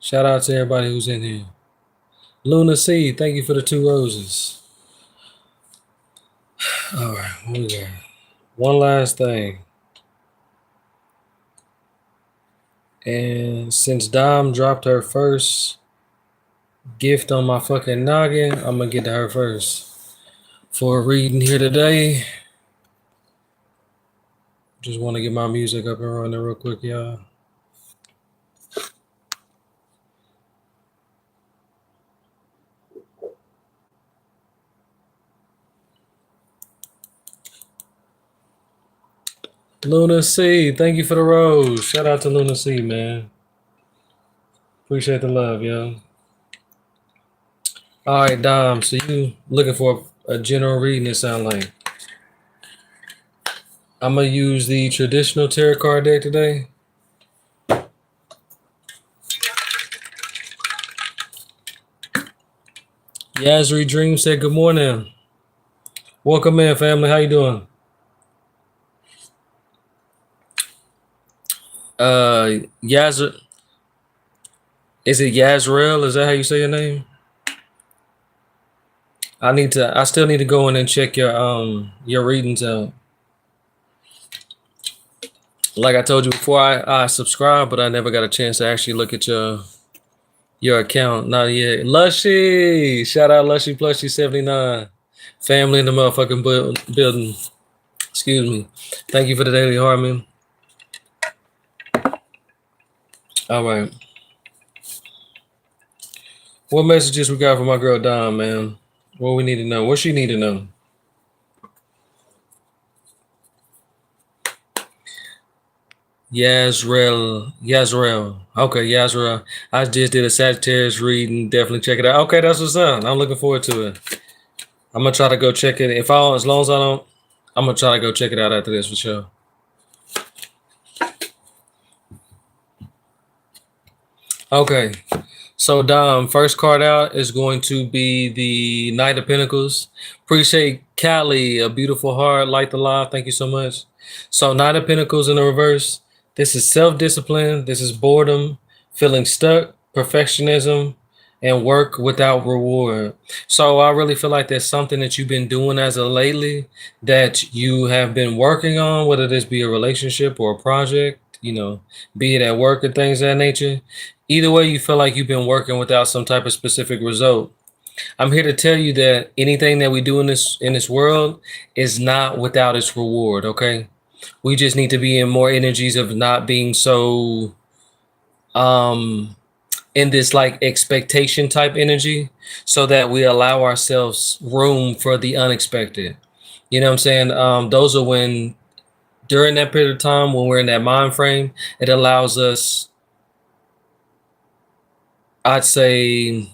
Shout out to everybody who's in here. Luna C, thank you for the 2 roses. All right, what we got? One last thing. And since Dom dropped her first gift on my fucking noggin, I'm gonna get to her first. For a reading here today. Just want to get my music up and running real quick, y'all. Luna C, thank you for the rose. Shout out to Luna C, man. Appreciate the love, yo. All right, Dom, so you looking for a general reading, it sound like. I'm going to use the traditional tarot card deck today. Yazri Dream said good morning. Welcome in, family. How you doing? Yazr, is it Yazrael? Is that how you say your name? I still need to go in and check your readings out. Like I told you before, I subscribed, but I never got a chance to actually look at your account. Not yet. Lushy, shout out Lushy Plushy 79, family in the motherfucking building. Excuse me. Thank you for the daily harmony. All right. What messages we got for my girl Dom, man? What we need to know? What she need to know? Yazrael. Okay, Yazrael. I just did a Sagittarius reading. Definitely check it out. Okay, that's what's up. I'm looking forward to it. I'm gonna try to go check it. As long as I don't, I'm gonna try to go check it out after this for sure. Okay, so Dom, first card out is going to be the Knight of Pentacles. Appreciate Callie, a beautiful heart, light the live. Thank you so much. So Knight of Pentacles in the reverse. This is self-discipline. This is boredom, feeling stuck, perfectionism, and work without reward. So I really feel like there's something that you've been doing as of lately that you have been working on, whether this be a relationship or a project, be it at work or things of that nature. Either way, you feel like you've been working without some type of specific result. I'm here to tell you that anything that we do in this world is not without its reward, okay? We just need to be in more energies of not being so in this like expectation type energy, so that we allow ourselves room for the unexpected. You know what I'm saying? Those are when, during that period of time when we're in that mind frame, it allows us, I'd say,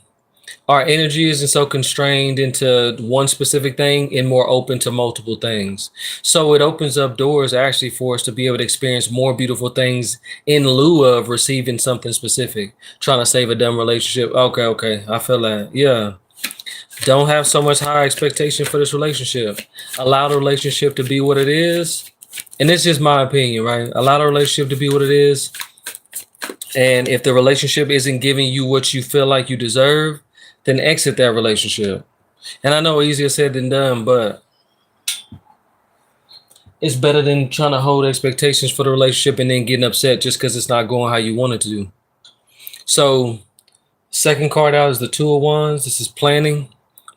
our energy isn't so constrained into one specific thing and more open to multiple things. So it opens up doors actually for us to be able to experience more beautiful things in lieu of receiving something specific. Trying to save a dumb relationship. Okay. I feel that. Yeah. Don't have so much high expectation for this relationship. Allow the relationship to be what it is. And this is my opinion, right? Allow the relationship to be what it is. And if the relationship isn't giving you what you feel like you deserve, then exit that relationship. And I know easier said than done, but it's better than trying to hold expectations for the relationship and then getting upset just because it's not going how you want it to do. So, second card out is the Two of Wands. This is planning,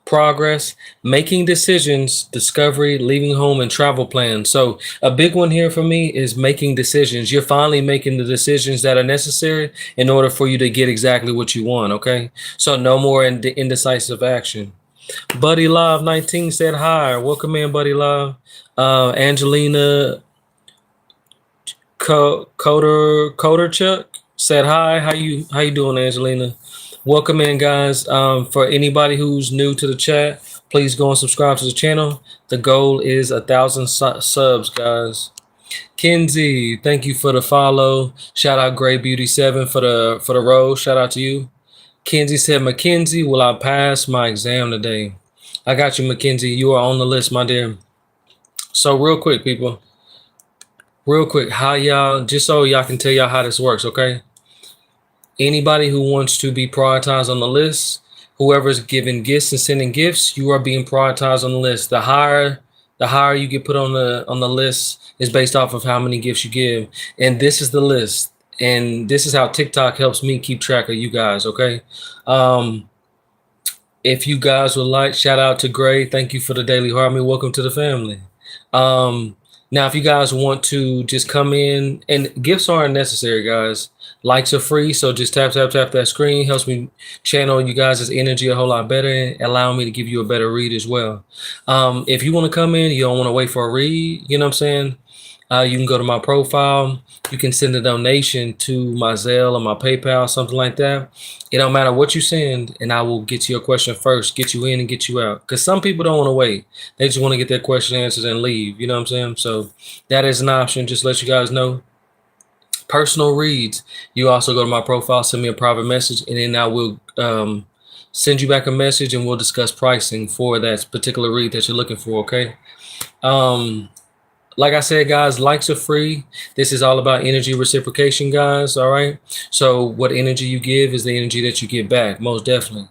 progress, making decisions, discovery, leaving home, and travel plans. So a big one here for me is making decisions. You're finally making the decisions that are necessary in order for you to get exactly what you want, okay? So no more indecisive action. Buddy Love 19 said hi. Welcome in, Buddy Love. Angelina Coderchuck said hi. How you doing, Angelina? Welcome in, guys. For anybody who's new to the chat, please go and subscribe to the channel. The goal is 1,000 subs, guys. Kenzie, thank you for the follow. Shout out Gray Beauty 7 for the rose. Shout out to you. Kenzie said, Mackenzie, will I pass my exam today? I got you, Mackenzie. You are on the list, my dear. So real quick, people. Real quick, how y'all, just so y'all can tell y'all how this works, okay? Anybody who wants to be prioritized on the list, whoever's giving gifts and sending gifts, you are being prioritized on the list. The higher you get put on the list is based off of how many gifts you give. And this is the list. And this is how TikTok helps me keep track of you guys, okay? If you guys would like, shout out to Gray. Thank you for the daily harmony. Welcome to the family. Now, if you guys want to just come in, and gifts aren't necessary, guys. Likes are free, so just tap that screen. Helps me channel you guys' energy a whole lot better and allow me to give you a better read as well. If you want to come in, you don't want to wait for a read, you know what I'm saying? You can go to my profile. You can send a donation to my Zelle or my PayPal, something like that. It don't matter what you send, and I will get to your question first, get you in and get you out. Because some people don't want to wait. They just want to get their question answered and leave. You know what I'm saying? So that is an option. Just let you guys know. Personal reads. You also go to my profile, send me a private message, and then I will send you back a message, and we'll discuss pricing for that particular read that you're looking for, okay? Like I said, guys, likes are free. This is all about energy reciprocation, guys. All right. So what energy you give is the energy that you get back, most definitely.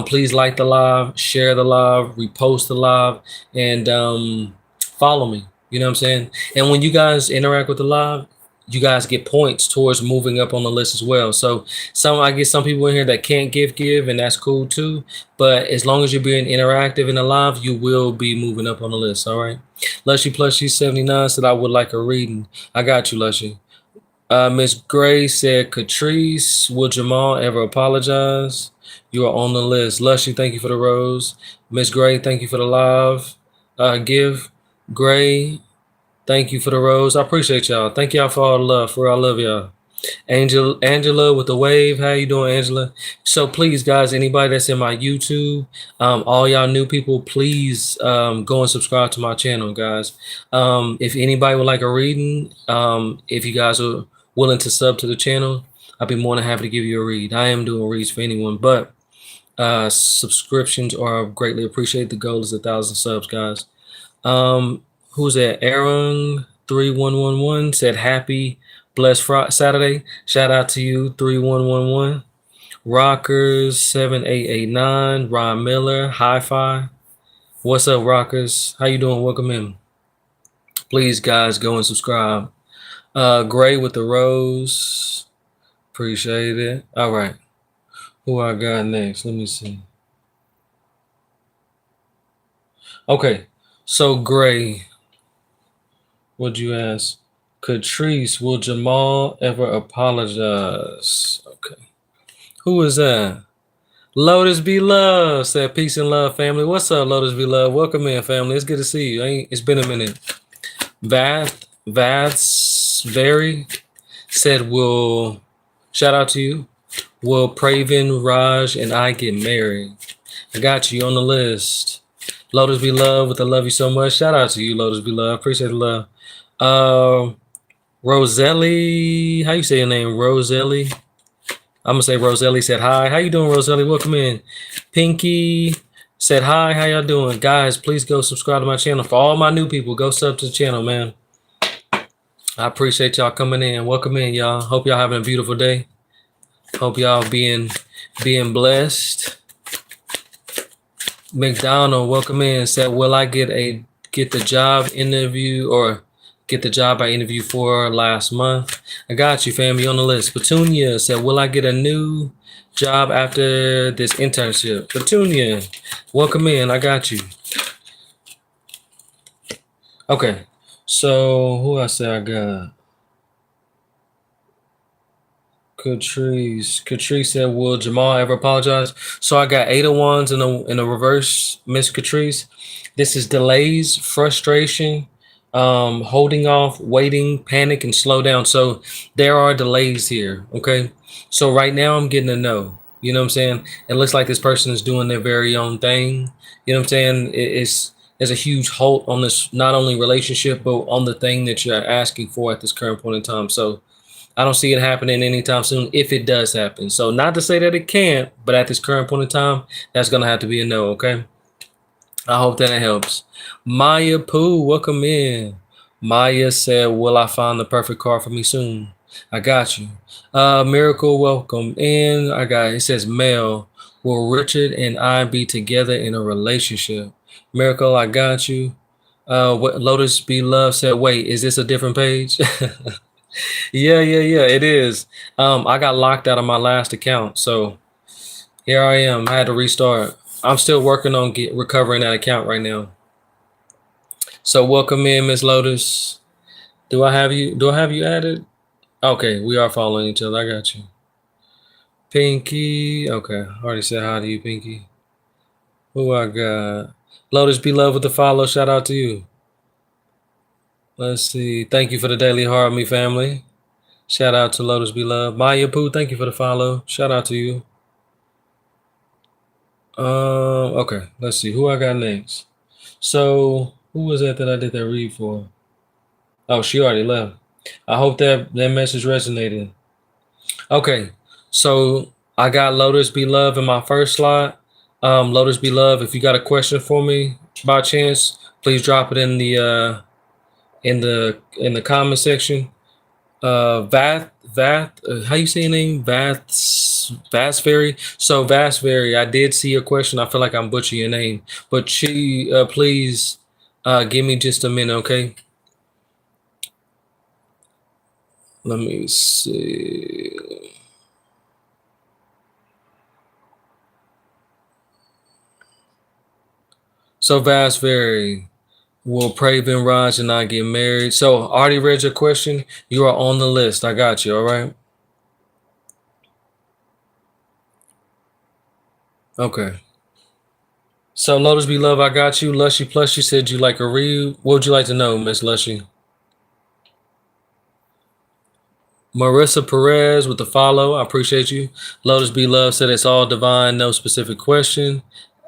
Please like the live, share the live, repost the live, and follow me. You know what I'm saying? And when you guys interact with the live, you guys get points towards moving up on the list as well. So I get some people in here that can't give, and that's cool too. But as long as you're being interactive and alive, you will be moving up on the list. All right. Lushy Plushy 79 said I would like a reading. I got you, Lushy. Miss Gray said, Catrice, will Jamal ever apologize? You are on the list. Lushy, thank you for the rose. Miss Gray, thank you for the live. Give. Gray, thank you for the rose. I appreciate y'all. Thank y'all for all the love. For real, I love y'all. Angela with the wave. How you doing, Angela? So please, guys, anybody that's in my YouTube, all y'all new people, please go and subscribe to my channel, guys. If anybody would like a reading, if you guys are willing to sub to the channel, I'd be more than happy to give you a read. I am doing reads for anyone, but subscriptions are greatly appreciated. The goal is 1,000 subs, guys. Who's that? Aaron 3111 said happy blessed Friday, Saturday. Shout out to you 3111. Rockers 7889. Ron Miller. Hi-Fi. What's up, Rockers? How you doing? Welcome in. Please, guys, go and subscribe. Gray with the rose. Appreciate it. All right. Who I got next? Let me see. Okay. So Gray. What'd you ask? Catrice, will Jamal ever apologize? Okay. Who is that? Lotus Be Love said, peace and love, family. What's up, Lotus Be Love? Welcome in, family. It's good to see you. It's been a minute. Vaths Very said, shout out to you. Will Praven, Raj, and I get married? I got you on the list. Lotus Be Love with the love you so much. Shout out to you, Lotus Be Love. Appreciate the love. Roselli, how you say your name? Roselli. I'm gonna say Roselli said hi. How you doing, Roselli? Welcome in. Pinky said hi. How y'all doing, guys? Please go subscribe to my channel. For all my new people, go sub to the channel, man. I appreciate y'all coming in. Welcome in, y'all. Hope y'all having a beautiful day. Hope y'all being blessed. McDonald, welcome in. Said, will I get the job interview or get the job I interviewed for last month? I got you, fam. You on the list. Petunia said, will I get a new job after this internship? Petunia, welcome in. I got you. Okay. So who I say I got? Catrice said, will Jamal ever apologize? So I got 8 of wands in a reverse, Miss Catrice. This is delays, frustration, holding off, waiting, panic, and slow down. So there are delays here. Okay. So right now I'm getting a no. You know what I'm saying? It looks like this person is doing their very own thing. You know what I'm saying? There's a huge halt on this, not only relationship, but on the thing that you're asking for at this current point in time. So I don't see it happening anytime soon if it does happen. So not to say that it can't, but at this current point in time, that's going to have to be a no, okay? I hope that it helps. Maya Pooh, welcome in. Maya said, will I find the perfect car for me soon? I got you. Miracle, welcome in. I got it says Mel. Will Richard and I be together in a relationship? Miracle, I got you. What Lotus Be Love said, wait, is this a different page? Yeah, it is. I got locked out of my last account, so here I am. I had to restart. I'm still working on recovering that account right now. So welcome in, Miss Lotus. Do I have you added? Okay, we are following each other. I got you. Pinky. Okay, I already said hi to you, Pinky. Who I got? Lotus Be Love with the follow. Shout out to you. Let's see. Thank you for the daily heart, me family. Shout out to Lotus Be Love. Maya Poo, thank you for the follow. Shout out to you. Okay, let's see who I got next. So who was that I did that read for? Oh, she already left. I hope that message resonated. Okay, so I got Lotus Be Love in my first slot. Lotus Be Love, if you got a question for me by chance, please drop it in the comment section. How you say your name? Vastberry. So Vastberry, I did see your question. I feel like I'm butchering your name, but please give me just a minute, okay? Let me see. So Vastberry, will Praven Raj and I get married? So already read your question. You are on the list. I got you. All right. Okay. So Lotus Be Love, I got you. Lushy Plus, you said you like a read. What would you like to know, Miss Lushy? Marissa Perez with the follow. I appreciate you. Lotus Be Love said it's all divine, no specific question.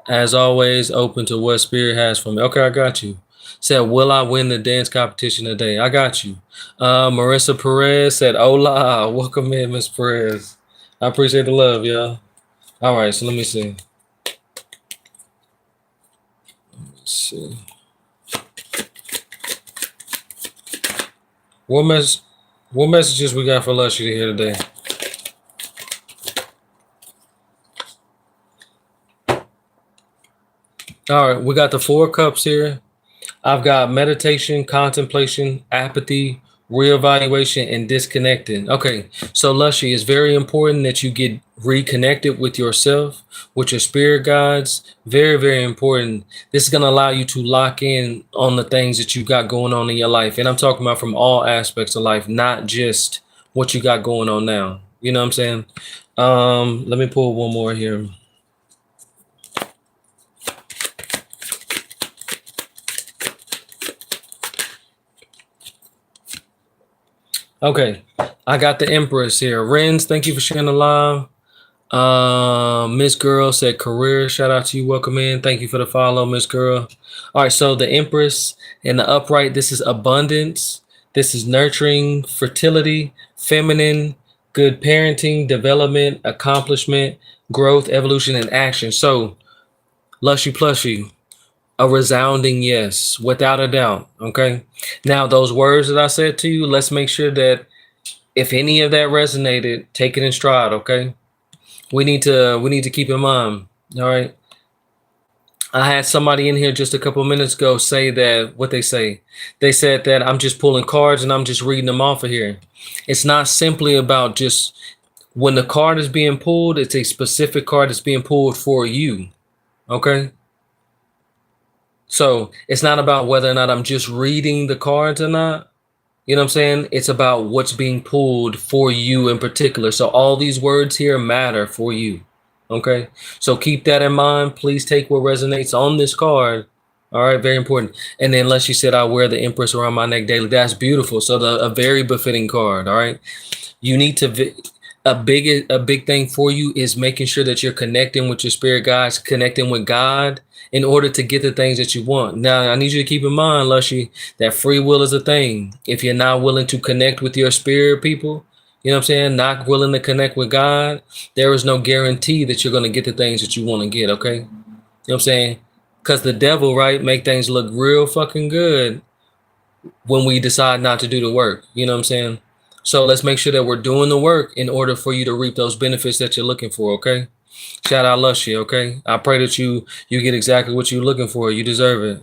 As always, open to what spirit has for me. Okay, I got you. Said, will I win the dance competition today? I got you. Marissa Perez said, hola. Welcome in, Miss Perez. I appreciate the love, y'all. All right, so let me see. Let's see. What messages we got for Lushy to hear today? All right, we got the 4 cups here. I've got meditation, contemplation, apathy, reevaluation, and disconnecting. Okay, so Lushy, it's very important that you get reconnected with yourself, with your spirit guides. Very, very important. This is going to allow you to lock in on the things that you got going on in your life. And I'm talking about from all aspects of life, not just what you got going on now. You know what I'm saying? Let me pull one more here. Okay, I got the Empress here. Renz, thank you for sharing the live. Miss Girl said career. Shout out to you. Welcome in. Thank you for the follow, Miss Girl. All right, so the Empress in the upright, this is abundance. This is nurturing, fertility, feminine, good parenting, development, accomplishment, growth, evolution, and action. So, Lushy Plushy, a resounding yes, without a doubt. Okay. Now, those words that I said to you, let's make sure that if any of that resonated, take it in stride. Okay. We need to keep in mind. All right. I had somebody in here just a couple of minutes ago say that what they say. They said that I'm just pulling cards and I'm just reading them off of here. It's not simply about just when the card is being pulled, it's a specific card that's being pulled for you. Okay. So it's not about whether or not I'm just reading the cards or not. You know what I'm saying? It's about what's being pulled for you in particular. So all these words here matter for you. Okay. So keep that in mind. Please take what resonates on this card. All right. Very important. And then unless you said I wear the Empress around my neck daily, that's beautiful. So a very befitting card. All right. You need to a big thing for you is making sure that you're connecting with your spirit guides, connecting with God in order to get the things that you want. Now, I need you to keep in mind, Lushy, that free will is a thing. If you're not willing to connect with your spirit people, you know what I'm saying, not willing to connect with God, there is no guarantee that you're going to get the things that you want to get, okay? You know what I'm saying? Because the devil, right, make things look real fucking good when we decide not to do the work. You know what I'm saying? So let's make sure that we're doing the work in order for you to reap those benefits that you're looking for. Okay. Shout out Lushy. Okay. I pray that you get exactly what you're looking for. You deserve it.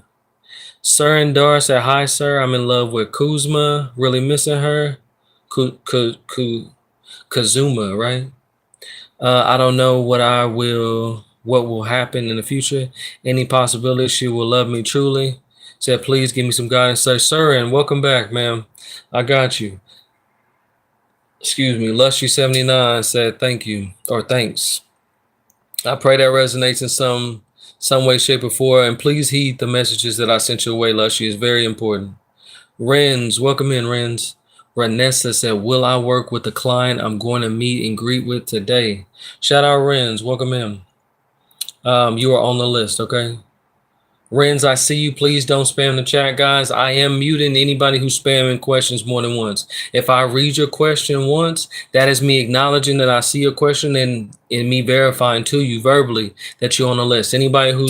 Sir and Dar said, "Hi, sir. I'm in love with Kuzma. Really missing her. Kazuma, right? I don't know what will happen in the future. Any possibility she will love me truly." Said, "Please give me some guidance, sir." Sir, and welcome back, ma'am. I got you. Excuse me. Lushy79 said, "Thank you," or thanks. I pray that resonates in some way, shape, or form. And please heed the messages that I sent your way, Lushy. It's very important. Renz, welcome in, Renz. Renessa said, "Will I work with the client I'm going to meet and greet with today?" Shout out Renz, welcome in. You are on the list, okay? Renz, I see you. Please don't spam the chat, guys. I am muting anybody who's spamming questions more than once. If I read your question once, that is me acknowledging that I see your question and me verifying to you verbally that you're on the list. Anybody who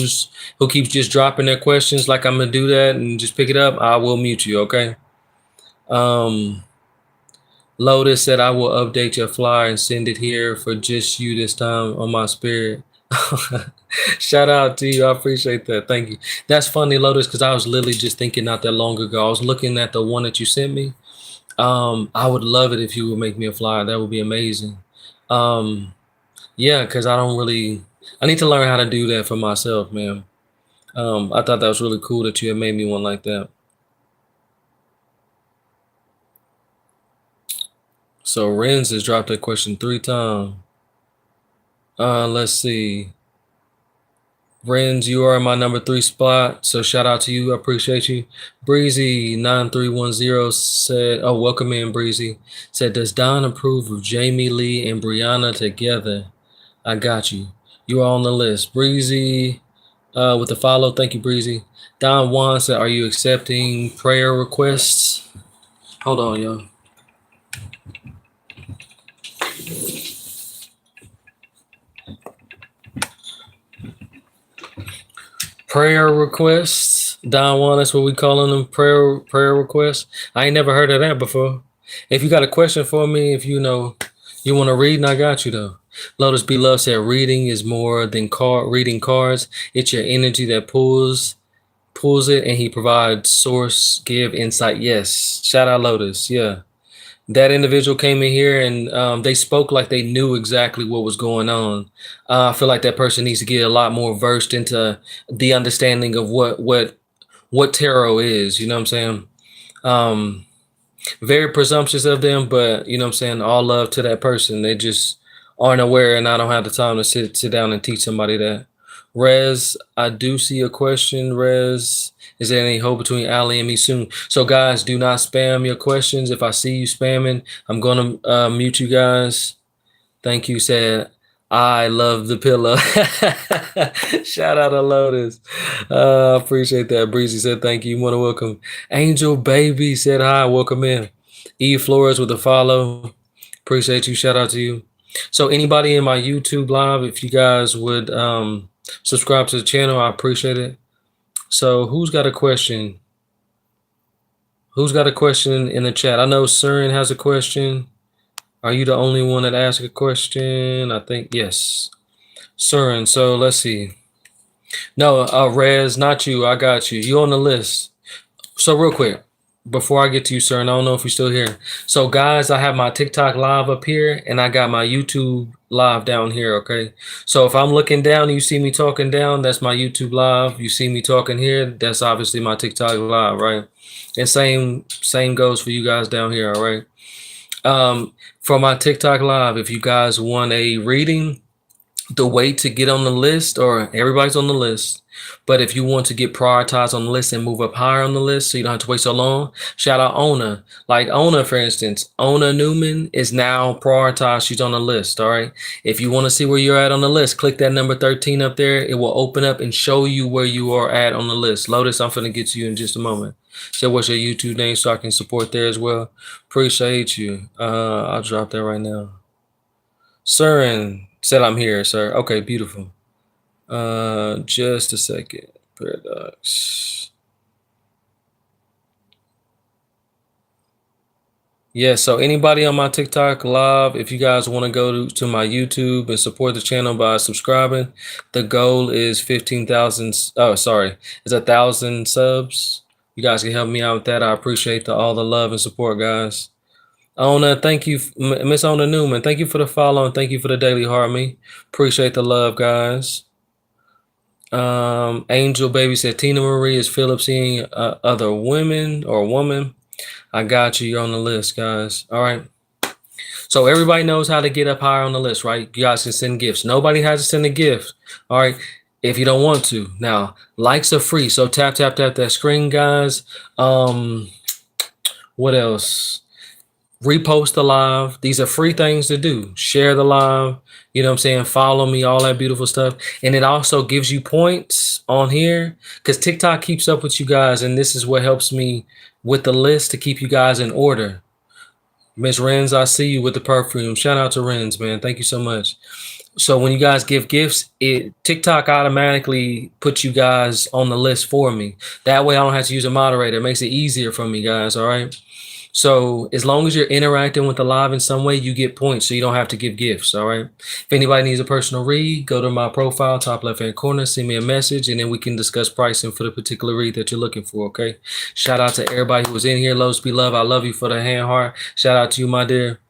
keeps just dropping their questions like I'm gonna do that and just pick it up, I will mute you, okay? Lotus said, "I will update your flyer and send it here for just you this time on my spirit." Shout out to you. I appreciate that. Thank you. That's funny, Lotus, because I was literally just thinking not that long ago. I was looking at the one that you sent me. I would love it if you would make me a flyer. That would be amazing. Yeah, because I need to learn how to do that for myself, man. I thought that was really cool that you had made me one like that. So Renz has dropped that question 3 times. Let's see. Renz, you are in my number 3 spot, so shout out to you. I appreciate you. Breezy9310 said, "Oh, welcome in, Breezy." Said, "Does Don approve of Jamie Lee and Brianna together?" I got you. You are on the list. Breezy, with the follow. Thank you, Breezy. Don Juan said, "Are you accepting prayer requests?" Hold on, y'all. Prayer requests. Don Juan, that's what we calling them. Prayer requests. I ain't never heard of that before. If you got a question for me, if you want to read, and I got you though. Lotus B Love said, "Reading is more than reading cards. It's your energy that pulls it, and he provides source, give insight." Yes. Shout out Lotus. Yeah. That individual came in here and they spoke like they knew exactly what was going on. I feel like that person needs to get a lot more versed into the understanding of what tarot is. You know what I'm saying? Very presumptuous of them, but you know what I'm saying? All love to that person. They just aren't aware, and I don't have the time to sit down and teach somebody that. Rez, I do see a question, Rez. Is there any hope between Ali and me soon? So guys, do not spam your questions. If I see you spamming, I'm gonna mute you guys. Thank you, said I love the pillow. Shout out to Lotus. Appreciate that. Breezy said thank you. You want to welcome. Angel Baby said hi. Welcome in. Eve Flores with a follow. Appreciate you. Shout out to you. So anybody in my YouTube live, if you guys would subscribe to the channel, I appreciate it. So who's got a question? Who's got a question in the chat? I know Surin has a question. Are you the only one that asked a question? I think yes. Surin, so let's see. No, Rez, not you. I got you. You on the list. So real quick, before I get to you, Surin, I don't know if you're still here. So guys, I have my TikTok live up here and I got my YouTube live down here, okay? So if I'm looking down and you see me talking down, that's my YouTube live. You see me talking here, that's obviously my TikTok live, right? And same goes for you guys down here, all right? For my TikTok live, if you guys want a reading, the way to get on the list, or everybody's on the list, but if you want to get prioritized on the list and move up higher on the list so you don't have to wait so long, shout out Ona. Like Ona, for instance, Ona Newman is now prioritized. She's on the list. All right. If you want to see where you're at on the list, click that number 13 up there. It will open up and show you where you are at on the list. Lotus, I'm going to get to you in just a moment. So what's your YouTube name so I can support there as well? Appreciate you. I'll drop that right now. Surin said I'm here, sir. Okay, beautiful. Just a second. Paradox. Yeah, so anybody on my TikTok live, if you guys want to go to my YouTube and support the channel by subscribing, the goal is 15,000. Oh, sorry, it's 1,000 subs. You guys can help me out with that. I appreciate all the love and support, guys. Ona, thank you, Miss Ona Newman. Thank you for the follow and thank you for the daily heart me. Appreciate the love, guys. Angel Baby said Tina Marie is Philip seeing other women or woman. I got you. You're on the list, guys. All right. So everybody knows how to get up higher on the list, right? You guys can send gifts. Nobody has to send a gift. All right. If you don't want to. Now, likes are free. So tap that screen, guys. What else? Repost the live. These are free things to do. Share the live. You know what I'm saying? Follow me, all that beautiful stuff. And it also gives you points on here because TikTok keeps up with you guys. And this is what helps me with the list to keep you guys in order. Miss Renz, I see you with the perfume. Shout out to Renz, man. Thank you so much. So when you guys give gifts, TikTok automatically puts you guys on the list for me. That way I don't have to use a moderator. It makes it easier for me, guys. All right. So as long as you're interacting with the live in some way, you get points, so you don't have to give gifts. All right. If anybody needs a personal read, go to my profile, top left-hand corner, send me a message, and then we can discuss pricing for the particular read that you're looking for. Okay. Shout out to everybody who was in here. Loves be love. I love you for the hand heart. Shout out to you, my dear.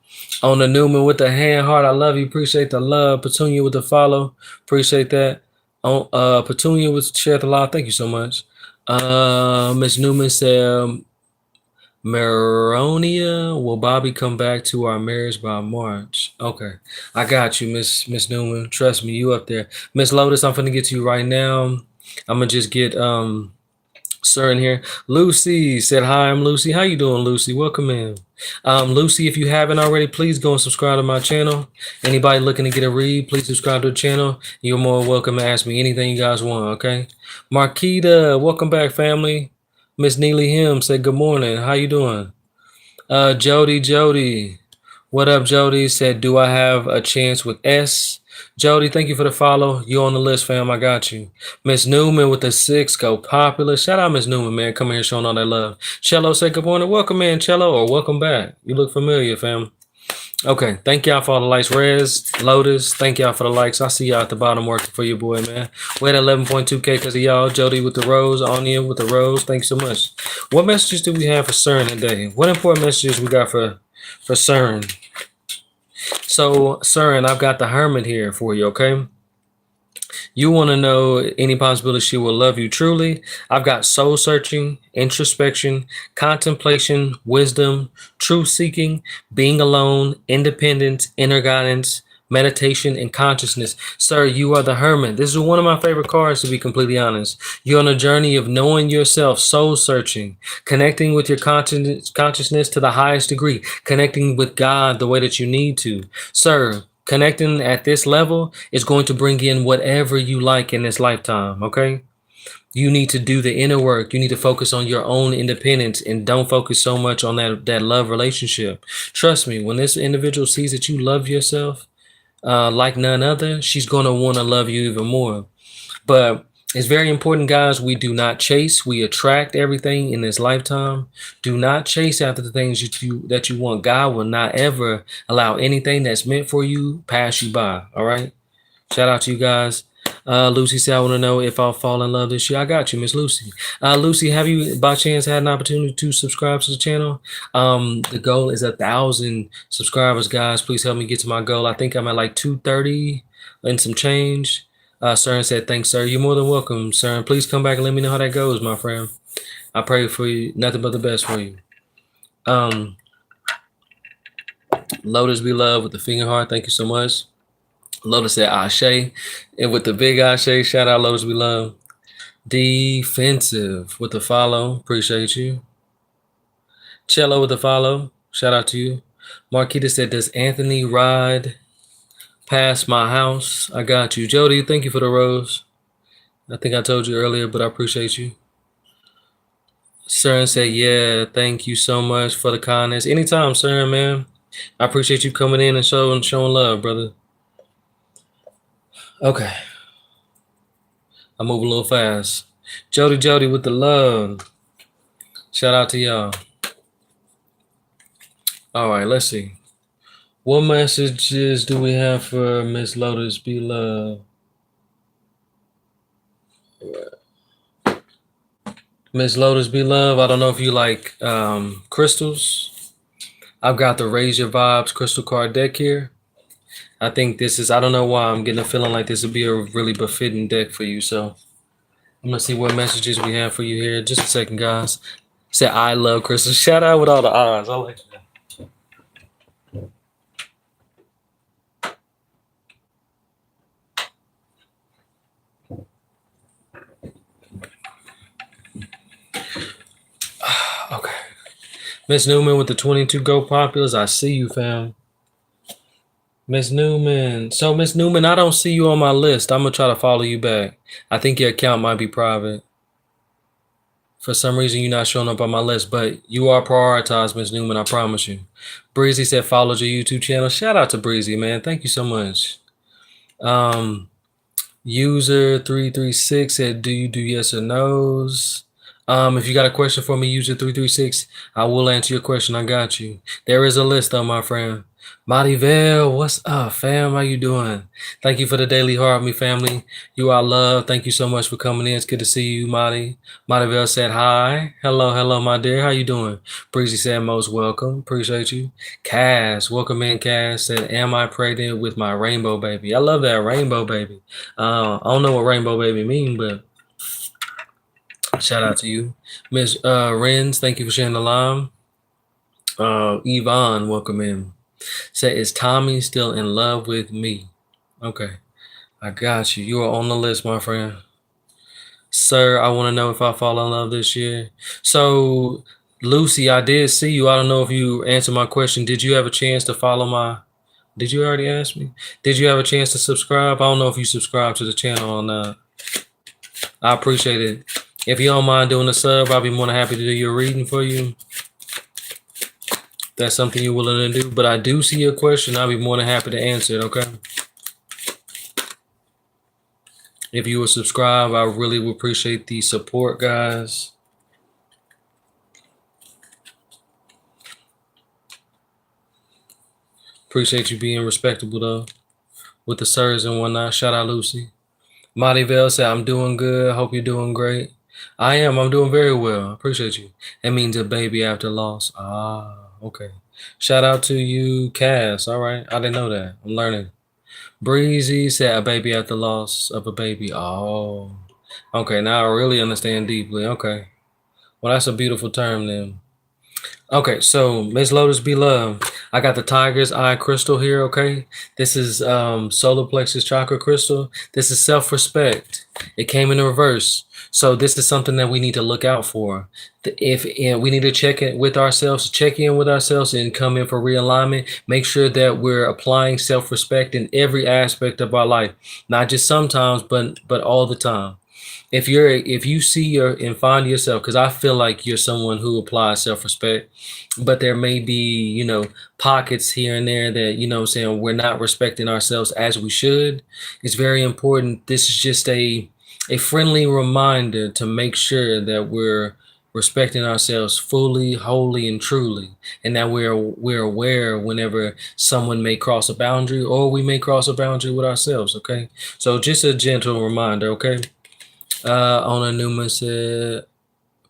On the Newman with the hand heart. I love you. Appreciate the love. Petunia with the follow. Appreciate that. On Petunia with share the live. Thank you so much. Miss Newman said. Maronia, will Bobby come back to our marriage by March? Okay, I got you, Miss Newman. Trust me, you up there. Miss Lotus, I'm finna get to you right now. I'm gonna just get Sir in here. Lucy said hi. I'm Lucy. How you doing, Lucy? Welcome in. Lucy, if you haven't already, please go and subscribe to my channel. Anybody looking to get a read, please subscribe to the channel. You're more welcome to ask me anything you guys want. Okay, Marquita, welcome back, family. Miss Neely Him said, good morning. How you doing? Jody. What up, Jody? Said, do I have a chance with S? Jody, thank you for the follow. You on the list, fam. I got you. Miss Newman with the 6, go popular. Shout out, Miss Newman, man. Coming here showing all that love. Cello said, good morning. Welcome in, Cello, or welcome back. You look familiar, fam. Okay, thank y'all for all the likes. Rez, Lotus, thank y'all for the likes. I see y'all at the bottom working for your boy, man. We're at 11.2K because of y'all. Jody with the rose, Anya with the rose. Thanks so much. What messages do we have for CERN today? What important messages we got for CERN? So, CERN, I've got the Hermit here for you, okay? You want to know any possibility she will love you truly? I've got soul searching, introspection, contemplation, wisdom, truth seeking, being alone, independence, inner guidance, meditation, and consciousness. Sir, you are the Hermit. This is one of my favorite cards, to be completely honest. You're on a journey of knowing yourself, soul searching, connecting with your consciousness to the highest degree, connecting with God the way that you need to. Sir, connecting at this level is going to bring in whatever you like in this lifetime, okay? You need to do the inner work. You need to focus on your own independence and don't focus so much on that love relationship. Trust me, when this individual sees that you love yourself like none other, she's going to want to love you even more. But it's very important, guys. We do not chase. We attract everything in this lifetime. Do not chase after the things that you want. God will not ever allow anything that's meant for you pass you by. All right. Shout out to you guys. Lucy said, I want to know if I'll fall in love this year. I got you, Miss Lucy. Lucy, have you by chance had an opportunity to subscribe to the channel? The goal is 1,000 subscribers, guys. Please help me get to my goal. I think I'm at like 230 and some change. CERN said, thanks, sir. You're more than welcome, CERN. Please come back and let me know how that goes, my friend. I pray for you. Nothing but the best for you. Lotus be love with the finger heart. Thank you so much. Lotus said, Ashe. And with the big Ashe, shout out, Lotus be love. Defensive with the follow. Appreciate you. Cello with the follow. Shout out to you. Marquita said, does Anthony ride past my house? I got you. Jody, thank you for the rose. I think I told you earlier, but I appreciate you. CERN said, yeah, thank you so much for the kindness. Anytime, CERN, man. I appreciate you coming in and showing love, brother. Okay. I move a little fast. Jody with the love. Shout out to y'all. All right, let's see. What messages do we have for Miss Lotus Be Love? Miss Lotus Be Love, I don't know if you like crystals. I've got the Raise Your Vibes crystal card deck here. I think this is, I don't know why I'm getting a feeling like this would be a really befitting deck for you. So I'm going to see what messages we have for you here. Just a second, guys. Say, I love crystals. Shout out with all the eyes. I like that. Okay. Miss Newman with the 22 Go Populars. I see you, fam. Miss Newman. So, Miss Newman, I don't see you on my list. I'm going to try to follow you back. I think your account might be private. For some reason, you're not showing up on my list, but you are prioritized, Miss Newman. I promise you. Breezy said, follow your YouTube channel. Shout out to Breezy, man. Thank you so much. User 336 said, do you do yes or no's? If you got a question for me, user 336, I will answer your question. I got you. There is a list though, my friend. Maribel, what's up, fam? How you doing? Thank you for the daily heart, me family. You are loved. Thank you so much for coming in. It's good to see you, Marty. Maribel said hi. Hello, my dear. How you doing? Breezy said most welcome. Appreciate you. Cass, welcome in. Cass said, am I pregnant with my rainbow baby? I love that rainbow baby. I don't know what rainbow baby mean, but shout out to you. Miss Renz, thank you for sharing the line. Yvonne, welcome in. Say, is Tommy still in love with me? Okay, I got you. You are on the list, my friend. Sir, I want to know if I fall in love this year. So, Lucy, I did see you. I don't know if you answered my question. Did you have a chance to follow my... Did you already ask me? Did you have a chance to subscribe? I don't know if you subscribe to the channel or not. I appreciate it. If you don't mind doing a sub, I'll be more than happy to do your reading for you. That's something you're willing to do. But I do see your question. I'll be more than happy to answer it, okay? If you would subscribe, I really would appreciate the support, guys. Appreciate you being respectable, though, with the sirs and whatnot. Shout out, Lucy. Marivelle said, I'm doing good. Hope you're doing great. I am. I'm doing very well. Appreciate you. That means a baby after loss. Ah, okay. Shout out to you, Cass. All right. I didn't know that. I'm learning. Breezy said, a baby after loss of a baby. Oh, okay. Now I really understand deeply. Okay. Well, that's a beautiful term then. Okay, so Miss Lotus Be Loved. I got the Tiger's Eye crystal here, okay? This is solar plexus chakra crystal. This is self-respect. It came in reverse. So this is something that we need to look out for. If we need to check in with ourselves, and come in for realignment, make sure that we're applying self-respect in every aspect of our life, not just sometimes, but all the time. If you see and find yourself, because I feel like you're someone who applies self-respect, but there may be, pockets here and there that, we're not respecting ourselves as we should. It's very important. This is just a friendly reminder to make sure that we're respecting ourselves fully, wholly, and truly, and that we're aware whenever someone may cross a boundary, or we may cross a boundary with ourselves. Okay, so just a gentle reminder. Okay. Ona Newman said,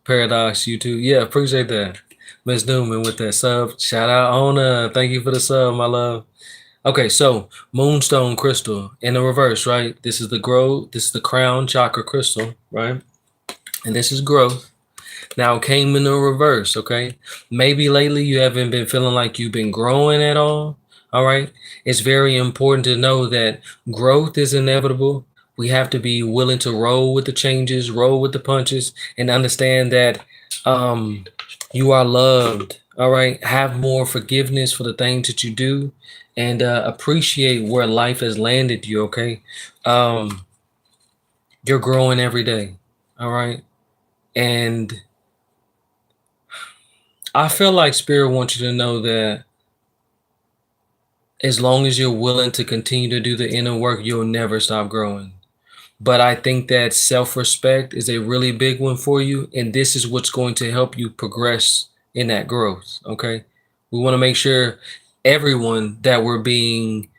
Paradox YouTube. Yeah, appreciate that. Miss Newman with that sub. Shout out, Ona. Thank you for the sub, my love. Okay, so Moonstone Crystal in the reverse, right? This is the growth. This is the crown chakra crystal, right? And this is growth. Now it came in the reverse, okay? Maybe lately you haven't been feeling like you've been growing at all right? It's very important to know that growth is inevitable. We have to be willing to roll with the changes, roll with the punches, and understand that you are loved, all right? Have more forgiveness for the things that you do, and appreciate where life has landed you, okay? You're growing every day, all right? And I feel like Spirit wants you to know that as long as you're willing to continue to do the inner work, you'll never stop growing. But I think that self-respect is a really big one for you. And this is what's going to help you progress in that growth. Okay. We want to make sure everyone that we're being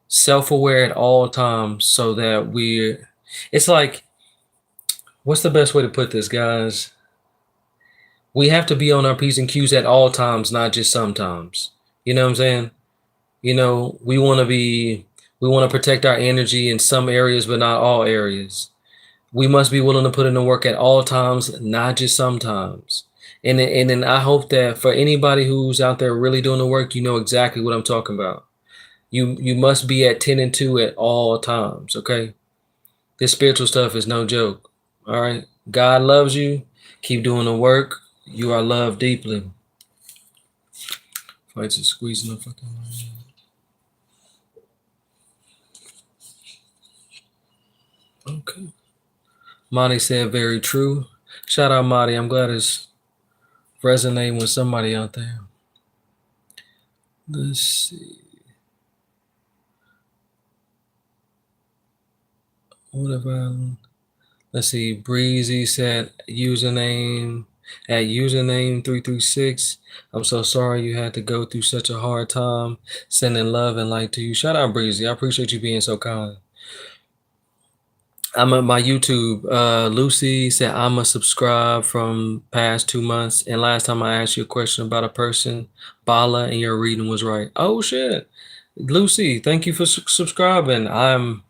self-aware at all times so that it's like, what's the best way to put this, guys? We have to be on our P's and Q's at all times, not just sometimes. You know what I'm saying? You know, we want to protect our energy in some areas, but not all areas. We must be willing to put in the work at all times, not just sometimes. And then I hope that for anybody who's out there really doing the work, you know exactly what I'm talking about. You must be at 10 and 2 at all times, okay? This spiritual stuff is no joke. All right. God loves you. Keep doing the work. You are loved deeply. Fights are squeezing the fucking line. Okay. Monty said very true. Shout out Monty. I'm glad it's resonating with somebody out there. Let's see. Let's see. Breezy said username at username 336. I'm so sorry you had to go through such a hard time. Sending love and light to you. Shout out Breezy. I appreciate you being so kind. I'm at my YouTube. Lucy said I'm a subscribe from past 2 months. And last time I asked you a question about a person, Bala, and your reading was right. Oh shit. Lucy, thank you for subscribing. I'm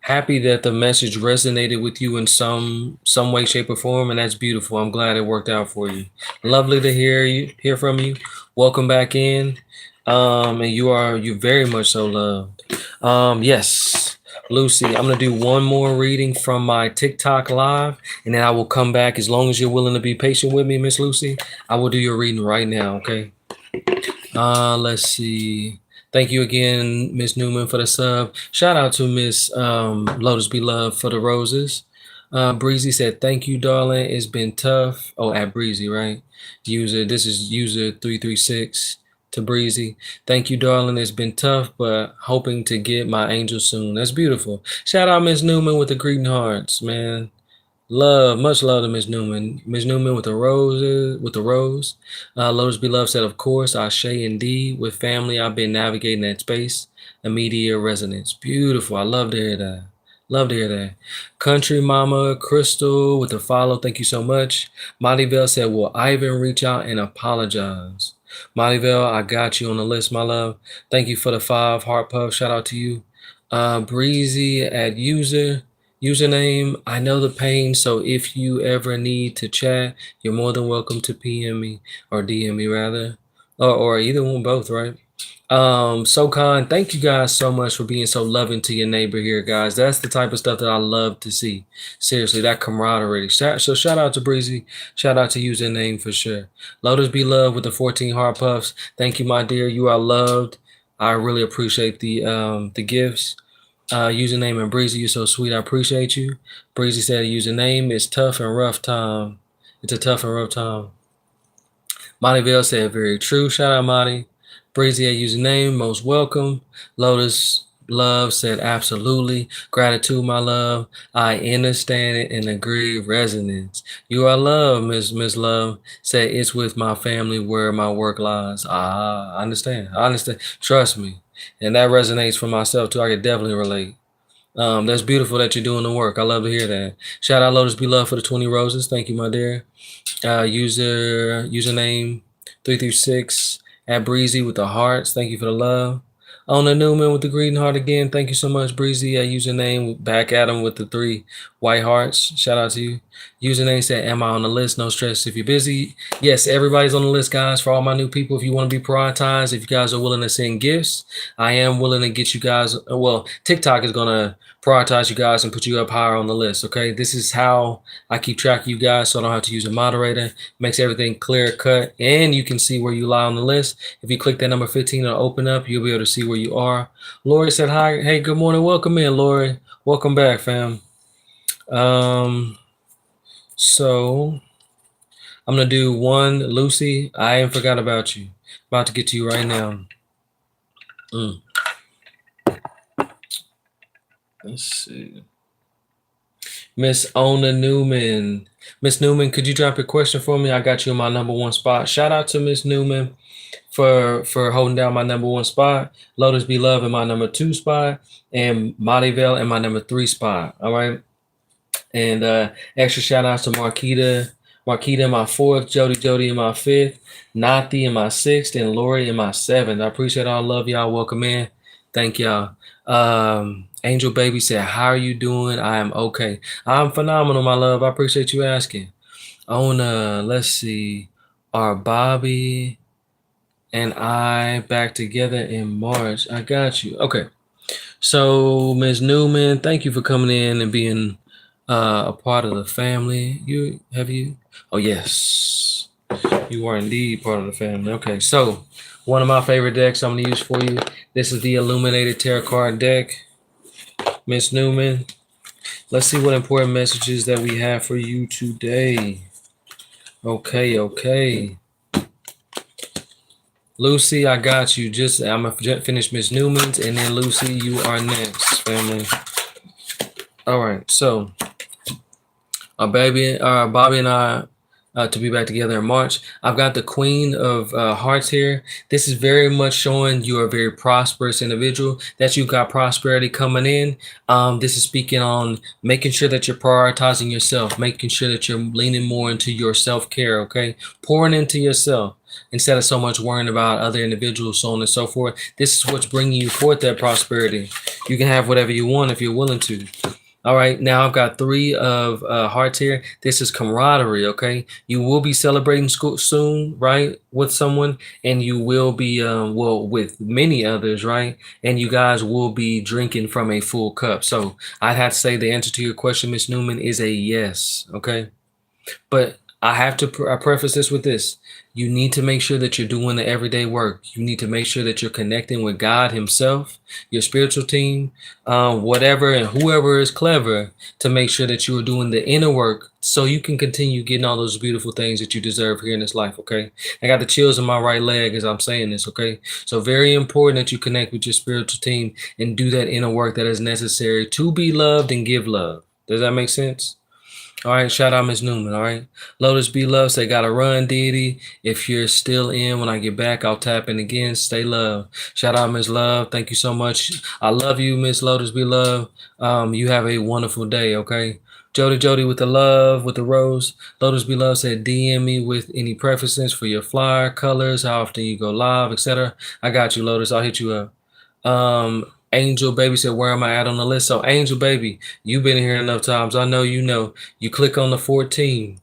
happy that the message resonated with you in some way, shape, or form, and that's beautiful. I'm glad it worked out for you. Lovely to hear from you. Welcome back in. And you're very much so loved. Yes, Lucy, I'm gonna do one more reading from my TikTok live, and then I will come back as long as you're willing to be patient with me, Miss Lucy. I will do your reading right now, okay? Let's see. Thank you again, Miss Newman, for the sub. Shout out to Miss Lotus Beloved for the roses. Breezy said, "Thank you, darling. It's been tough." Oh, at Breezy, right? This is user 336 to Breezy. "Thank you, darling. It's been tough, but hoping to get my angel soon." That's beautiful. Shout out Miss Newman with the greeting hearts, man. Love, much love to Miss Newman. Miss Newman with the roses, with the rose. Lotus Beloved said, "Of course, Ashe indeed. With family, I've been navigating that space. Immediate resonance. Beautiful. I love to hear that. Love to hear that." Country Mama Crystal with the follow. Thank you so much. Montyville said, "Will Ivan reach out and apologize?" Montyville, I got you on the list, my love. Thank you for the 5 heart puff. Shout out to you. Breezy at username, I know the pain, so if you ever need to chat, you're more than welcome to PM me or DM me rather. Or either one, both, right? So kind. Thank you guys so much for being so loving to your neighbor here, guys. That's the type of stuff that I love to see. Seriously, that camaraderie. So shout out to Breezy. Shout out to username for sure. Lotus be loved with the 14 heart puffs. Thank you, my dear. You are loved. I really appreciate the gifts. Username and Breezy, you're so sweet. I appreciate you. Breezy said username is tough and rough time. It's a tough and rough time. Montyville said very true. Shout out Monty. Breezy at username, most welcome. Lotus Love said absolutely. Gratitude, my love. I understand it and agree. Resonance. You are love, Miss Love. Said it's with my family where my work lies. I understand. I understand. Trust me. And that resonates for myself too. I could definitely relate. That's beautiful that you're doing the work. I love to hear that. Shout out Lotus Beloved for the 20 roses. Thank you, my dear. Username 336 at Breezy with the hearts. Thank you for the love. On the Newman with the green heart again. Thank you so much, Breezy. Username back at him with the 3 white hearts. Shout out to you. Username said, "Am I on the list? No stress if you're busy." Yes, everybody's on the list, guys. For all my new people, if you want to be prioritized, if you guys are willing to send gifts, I am willing to get you guys. Well, TikTok is gonna prioritize you guys and put you up higher on the list. Okay, this is how I keep track of you guys, so I don't have to use a moderator. Makes everything clear cut, and you can see where you lie on the list. If you click that number 15, it'll open up. You'll be able to see where you are. Lori said hi. Hey, good morning. Welcome in, Lori. Welcome back, fam. So I'm gonna do one, Lucy. I ain't forgot about you. About to get to you right now. Let's see. Miss Ona Newman. Miss Newman, could you drop your question for me? I got you in my number one spot. Shout out to Miss Newman for holding down my number one spot. Lotus Be Love in my number two spot, and Montyvale in my number three spot. All right. And extra shout outs to Marquita in my fourth, Jody in my fifth, Nathi in my sixth, and Lori in my seventh. I appreciate all love y'all. Welcome in. Thank y'all. Angel Baby said, "How are you doing? I am okay. I'm phenomenal, my love. I appreciate you asking." Let's see. Are Bobby and I back together in March? I got you. Okay. So, Ms. Newman, thank you for coming in and being a part of the family. You? Oh, yes. You are indeed part of the family. Okay, so one of my favorite decks I'm going to use for you. This is the Illuminated Tarot Card deck. Ms. Newman, let's see what important messages that we have for you today. Okay. Lucy, I got you. I'm going to finish Ms. Newman's, and then Lucy, you are next, family. All right, so Bobby and I to be back together in March. I've got the Queen of Hearts here. This is very much showing you are a very prosperous individual, that you've got prosperity coming in. This is speaking on making sure that you're prioritizing yourself, making sure that you're leaning more into your self-care, okay? Pouring into yourself instead of so much worrying about other individuals, so on and so forth. This is what's bringing you forth that prosperity. You can have whatever you want if you're willing to. All right, now I've got three of hearts here. This is camaraderie, okay? You will be celebrating soon, right, with someone, and you will be, with many others, right? And you guys will be drinking from a full cup. So I'd have to say the answer to your question, Miss Newman, is a yes, okay? But I have to preface this with this. You need to make sure that you're doing the everyday work. You need to make sure that you're connecting with God himself, your spiritual team, whatever and whoever is clever, to make sure that you are doing the inner work so you can continue getting all those beautiful things that you deserve here in this life, okay? I got the chills in my right leg as I'm saying this, okay? So very important that you connect with your spiritual team and do that inner work that is necessary to be loved and give love. Does that make sense? All right, shout out Miss Newman. All right, Lotus Be Love say gotta run, deity. If you're still in when I get back, I'll tap in again. Stay love. Shout out Miss Love. Thank you so much. I love you, Miss Lotus Be Love. You have a wonderful day. Okay, Jody with the love, with the rose. Lotus Be Love said DM me with any preferences for your flyer, colors, how often you go live, etc. I got you, Lotus. I'll hit you up. Angel Baby said, where am I at on the list? So Angel Baby, you've been here enough times. I know you know. You click on the 14.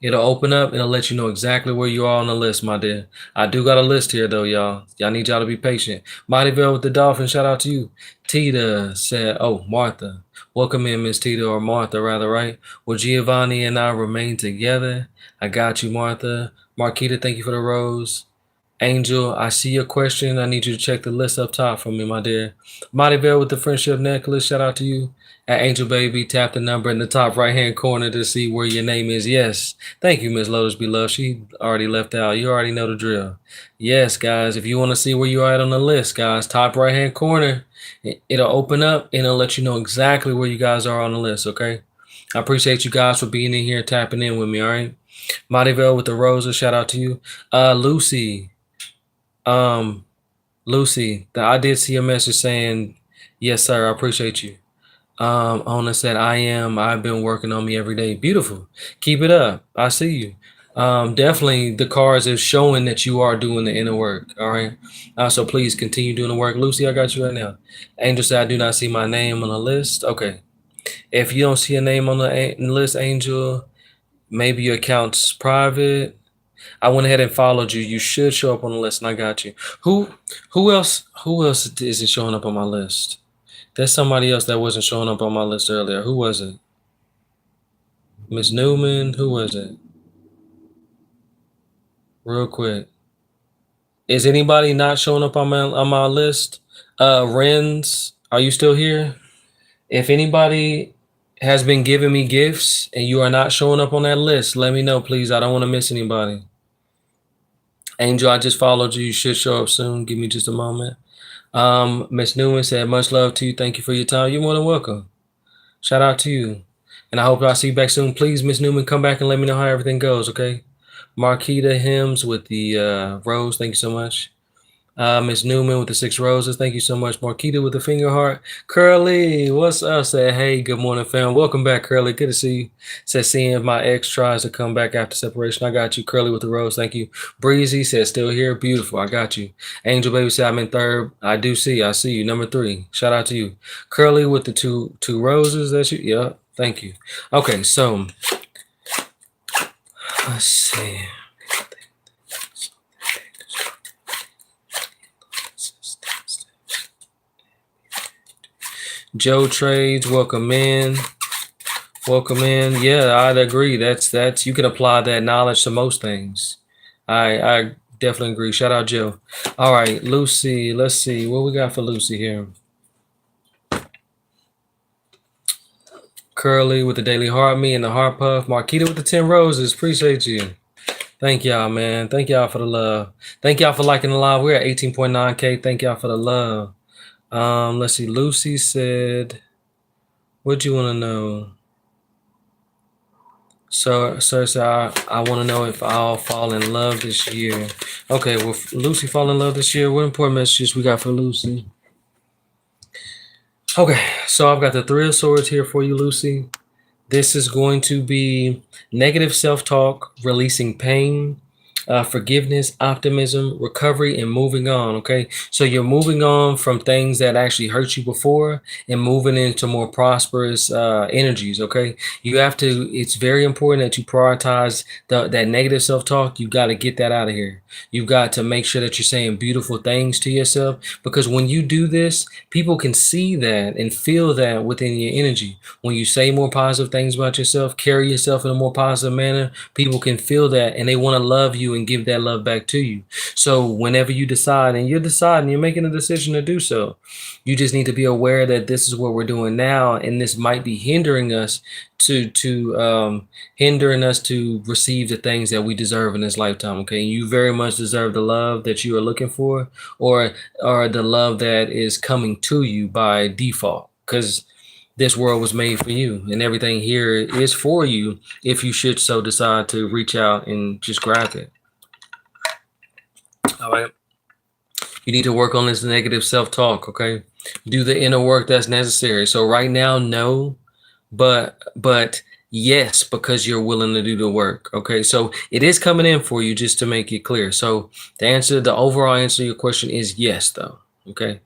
It'll open up. It'll let you know exactly where you are on the list, my dear. I do got a list here, though, y'all. Y'all need y'all to be patient. Mightyville with the dolphin, shout out to you. Tita said, oh, Martha. Welcome in, Miss Tita, or Martha, rather, right? Will Giovanni and I remain together? I got you, Martha. Marquita, thank you for the rose. Angel, I see your question. I need you to check the list up top for me, my dear. Mightyville with the friendship necklace. Shout out to you. At Angel Baby, tap the number in the top right-hand corner to see where your name is. Yes. Thank you, Miss Lotus Be Love. She already left out. You already know the drill. Yes, guys. If you want to see where you are at on the list, guys, top right-hand corner, it'll open up and it'll let you know exactly where you guys are on the list, okay? I appreciate you guys for being in here, tapping in with me, all right? Mightyville with the roses. Shout out to you. Lucy. Lucy, I did see a message saying, yes, sir, I appreciate you. Ona said, I've been working on me every day. Beautiful. Keep it up. I see you. Definitely the cards is showing that you are doing the inner work. All right. So please continue doing the work. Lucy, I got you right now. Angel said, I do not see my name on the list. Okay. If you don't see a name on the list, Angel, maybe your account's private. I went ahead and followed you. You should show up on the list, and I got you. Who else isn't showing up on my list? There's somebody else that wasn't showing up on my list earlier. Who was it? Miss Newman? Who was it? Real quick. Is anybody not showing up on my list? Renz, are you still here? If anybody has been giving me gifts and you are not showing up on that list, let me know, please. I don't want to miss anybody. Angel, I just followed you. You should show up soon. Give me just a moment. Miss Newman said, much love to you. Thank you for your time. You're more than welcome. Shout out to you. And I hope I see you back soon. Please, Miss Newman, come back and let me know how everything goes, okay? Marquita Hymns with the rose. Thank you so much. Miss Newman with the 6 roses. Thank you so much. Marquita with the finger heart. Curly, what's up? Said, hey, good morning, fam. Welcome back, Curly. Good to see you. Said, seeing if my ex tries to come back after separation. I got you. Curly with the rose. Thank you. Breezy said, still here. Beautiful. I got you. Angel Baby said, I'm in 3rd. I do see. I see you. Number 3. Shout out to you. Curly with the two roses. That's you. Yeah. Thank you. Okay, so let's see. Joe Trades, welcome in. Welcome in. Yeah, I'd agree. That's you can apply that knowledge to most things. I definitely agree. Shout out Joe. All right, Lucy. Let's see what we got for Lucy here. Curly with the Daily Heart, me and the Heart Puff. Marquita with the 10 roses. Appreciate you. Thank y'all, man. Thank y'all for the love. Thank y'all for liking the live. We're at 18.9K. Thank y'all for the love. Let's see. Lucy said, what do you want to know? So I want to know if I'll fall in love this year. Okay, well, Lucy fall in love this year. What important messages we got for Lucy? Okay, so I've got the 3 of Swords here for you, Lucy. This is going to be negative self-talk, releasing pain, forgiveness, optimism, recovery, and moving on. Okay, so you're moving on from things that actually hurt you before and moving into more prosperous energies. Okay, you have to. It's very important that you prioritize that negative self-talk. You got to get that out of here. You've got to make sure that you're saying beautiful things to yourself, because when you do this, people can see that and feel that within your energy. When you say more positive things about yourself, carry yourself in a more positive manner, people can feel that and they want to love you and give that love back to you. So whenever you decide, and you're deciding, you're making a decision to do so, you just need to be aware that this is what we're doing now, and this might be hindering us to receive the things that we deserve in this lifetime. Okay, you very much deserve the love that you are looking for, or the love that is coming to you by default, because this world was made for you, and everything here is for you if you should so decide to reach out and just grab it. All right. You need to work on this negative self-talk, okay? Do the inner work that's necessary. So right now, no, but yes, because you're willing to do the work, okay? So it is coming in for you, just to make it clear. So the overall answer to your question is yes, though, okay?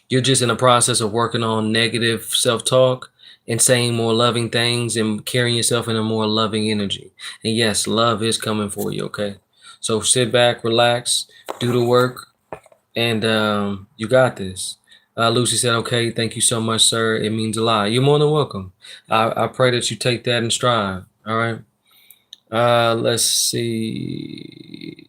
You're just in the process of working on negative self-talk and saying more loving things and carrying yourself in a more loving energy. And yes, love is coming for you, okay? So sit back, relax, do the work, and you got this. Lucy said, okay, thank you so much, sir. It means a lot. You're more than welcome. I pray that you take that in stride, all right? Let's see.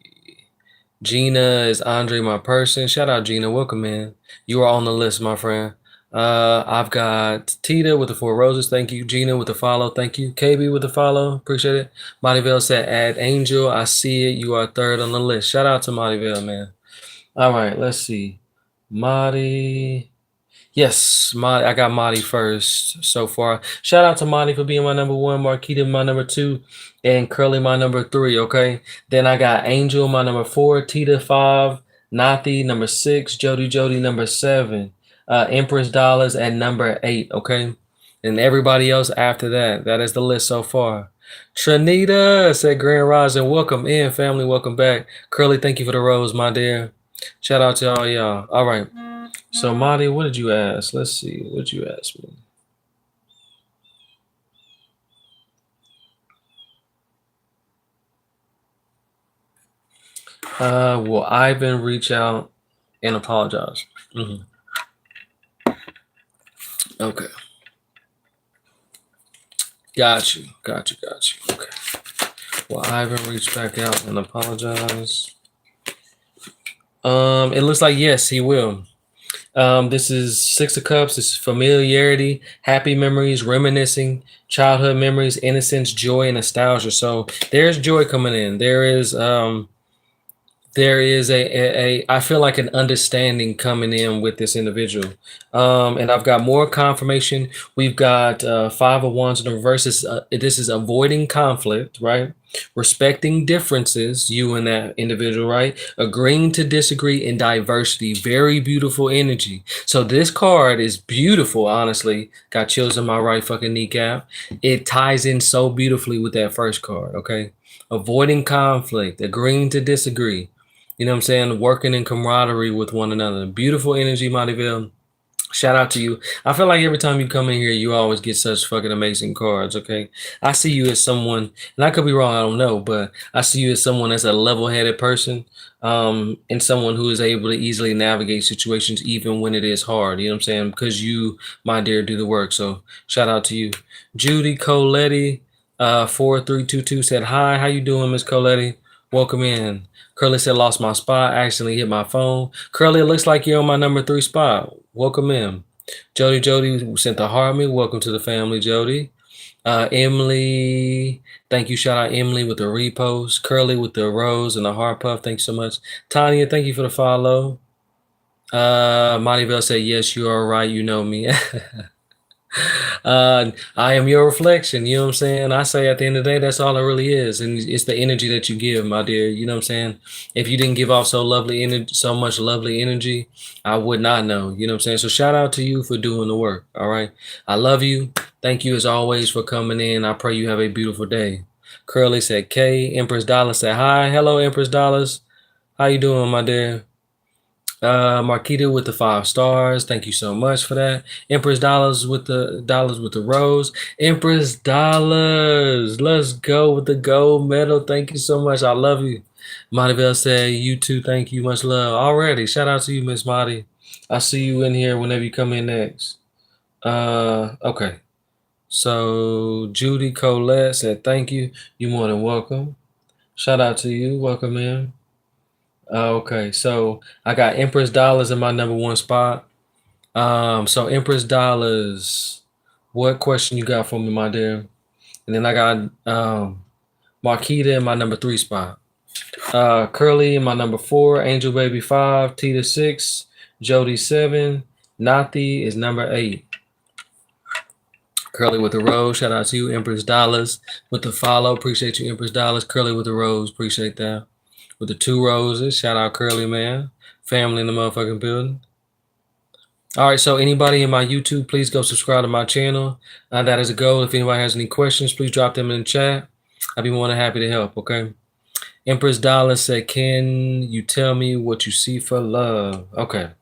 Gina is Andre, my person. Shout out, Gina. Welcome, man. You are on the list, my friend. I've got Tita with the 4 roses. Thank you. Gina with the follow. Thank you. KB with the follow. Appreciate it. Montyville said, add Angel. I see it. You are 3rd on the list. Shout out to Montyville, man. All right, let's see. Marty. Yes, I got Marty first so far. Shout out to Marty for being my number 1, Marquita my number 2, and Curly my number 3, okay? Then I got Angel my number 4, Tita 5, Nathi number 6, Jody number 7, Empress Dollars at number 8, okay? And everybody else after that. That is the list so far. Trinita said, Grand Rising, welcome in, family, welcome back. Curly, thank you for the rose, my dear. Shout out to all y'all. All right. So, Marty, what did you ask? Let's see. What did you ask me? Will Ivan reach out and apologize? Okay. Got you. Okay. Will Ivan reach back out and apologize? It looks like yes, he will. This is 6 of Cups. This is familiarity, happy memories, reminiscing, childhood memories, innocence, joy, and nostalgia. So there's joy coming in. There is there is I feel like an understanding coming in with this individual. And I've got more confirmation. We've got five of wands in the reverse. This is avoiding conflict, right? Respecting differences, you and that individual, right? Agreeing to disagree in diversity. Very beautiful energy. So this card is beautiful, honestly. Got chills in my right fucking kneecap. It ties in so beautifully with that first card, okay? Avoiding conflict, agreeing to disagree. You know what I'm saying? Working in camaraderie with one another. Beautiful energy, Montyville. Shout out to you. I feel like every time you come in here, you always get such fucking amazing cards, okay? I see you as someone, and I could be wrong, I don't know, but I see you as someone that's a level-headed person, and someone who is able to easily navigate situations even when it is hard. You know what I'm saying? Because you, my dear, do the work. So shout out to you. Judy Coletti, 4322 said, hi, how you doing, Miss Coletti? Welcome in. Curly said, lost my spot. Accidentally hit my phone. Curly, it looks like you're on my number 3 spot. Welcome in. Jody sent the Harmony. Welcome to the family, Jody. Emily, thank you. Shout out Emily with the repost. Curly with the rose and the heart puff. Thanks so much. Tanya, thank you for the follow. Montyville said, yes, you are right. You know me. I am your reflection. You know what I'm saying? I say at the end of the day, that's all it really is. And it's the energy that you give, my dear. You know what I'm saying? If you didn't give off so lovely energy, so much lovely energy, I would not know. You know what I'm saying? So shout out to you for doing the work. All right. I love you. Thank you as always for coming in. I pray you have a beautiful day. Curly said K. Empress Dollars said hi. Hello, Empress Dollars. How you doing, my dear? Marquita with the 5 stars. Thank you so much for that. Empress Dollars with the rose. Empress Dollars. Let's go with the gold medal. Thank you so much. I love you. Montyville said, you too. Thank you. Much love. Already. Shout out to you, Miss Monty. I'll see you in here whenever you come in next. Okay. So Judy Colette said, thank you. You're more than welcome. Shout out to you. Welcome in. Okay, so I got Empress Dollars in my number 1 spot. So Empress Dollars, what question you got for me, my dear? And then I got Marquita in my number 3 spot. Curly in my number 4, Angel Baby 5, Tita 6, Jody 7, Nathi is number 8. Curly with the rose, shout out to you. Empress Dollars with the follow, appreciate you, Empress Dollars. Curly with the rose, appreciate that. With the 2 roses. Shout out Curly, man. Family in the motherfucking building. All right, so anybody in my YouTube, please go subscribe to my channel. That is a goal. If anybody has any questions, please drop them in the chat. I'd be more than happy to help, okay? Empress Dollar said, can you tell me what you see for love? Okay, I'm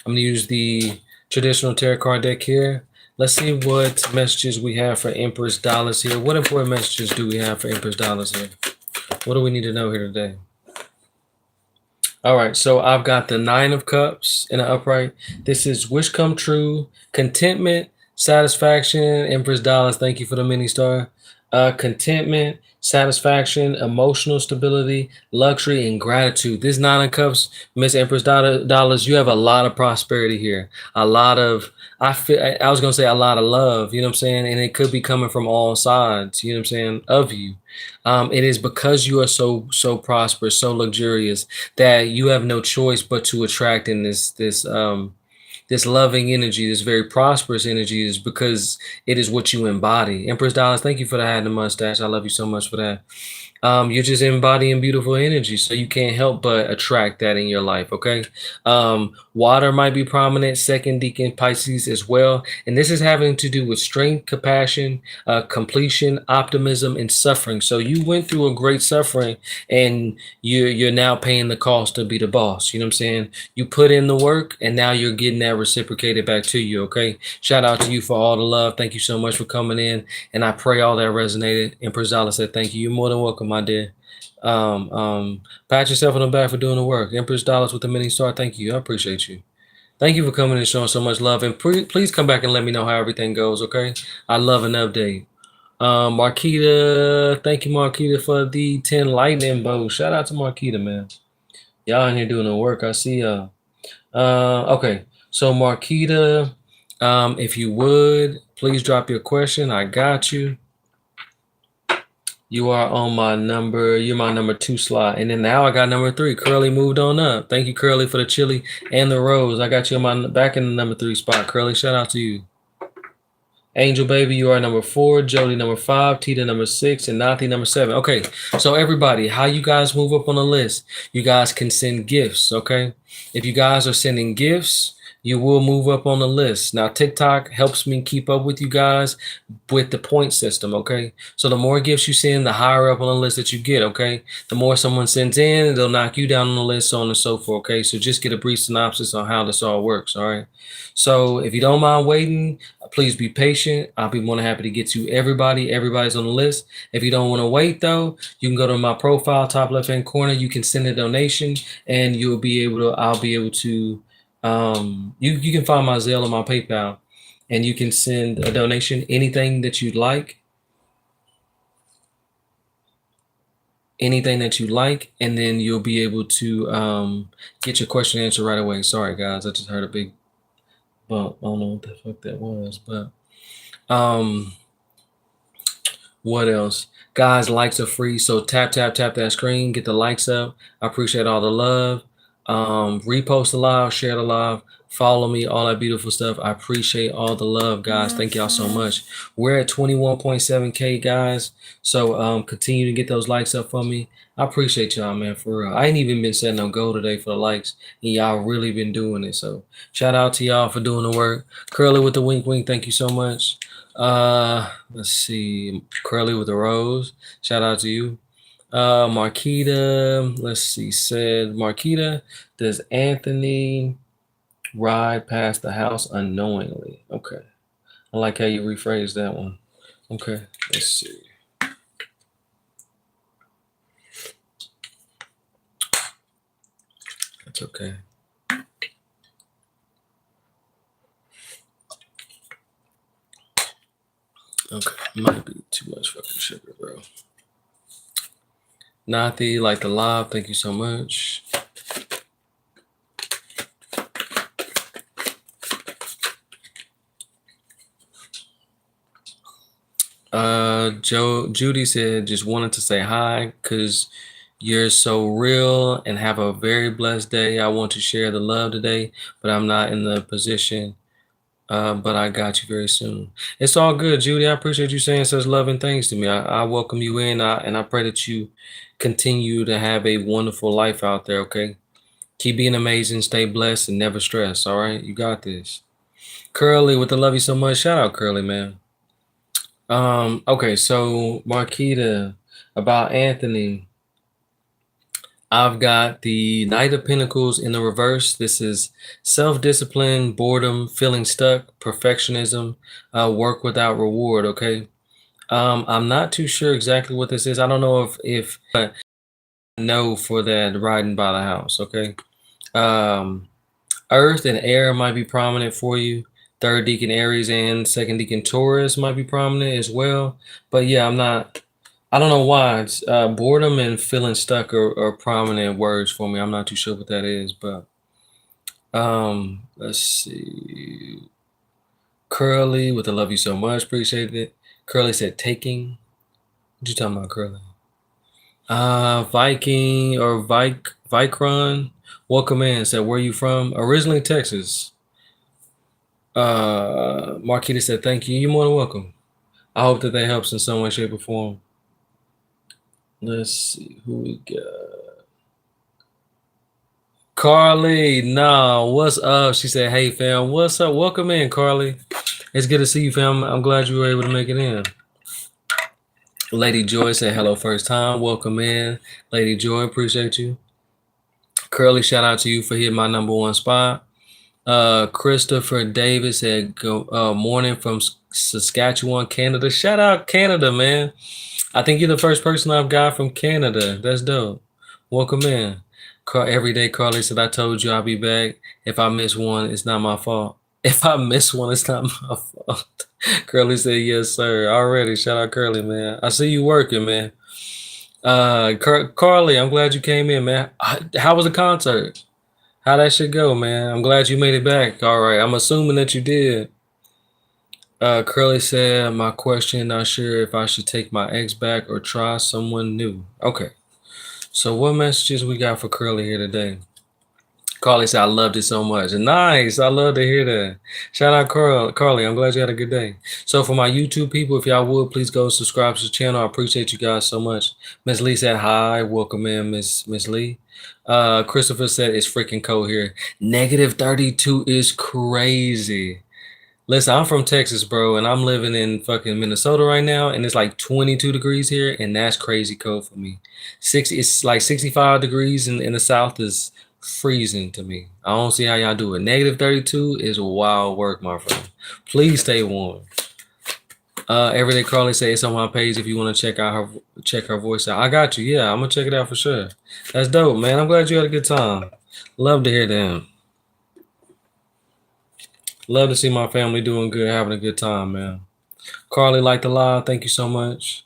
going to use the traditional tarot card deck here. Let's see what messages we have for Empress Dollars here. What important messages do we have for Empress Dollars here? What do we need to know here today? All right, so I've got the 9 of Cups in the upright. This is wish come true, contentment, satisfaction. Empress Dollars, thank you for the mini star. Contentment, satisfaction, emotional stability, luxury, and gratitude. This 9 of Cups, Miss Empress Dollars, you have a lot of prosperity here. A lot of, I was going to say a lot of love, you know what I'm saying? And it could be coming from all sides, you know what I'm saying, of you. It is because you are so prosperous, so luxurious, that you have no choice but to attract in this loving energy, this very prosperous energy, is because it is what you embody. Empress Dollars, thank you for the hat and the mustache. I love you so much for that. You're just embodying beautiful energy, so you can't help but attract that in your life, okay? Water might be prominent, 2nd decan Pisces as well, and this is having to do with strength, compassion, completion, optimism, and suffering. So you went through a great suffering, and you're now paying the cost to be the boss. You know what I'm saying? You put in the work, and now you're getting that reciprocated back to you, okay? Shout out to you for all the love. Thank you so much for coming in, and I pray all that resonated. Empress Dollar said thank you. You're more than welcome, my dear. Pat yourself on the back for doing the work. Empress Dollars with the mini star. Thank you. I appreciate you. Thank you for coming and showing so much love. And please come back and let me know how everything goes, okay? I love an update. Marquita, thank you, Marquita, for the 10 lightning bolts. Shout out to Marquita, man. Y'all in here doing the work. I see y'all. Okay, so Marquita, if you would, please drop your question. I got you. You are on my number. You're my number 2 slot. And then now I got number 3. Curly moved on up. Thank you, Curly, for the chili and the rose. I got you on my back in the number 3 spot. Curly, shout out to you. Angel Baby, you are number 4. Jody, number 5. Tita, number 6. And Nathi, number 7. Okay, so everybody, how you guys move up on the list? You guys can send gifts, okay? If you guys are sending gifts, you will move up on the list. Now, TikTok helps me keep up with you guys with the point system, okay? So the more gifts you send, the higher up on the list that you get, okay? The more someone sends in, they'll knock you down on the list, so on and so forth, okay? So just get a brief synopsis on how this all works, all right? So if you don't mind waiting, please be patient. I'll be more than happy to get to everybody. Everybody's on the list. If you don't want to wait, though, you can go to my profile, top left-hand corner. You can send a donation, and I'll be able to, you can find my Zelle or my PayPal, and you can send a donation, anything that you'd like. Anything that you like, and then you'll be able to get your question answered right away. Sorry, guys. I just heard a big bump. I don't know what the fuck that was, but what else? Guys, likes are free, so tap that screen, get the likes up. I appreciate all the love. Repost the live, share the live, follow me, all that beautiful stuff. I appreciate all the love, guys. Thank y'all so much. We're at 21.7K, guys. So continue to get those likes up for me. I appreciate y'all, man, for real. I ain't even been setting no goal today for the likes, and y'all really been doing it. So shout out to y'all for doing the work. Curly with the wink wink, thank you so much. Let's see. Curly with the rose. Shout out to you. Marquita, let's see, said Marquita, does Anthony ride past the house unknowingly? Okay. I like how you rephrased that one. Okay, let's see. That's okay. Okay, might be too much fucking sugar, bro. Nathi, like the live, thank you so much. Judy said, just wanted to say hi because you're so real and have a very blessed day. I want to share the love today, but I'm not in the position. But I got you very soon. It's all good, Judy. I appreciate you saying such loving things to me. I welcome you in, and I pray that you continue to have a wonderful life out there, okay? Keep being amazing, stay blessed, and never stress, all right? You got this. Curly, with the love you so much. Shout out, Curly, man. Okay, so Marquita, about Anthony. I've got the Knight of Pentacles in the reverse. This is self-discipline, boredom, feeling stuck, perfectionism, work without reward, okay? I'm not too sure exactly what this is. I don't know if I know for that riding by the house, okay? Earth and air might be prominent for you. Third deacon Aries and second deacon Taurus might be prominent as well. But yeah, I don't know why. It's boredom and feeling stuck are prominent words for me. I'm not too sure what that is, but let's see. Curly with the love you so much, appreciate it. Curly said taking. What you talking about, Curly? Viking or Vicron. Welcome in. Said where you from? Originally Texas. Marquita said thank you. You're more than welcome. I hope that helps in some way, shape, or form. Let's see who we got. Carly, nah, what's up? She said, hey, fam, what's up? Welcome in, Carly. It's good to see you, fam. I'm glad you were able to make it in. Lady Joy said, hello, first time. Welcome in. Lady Joy, appreciate you. Curly, shout out to you for hitting my number 1 spot. Christopher David said, morning from Saskatchewan, Canada. Shout out Canada, man. I think you're the first person I've got from Canada. That's dope. Welcome in. Everyday Carly said, I told you I'll be back. If I miss one, it's not my fault. If I miss one, it's not my fault. Curly said, yes, sir. Already. Shout out Curly, man. I see you working, man. Carly, I'm glad you came in, man. How was the concert? How that shit go, man? I'm glad you made it back. All right. I'm assuming that you did. Curly said, my question, not sure if I should take my ex back or try someone new. Okay. So what messages we got for Curly here today? Carly said, I loved it so much. Nice. I love to hear that. Shout out Carly. I'm glad you had a good day. So for my YouTube people, if y'all would, please go subscribe to the channel. I appreciate you guys so much. Miss Lee said, hi. Welcome in, Miss Lee. Christopher said, it's freaking cold here. -32 is crazy. Listen, I'm from Texas, bro, and I'm living in fucking Minnesota right now, and it's like 22 degrees here, and that's crazy cold for me. It's like 65 degrees in the South is freezing to me. I don't see how y'all do it. -32 is wild work, my friend. Please stay warm. Everyday Carly say it's on my page if you want to check her voice out. I got you. Yeah, I'm gonna check it out for sure. That's dope, man. I'm glad you had a good time. Love to hear them. Love to see my family doing good, having a good time, man. Carly liked the live. Thank you so much.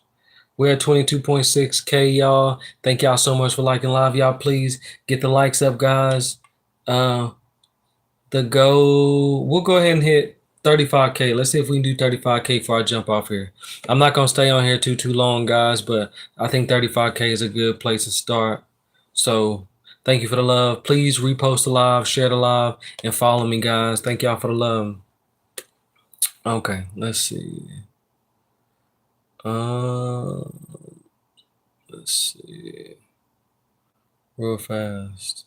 We're at 22.6K, y'all. Thank y'all so much for liking live. Y'all, please get the likes up, guys. We'll go ahead and hit 35K. Let's see if we can do 35K before I jump off here. I'm not going to stay on here too long, guys, but I think 35K is a good place to start. So thank you for the love. Please repost the live, share the live, and follow me, guys. Thank y'all for the love. Okay, let's see. Let's see. Real fast.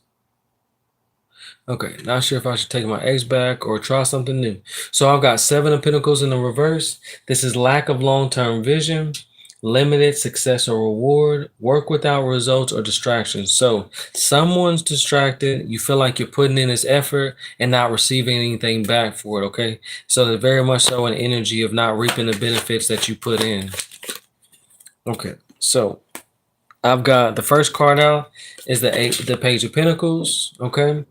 Okay, not sure if I should take my ex back or try something new. So I've got 7 of Pentacles in the reverse. This is lack of long-term vision, limited success or reward, work without results or distractions. So someone's distracted. You feel like you're putting in this effort and not receiving anything back for it, okay? So there's very much so an energy of not reaping the benefits that you put in. Okay, so I've got the first card out is the Page of Pentacles, okay?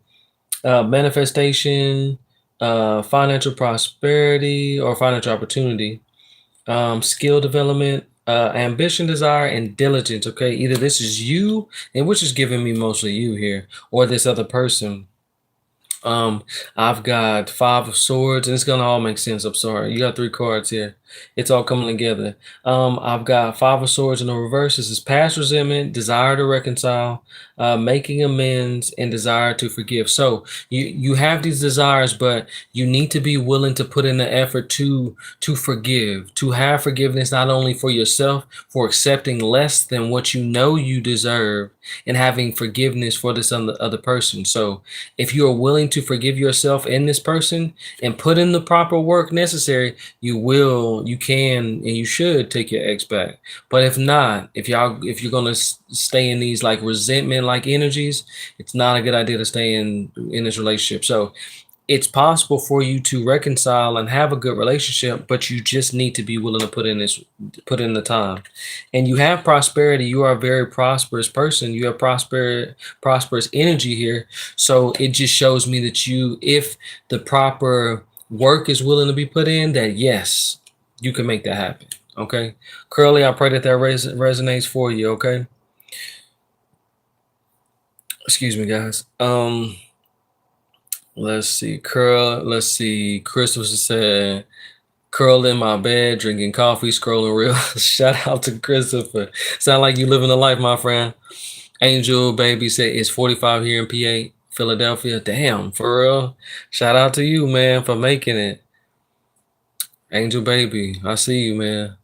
Manifestation, financial prosperity or financial opportunity, skill development, ambition, desire, and diligence. Okay, either this is you, and which is giving me mostly you here, or this other person. I've got 5 of Swords, and it's gonna all make sense. I'm sorry, you got 3 cards here. It's all coming together. I've got 5 of Swords in the reverse. This is past resentment, desire to reconcile, making amends, and desire to forgive. So you have these desires, but you need to be willing to put in the effort to forgive, to have forgiveness not only for yourself for accepting less than what you know you deserve, and having forgiveness for this other person. So if you are willing to forgive yourself and this person and put in the proper work necessary, you can, and you should take your ex back. But if not, if you're gonna stay in these like resentment like energies, it's not a good idea to stay in this relationship. So it's possible for you to reconcile and have a good relationship, but you just need to be willing to put in the time. And you have prosperity. You are a very prosperous person. You have prosperous energy here. So it just shows me that if the proper work is willing to be put in, that yes, you can make that happen. Okay, Curly, I pray that resonates for you. Okay, excuse me, guys. Let's see. Christopher said, curled in my bed, drinking coffee, scrolling real. Shout out to Christopher. Sound like you living a life, my friend. Angel Baby said it's 45 here in PA, Philadelphia. Damn, for real. Shout out to you, man, for making it. Angel Baby, I see you, man.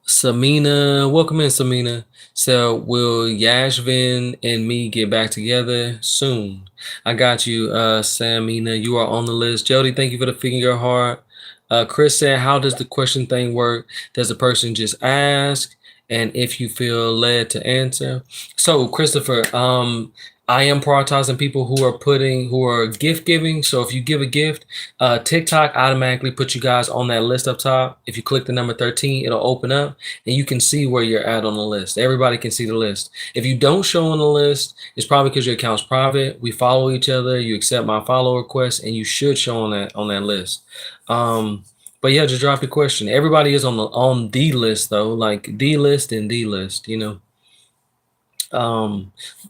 Samina, welcome in, Samina. So, will Yashvin and me get back together soon? I got you, Samina. You are on the list. Jody, thank you for the finger heart. Chris said, how does the question thing work? Does the person just ask? And if you feel led to answer? So, Christopher, I am prioritizing people who are gift giving. So if you give a gift, TikTok automatically puts you guys on that list up top. If you click the number 13, it'll open up and you can see where you're at on the list. Everybody can see the list. If you don't show on the list, it's probably because your account's private. We follow each other. You accept my follow request, and you should show on that list. But yeah, just drop your question. Everybody is on the list though, like D list and D list, you know.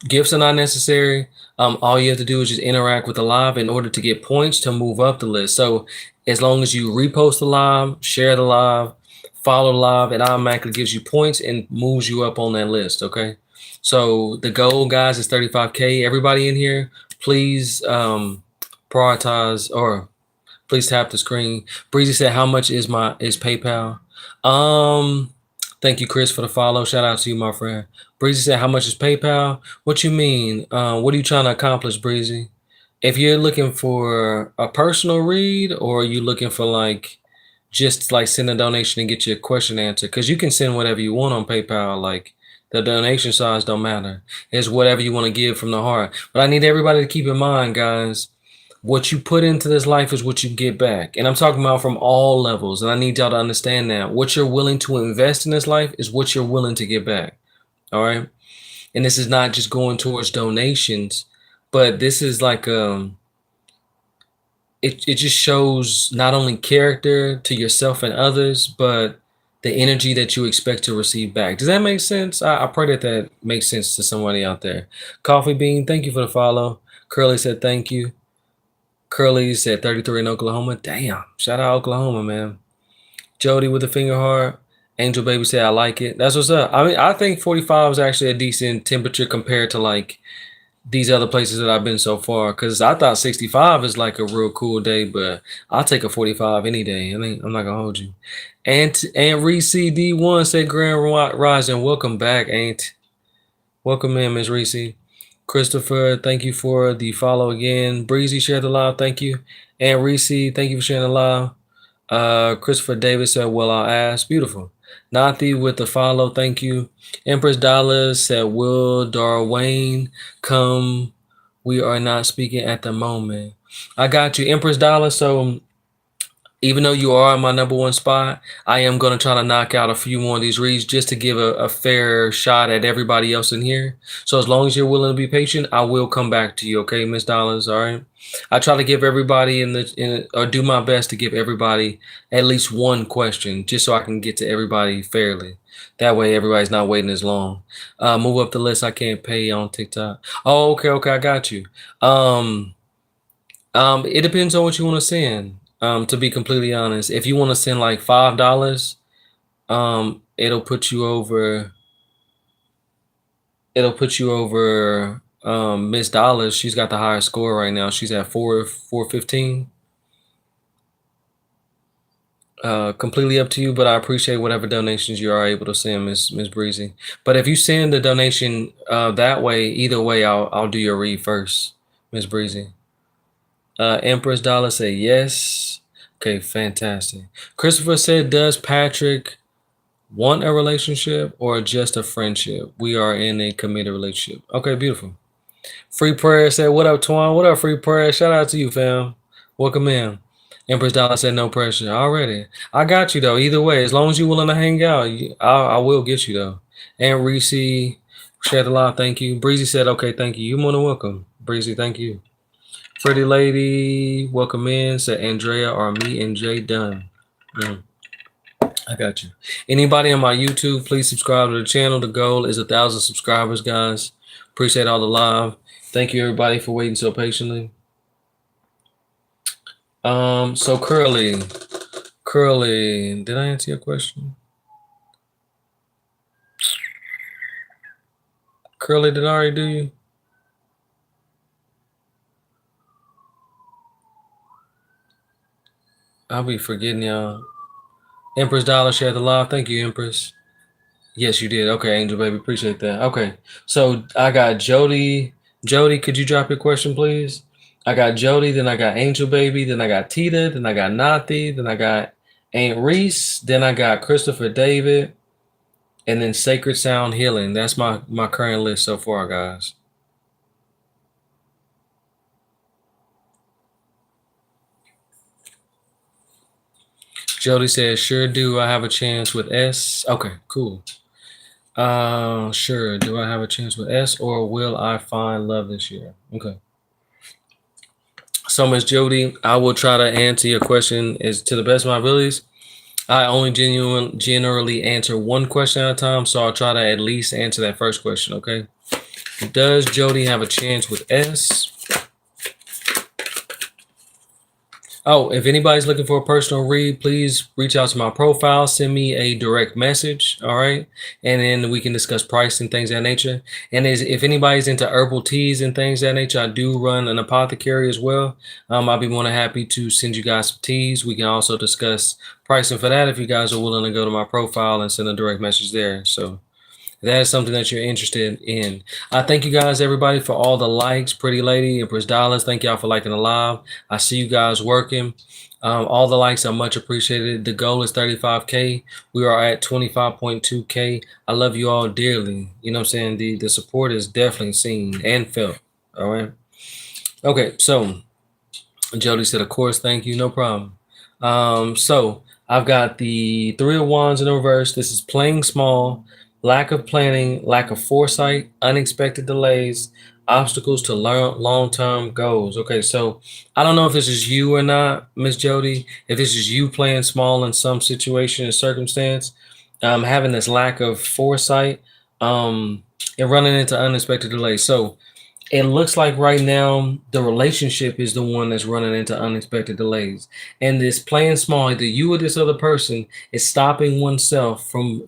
Gifts are not necessary. All you have to do is just interact with the live in order to get points to move up the list. So As long as you repost the live, share the live, follow the live, it automatically gives you points and moves you up on that list, okay? So the goal, guys, is 35K. Everybody in here, please prioritize or please tap the screen. Breezy said, how much is PayPal? Thank you, Chris, for the follow. Shout out to you, my friend. Breezy said, how much is PayPal? What you mean? What are you trying to accomplish, Breezy? If you're looking for a personal read, or are you looking for like just like send a donation and get your question answered? Because you can send whatever you want on PayPal. Like the donation size don't matter. It's whatever you want to give from the heart. But I need everybody to keep in mind, guys, what you put into this life is what you get back. And I'm talking about from all levels. And I need y'all to understand that. What you're willing to invest in this life is what you're willing to get back. All right. And this is not just going towards donations, but this is like it just shows not only character to yourself and others, but the energy that you expect to receive back. Does that make sense? I pray that that makes sense to somebody out there. Coffee Bean, thank you for the follow. Curly said thank you. Curly said 33 in Oklahoma. Damn. Shout out Oklahoma, man. Jody with the finger heart. Angel Baby said I like it. That's what's up. I mean, I think 45 is actually a decent temperature compared to like these other places that I've been so far, because I thought 65 is like a real cool day, but I'll take a 45 any day. I'm not gonna hold you. And Reese D1 said Grand Rising. Welcome back, Aunt. Welcome in, Miss Reese. Christopher, thank you for the follow again. Breezy shared the live, thank you. And Reese, thank you for sharing the live. Christopher Davis said, well, I'll ask. Beautiful. Nathi with the follow, thank you. Empress Dollars said, will Darwayne come? We are not speaking at the moment. I got you, Empress Dollar. So even though you are in my number one spot, I am going to try to knock out a few more of these reads just to give a fair shot at everybody else in here. So as long as you're willing to be patient, I will come back to you. Okay, Miss Dollars. All right. I try to give everybody or do my best to give everybody at least one question just so I can get to everybody fairly. That way everybody's not waiting as long. Move up the list. I can't pay on TikTok. Oh, okay. Okay. I got you. It depends on what you want to send. To be completely honest, if you want to send like $5, it'll put you over. It'll put you over Miss Dollars. She's got the highest score right now. She's at 415. Completely up to you, but I appreciate whatever donations you are able to send, Miss Breezy. But if you send the donation that way, either way, I'll do your read first, Miss Breezy. Empress Dollar say yes. Okay, fantastic. Christopher said, does Patrick want a relationship or just a friendship? We are in a committed relationship. Okay, beautiful. Free Prayer said, what up, Twan? What up, Free Prayer? Shout out to you, fam. Welcome in. Empress Dollar said, no pressure. Already. I got you, though. Either way, as long as you're willing to hang out, I will get you, though. And Reese shared the live. Thank you. Breezy said, okay, thank you. You're more than welcome. Breezy, thank you. Pretty lady, welcome in. Said Andrea or me and Jay done. I got you. Anybody on my YouTube, please subscribe to the channel. The goal is 1,000 subscribers, guys. Appreciate all the love. Thank you, everybody, for waiting so patiently. So Curly, did I answer your question? Curly, did I already do you? I'll be forgetting y'all. Empress Dollar shared the live. Thank you, Empress. Yes, you did. Okay, Angel Baby. Appreciate that. Okay. So I got Jody. Jody, could you drop your question, please? I got Jody, then I got Angel Baby, then I got Tita, then I got Nathi, then I got Aunt Reese, then I got Christopher David, and then Sacred Sound Healing. That's my current list so far, guys. Jody says, sure do I have a chance with S? Okay, cool. Sure. Do I have a chance with S, or will I find love this year? Okay. So, Miss Jody, I will try to answer your question as to the best of my abilities. I only generally answer one question at a time, so I'll try to at least answer that first question, okay? Does Jody have a chance with S? Oh, if anybody's looking for a personal read, please reach out to my profile, send me a direct message, all right? And then we can discuss price and things of that nature. And if anybody's into herbal teas and things of that nature, I do run an apothecary as well. I'll be more than happy to send you guys some teas. We can also discuss pricing for that if you guys are willing to go to my profile and send a direct message there. So that is something that you're interested in. I thank you guys, everybody, for all the likes. Pretty Lady, Empress Dollars, thank y'all for liking the live. I see you guys working. All the likes are much appreciated. The goal is 35K. We are at 25.2K. I love you all dearly. You know what I'm saying? The support is definitely seen and felt. All right. Okay, so Jody said, of course, thank you. No problem. So I've got the Three of Wands in reverse. This is playing small, lack of planning, lack of foresight, unexpected delays, obstacles to long-term goals. Okay, so I don't know if this is you or not, Miss Jody. If this is you playing small in some situation or circumstance, having this lack of foresight, and running into unexpected delays. So it looks like right now the relationship is the one that's running into unexpected delays, and this playing small, either you or this other person, is stopping oneself from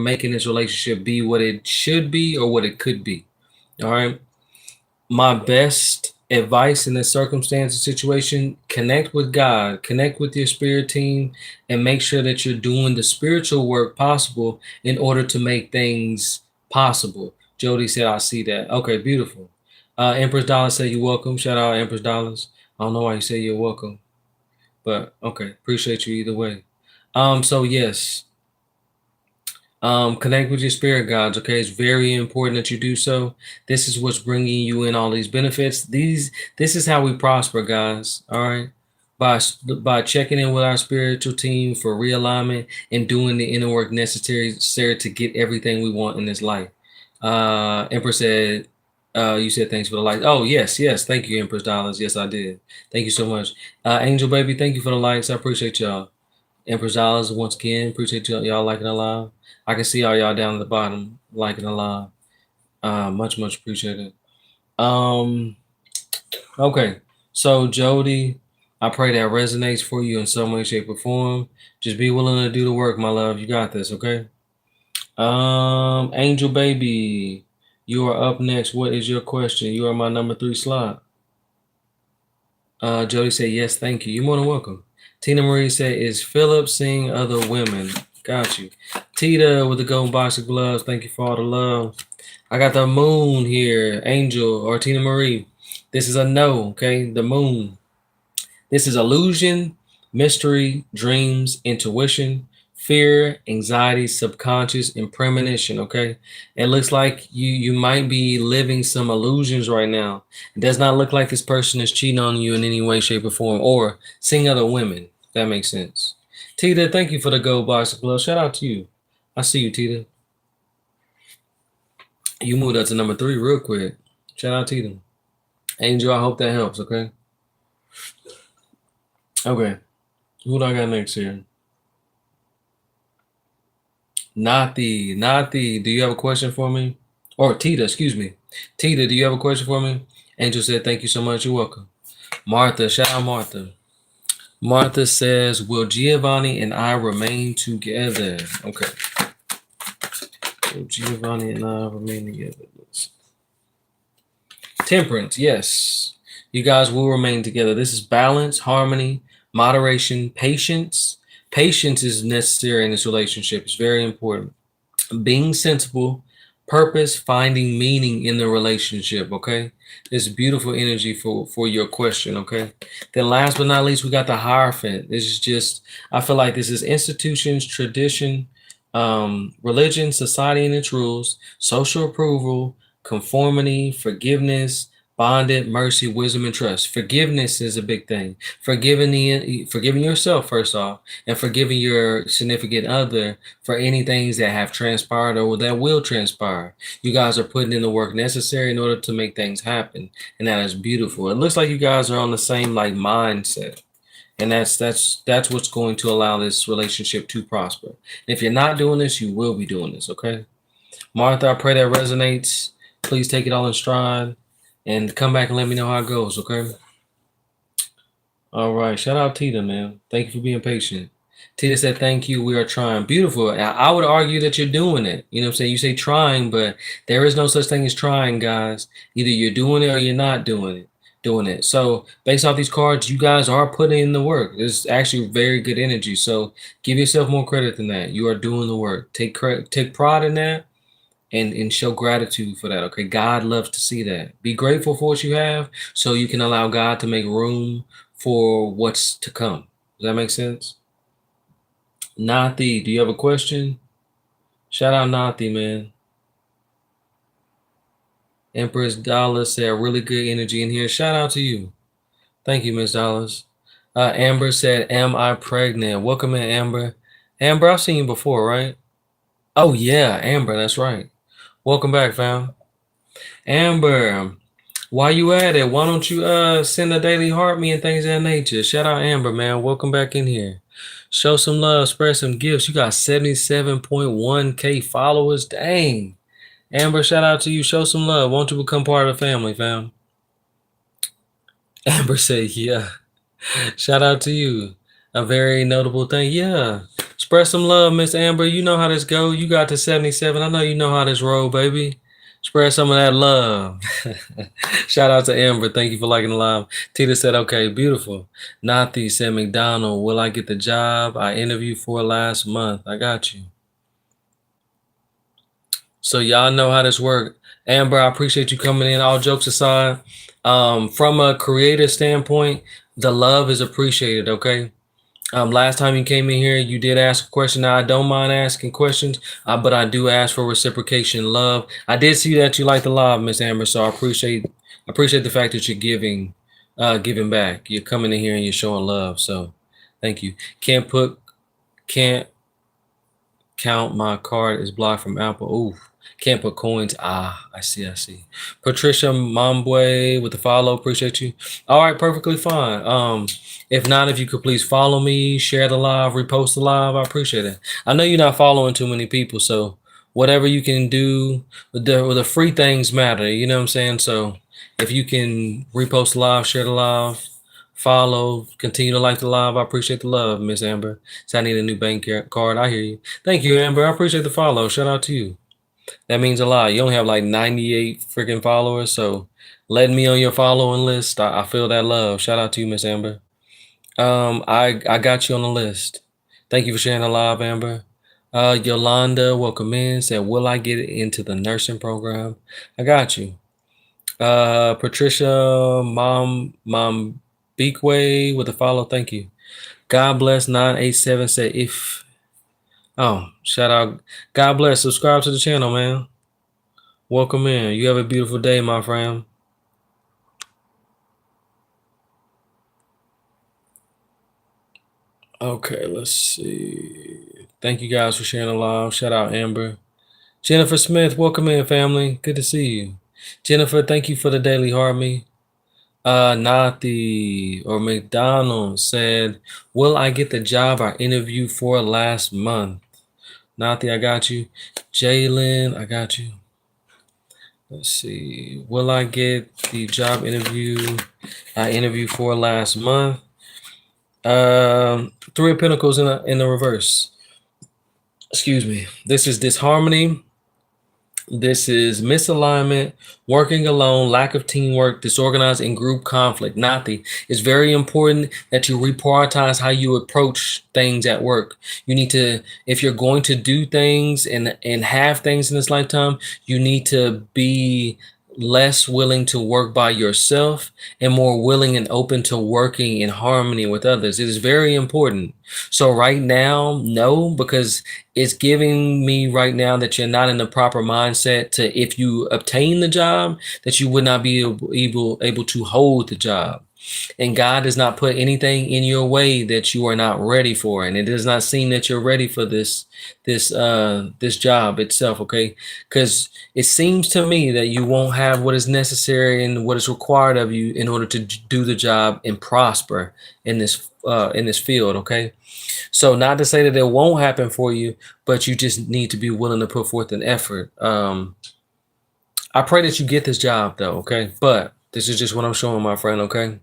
making this relationship be what it should be or what it could be. All right, my best advice in this circumstance and situation: connect with God, connect with your spirit team, and make sure that you're doing the spiritual work possible in order to make things possible. Jody said, I see that. Okay, beautiful. Empress Dollars said, you're welcome. Shout out Empress Dollars. I don't know why you say you're welcome, but okay, appreciate you either way. So yes, connect with your spirit guides. Okay, it's very important that you do so. This is what's bringing you in all these benefits. This is how we prosper, guys. All right, by checking in with our spiritual team for realignment and doing the inner work necessary to get everything we want in this life. Empress said, you said thanks for the likes. Oh, yes, yes. Thank you, Empress Dollars. Yes, I did. Thank you so much. Angel Baby, thank you for the likes. I appreciate y'all. Empress Dollars, once again, appreciate y'all liking the live. I can see all y'all down at the bottom liking the live. Much, much appreciated. Okay. So, Jody, I pray that resonates for you in some way, shape, or form. Just be willing to do the work, my love. You got this, okay? Angel Baby, you are up next. What is your question? You are my number 3 slot. Jody said, yes, thank you. You're more than welcome. Tina Marie said, is Philip seeing other women? Got you. Tita with the golden box of gloves. Thank you for all the love. I got the moon here. Angel or Tina Marie. This is a no, okay? The moon. This is illusion, mystery, dreams, intuition, fear, anxiety, subconscious, and premonition. Okay, it looks like you might be living some illusions right now. It does not look like this person is cheating on you in any way, shape, or form, or seeing other women. If that makes sense. Tita, thank you for the gold box of gloves. Shout out to you. I see you, Tita. You moved up to number 3 real quick. Shout out, Tita. Angel, I hope that helps. Okay. Okay. Who do I got next here? Not the. Do you have a question for me? Or Tita, excuse me. Tita, do you have a question for me? Angel said, thank you so much. You're welcome. Martha, shout out Martha. Martha says, will Giovanni and I remain together? Okay. Will Giovanni and I remain together? Temperance, yes. You guys will remain together. This is balance, harmony, moderation, patience. Patience is necessary in this relationship. It's very important. Being sensible, purpose, finding meaning in the relationship. Okay, this beautiful energy for your question. Okay, then last but not least, we got the Hierophant. This is just, I feel like this is institutions, tradition, religion, society and its rules, social approval, conformity, forgiveness, bonded, mercy, wisdom, and trust. Forgiveness is a big thing. Forgiving yourself first off, and forgiving your significant other for any things that have transpired or that will transpire. You guys are putting in the work necessary in order to make things happen, and that is beautiful. It looks like you guys are on the same like mindset, and that's what's going to allow this relationship to prosper. And if you're not doing this, you will be doing this. Okay, Martha, I pray that resonates. Please take it all in stride and come back and let me know how it goes. Okay. All right. Shout out Tita, man. Thank you for being patient. Tita said, thank you. We are trying. Beautiful. I would argue that you're doing it. You know what I'm saying? You say trying, but there is no such thing as trying, guys. Either you're doing it or you're not doing it. So based off these cards, you guys are putting in the work. It's actually very good energy. So give yourself more credit than that. You are doing the work. Take pride in that and show gratitude for that. Okay. God loves to see that. Be grateful for what you have so you can allow God to make room for what's to come. Does that make sense? Nathi, do you have a question? Shout out Nathi, man. Empress Dallas said really good energy in here. Shout out to you. Thank you, Miss Dallas. Amber said, am I pregnant? Welcome in, Amber. Amber, I've seen you before, right? Oh, yeah, Amber, that's right. Welcome back, fam. Amber, while you at it, why don't you send a daily heart me and things of that nature? Shout out Amber, man. Welcome back in here. Show some love, spread some gifts. You got 77.1K followers. Dang. Amber, shout out to you. Show some love. Won't you become part of the family, fam? Amber said, yeah. Shout out to you. A very notable thing. Yeah. Spread some love, Miss Amber. You know how this go. You got to 77. I know you know how this roll, baby. Spread some of that love. Shout out to Amber. Thank you for liking the live. Tita said, okay, beautiful. Nathi said, McDonald, will I get the job I interviewed for last month? I got you. So y'all know how this works. Amber, I appreciate you coming in. All jokes aside, from a creative standpoint, the love is appreciated, okay? Last time you came in here, you did ask a question. Now, I don't mind asking questions, but I do ask for reciprocation, love. I did see that you like the love, Miss Amber, so I appreciate the fact that you're giving back. You're coming in here and you're showing love. So, thank you. Can't count my card is blocked from Apple. Ooh, can't put coins. Ah, I see. Patricia Mambwe with the follow. Appreciate you. All right, perfectly fine. If not, if you could please follow me, share the live, repost the live. I appreciate it. I know you're not following too many people, so whatever you can do, the free things matter. You know what I'm saying? So if you can repost the live, share the live, follow, continue to like the live. I appreciate the love, Miss Amber. So I need a new bank card. I hear you. Thank you, Amber. I appreciate the follow. Shout out to you. That means a lot. You only have like 98 freaking followers, so letting me on your following list, I feel that love. Shout out to you, Miss Amber. I got you on the list. Thank you for sharing the live, Amber. Yolanda, welcome in. Said, will I get into the nursing program? I got you. Patricia, Mom Beakway with a follow. Thank you. God bless 987 said if shout out. God bless. Subscribe to the channel, man. Welcome in. You have a beautiful day, my friend. Okay, let's see. Thank you guys for sharing the live. Shout out Amber. Jennifer Smith, welcome in, family. Good to see you. Jennifer, thank you for the daily heart me. Nathi or McDonald said, will I get the job I interviewed for last month? Nathi, I got you. Jalen, I got you. Let's see. Will I get the job I interviewed for last month? Three of Pentacles in the reverse. Excuse me. This is disharmony. This is misalignment, working alone, lack of teamwork, disorganized and group conflict. Nathi, it's very important that you reprioritize how you approach things at work. You need to, if you're going to do things and have things in this lifetime, you need to be less willing to work by yourself and more willing and open to working in harmony with others. It is very important. So right now, no, because it's giving me right now that you're not in the proper mindset to, if you obtain the job, that you would not be able to hold the job. And God does not put anything in your way that you are not ready for. And it does not seem that you're ready for this job itself, okay? Because it seems to me that you won't have what is necessary and what is required of you in order to do the job and prosper in this field, okay? So not to say that it won't happen for you, but you just need to be willing to put forth an effort. I pray that you get this job though, okay? But this is just what I'm showing, my friend, okay?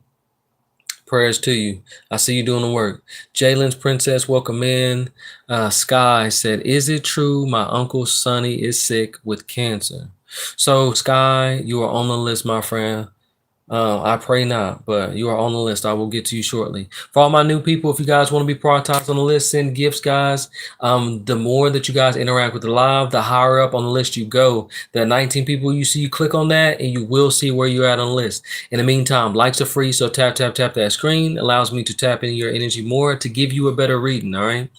Prayers to you. I see you doing the work. Jalen's Princess, welcome in. Sky said, is it true my uncle Sonny is sick with cancer? So, Sky, you are on the list, my friend. I pray not, but you are on the list. I will get to you shortly. For all my new people, if you guys want to be prioritized on the list, send gifts, guys. The more that you guys interact with the live, the higher up on the list you go. There are 19 people you see. You click on that, and you will see where you're at on the list. In the meantime, likes are free, so tap, tap, tap that screen. Allows me to tap in your energy more to give you a better reading, all right?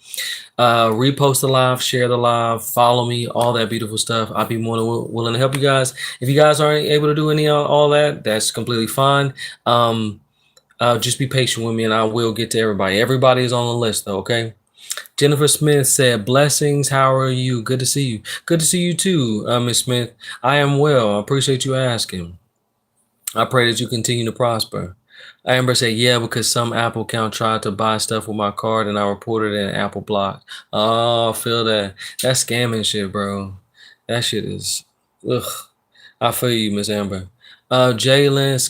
Repost the live, share the live, follow me, all that beautiful stuff. I'll be more than willing to help you guys. If you guys aren't able to do any of all that, that's completely fine. Just be patient with me and I will get to everybody. Everybody is on the list though, okay? Jennifer Smith said, blessings, how are you? Good to see you. Good to see you too, Miss Smith. I am well. I appreciate you asking. I pray that you continue to prosper. Amber said, yeah, because some Apple account tried to buy stuff with my card and I reported it in Apple Block. Oh, I feel that. That's scamming shit, bro. That shit is, ugh. I feel you, Miss Amber. Jalen,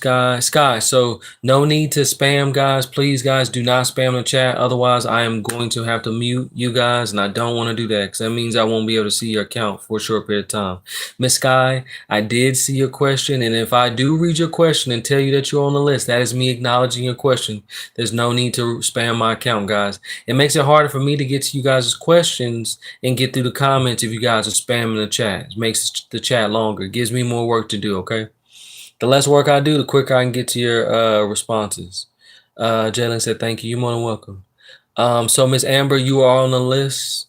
Sky. So no need to spam, guys. Please, guys, do not spam the chat. Otherwise, I am going to have to mute you guys, and I don't want to do that because that means I won't be able to see your account for a short period of time. Miss Sky, I did see your question, and if I do read your question and tell you that you're on the list, that is me acknowledging your question. There's no need to spam my account, guys. It makes it harder for me to get to you guys' questions and get through the comments if you guys are spamming the chat. It makes the chat longer. It gives me more work to do, okay? The less work I do, the quicker I can get to your responses. Jalen said, thank you. You're more than welcome. So, Miss Amber, you are on the list.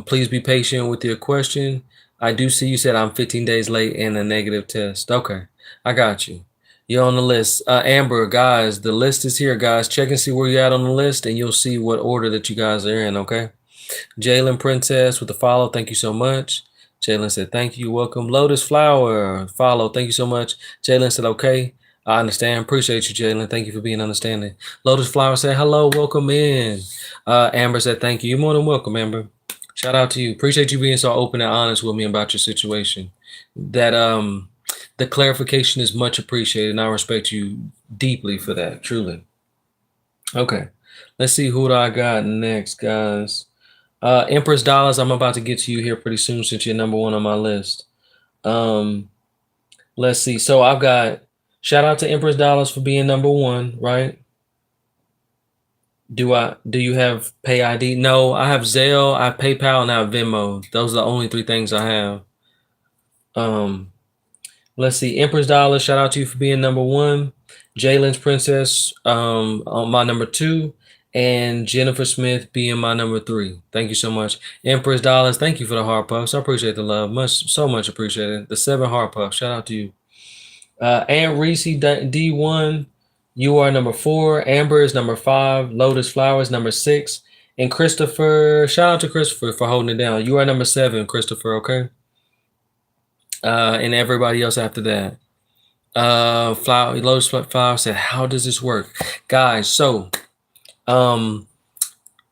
Please be patient with your question. I do see you said I'm 15 days late and a negative test. Okay, I got you. You're on the list. Amber, guys, the list is here, guys. Check and see where you're at on the list, and you'll see what order that you guys are in, okay? Jalen Princess with the follow. Thank you so much. Jalen said, thank you. Welcome. Lotus Flower, follow. Thank you so much. Jalen said, okay. I understand. Appreciate you, Jalen. Thank you for being understanding. Lotus Flower said, hello. Welcome in. Amber said, thank you. You're more than welcome, Amber. Shout out to you. Appreciate you being so open and honest with me about your situation. That the clarification is much appreciated, and I respect you deeply for that, truly. Okay. Let's see who I got next, guys. Empress Dollars, I'm about to get to you here pretty soon since you're number one on my list. Let's see. So I've got, shout out to Empress Dollars for being number one, right? Do you have Pay ID? No, I have Zelle, I have PayPal, and I have Venmo. Those are the only three things I have. Let's see. Empress Dollars, shout out to you for being number one. Jalen's Princess on my number two. And Jennifer Smith being my number three. Thank you so much. Empress Dollars, thank you for the heart puffs. I appreciate the love. So much appreciated. The 7 heart puffs. Shout out to you. Aunt Reese D1, you are number 4. Amber is number 5. Lotus Flowers, number 6. And Christopher, shout out to Christopher for holding it down. You are number 7, Christopher, okay? And everybody else after that. Lotus Flower said, how does this work? Guys, so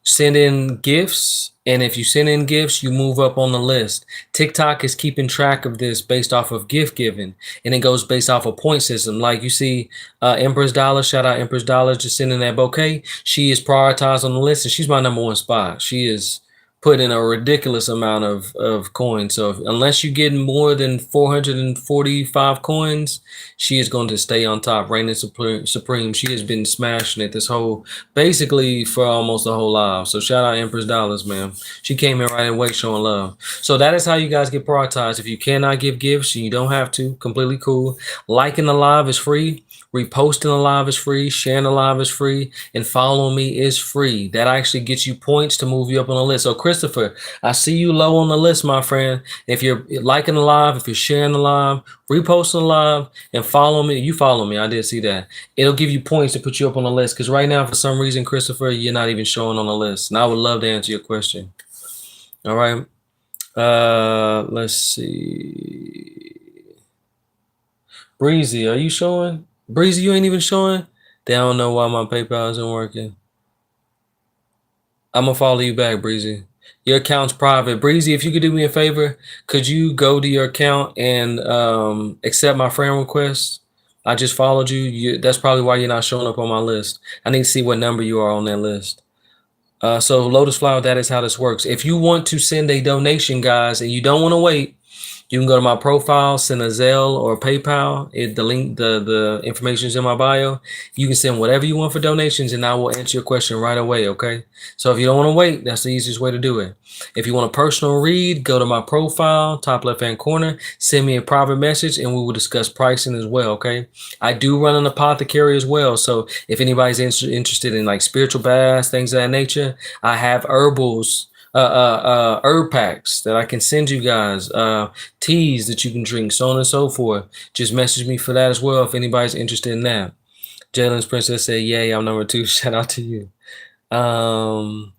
send in gifts, and if you send in gifts, you move up on the list. TikTok is keeping track of this based off of gift giving, and it goes based off a point system. Like you see, Empress Dollar, shout out Empress Dollar, just sending that bouquet. She is prioritized on the list, and she's my number 1 spot. She is put in a ridiculous amount of coins. So unless you get more than 445 coins, she is going to stay on top, reigning supreme. She has been smashing it this whole, basically for almost the whole live. So shout out Empress Dollars, man. She came in right away showing love. So that is how you guys get prioritized. If you cannot give gifts, you don't have to, completely cool. Liking the live is free. Reposting the live is free. Sharing the live is free. And following me is free. That actually gets you points to move you up on the list. So Christopher, I see you low on the list, my friend. If you're liking the live, if you're sharing the live, reposting the live, and follow me, you follow me. I did see that. It'll give you points to put you up on the list. Because right now, for some reason, Christopher, you're not even showing on the list. And I would love to answer your question. All right. Let's see. Breezy, are you showing? Breezy, you ain't even showing? They don't know why my PayPal isn't working. I'm going to follow you back, Breezy. Your account's private. Breezy, if you could do me a favor, could you go to your account and accept my friend request? I just followed you. That's probably why you're not showing up on my list. I need to see what number you are on that list. So Lotus Flower, that is how this works. If you want to send a donation, guys, and you don't want to wait, you can go to my profile, send a Zelle or PayPal. The link, the information is in my bio. You can send whatever you want for donations, and I will answer your question right away. Okay. So if you don't want to wait, that's the easiest way to do it. If you want a personal read, go to my profile, top left hand corner. Send me a private message, and we will discuss pricing as well. Okay. I do run an apothecary as well. So if anybody's interested in like spiritual baths, things of that nature, I have herbals. Herb packs that I can send you guys, teas that you can drink, so on and so forth. Just message me for that as well if anybody's interested in that. Jalen's Princess said, yay, I'm number 2. Shout out to you. Jalen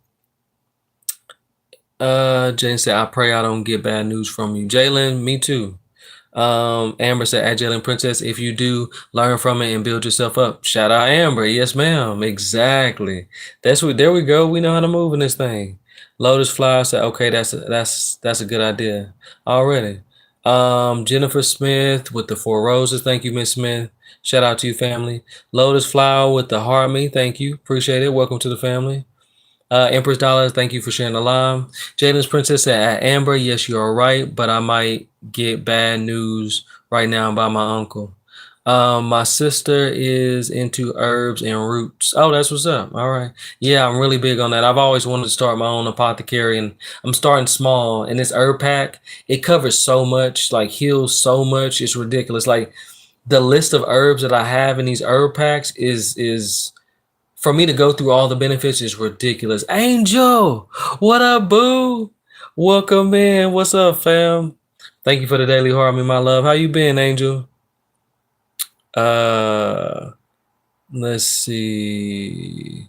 said, I pray I don't get bad news from you. Jalen, me too. Amber said, at Jalen Princess, if you do, learn from it and build yourself up. Shout out Amber. Yes, ma'am. Exactly. That's what, there we go. We know how to move in this thing. Lotus Flower said, okay, that's a good idea already. Jennifer Smith with the 4 roses. Thank you, Miss Smith. Shout out to you, family. Lotus Flower with the heart me. Thank you. Appreciate it. Welcome to the family. Empress Dollar, thank you for sharing the live. Jaden's Princess said, Amber, yes, you are right, but I might get bad news right now by my uncle. My sister is into herbs and roots. Oh, that's what's up. All right. Yeah, I'm really big on that. I've always wanted to start my own apothecary, and I'm starting small. And this herb pack, it covers so much, like heals so much. It's ridiculous. Like the list of herbs that I have in these herb packs is for me to go through all the benefits is ridiculous. Angel, what up, boo? Welcome in. What's up, fam? Thank you for the daily harmony, my love. How you been, Angel? Let's see.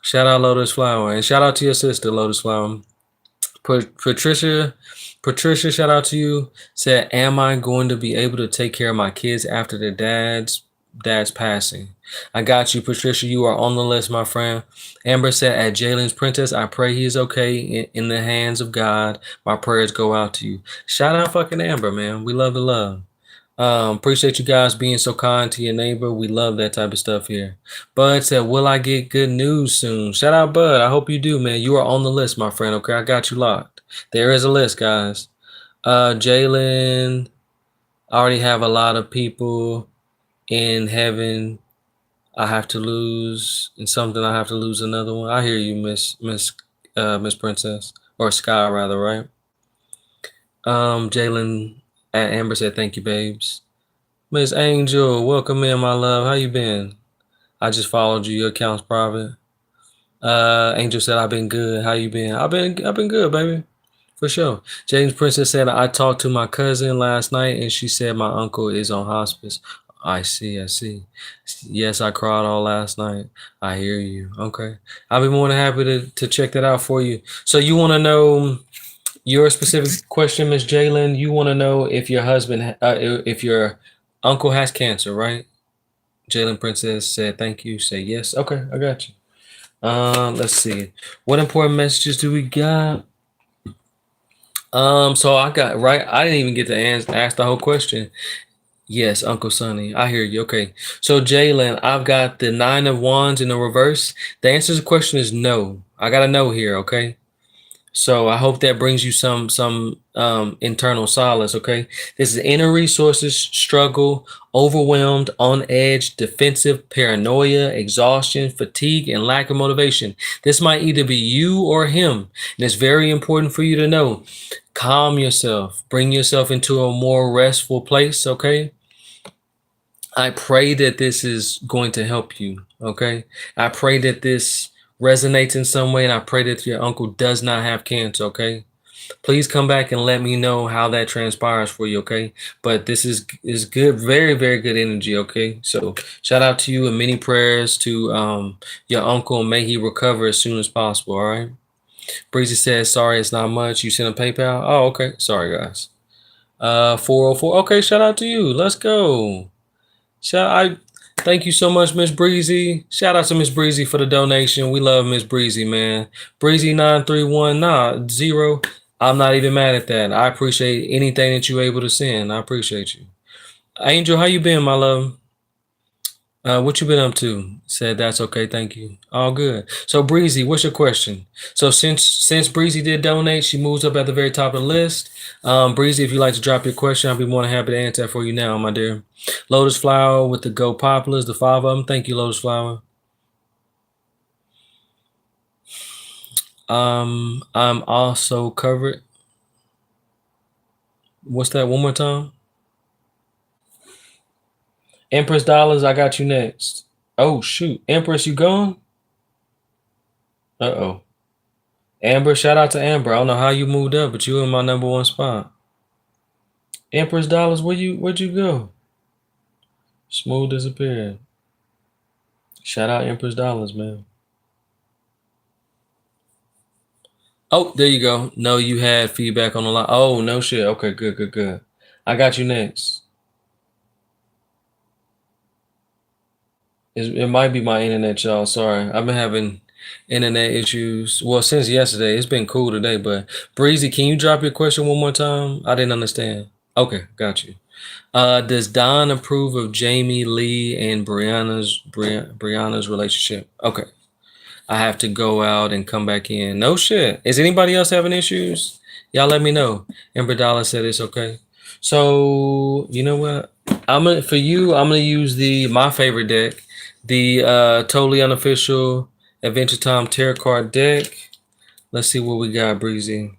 Shout out Lotus Flower, and shout out to your sister, Lotus Flower. Patricia, shout out to you. Said, am I going to be able to take care of my kids after their dad's passing? I got you, Patricia. You are on the list, my friend. Amber said, at Jalen's Princess, I pray he is okay in the hands of God. My prayers go out to you. Shout out fucking Amber, man. We love the love. Appreciate you guys being so kind to your neighbor. We love that type of stuff here. Bud said, will I get good news soon? Shout out, Bud. I hope you do, man. You are on the list, my friend. Okay, I got you locked. There is a list, guys. Jalen, I already have a lot of people in heaven. I have to lose in something. I have to lose another one. I hear you, Miss Princess, or Sky rather, right? Jalen at Amber said, thank you, babes. Miss Angel, welcome in, my love. How you been? I just followed you. Your account's private. Angel said, I've been good. How you been? I've been good, baby. For sure. James Princess said, I talked to my cousin last night and she said my uncle is on hospice. I see. Yes, I cried all last night. I hear you. Okay. I'll be more than happy to check that out for you. So you want to know your specific question, Miss Jalen? You want to know if your husband, if your uncle has cancer, right? Jalen Princess said, thank you. Say yes. Okay, I got you. Let's see. What important messages do we got? So I got right. I didn't even get to ask the whole question. Yes, Uncle Sonny. I hear you. Okay. So Jalen, I've got the 9 of Wands in the reverse. The answer to the question is no. I got a no here. Okay. So I hope that brings you some internal solace. Okay. This is inner resources, struggle, overwhelmed, on edge, defensive, paranoia, exhaustion, fatigue, and lack of motivation. This might either be you or him. And it's very important for you to know. Calm yourself. Bring yourself into a more restful place. Okay. I pray that this is going to help you. Okay. I pray that this resonates in some way, and I pray that your uncle does not have cancer. Okay. Please come back and let me know how that transpires for you. Okay. But this is good. Very, very good energy. Okay. So shout out to you and many prayers to your uncle. May he recover as soon as possible. All right. Breezy says, sorry, it's not much. You sent a PayPal. Oh, okay. Sorry, guys. 404. Okay. Shout out to you. Let's go. Thank you so much, Miss Breezy. Shout out to Miss Breezy for the donation. We love Miss Breezy, man. Breezy 931 0. I'm not even mad at that. I appreciate anything that you're able to send. I appreciate you. Angel, how you been, my love? What you been up to? Said that's okay, thank you. All good. So Breezy, what's your question? So since Breezy did donate, she moves up at the very top of the list. Breezy, if you'd like to drop your question, I'll be more than happy to answer that for you now, my dear. Lotus Flower with the Go Poplars, the 5 of them. Thank you, Lotus Flower. I'm also covered. What's that? One more time. Empress Dollars, I got you next. Oh shoot, Empress, you gone? Uh-oh. Amber, shout out to Amber. I don't know how you moved up, but you in my number one spot. Empress Dollars, where'd you go? Smooth disappeared. Shout out Empress Dollars, man. Oh, there you go. No, you had feedback on the line. Oh, no shit. Okay, good. I got you next. It might be my internet, y'all. Sorry. I've been having internet issues. Well, since yesterday. It's been cool today, but Breezy, can you drop your question one more time? I didn't understand. Okay, got you. Does Don approve of Jamie Lee and Brianna's relationship? Okay. I have to go out and come back in. No shit. Is anybody else having issues? Y'all let me know. Ember Dollar said it's okay. So you know what? I'm gonna use my favorite deck, the totally unofficial Adventure Time Tarot card deck. Let's see what we got, Breezy.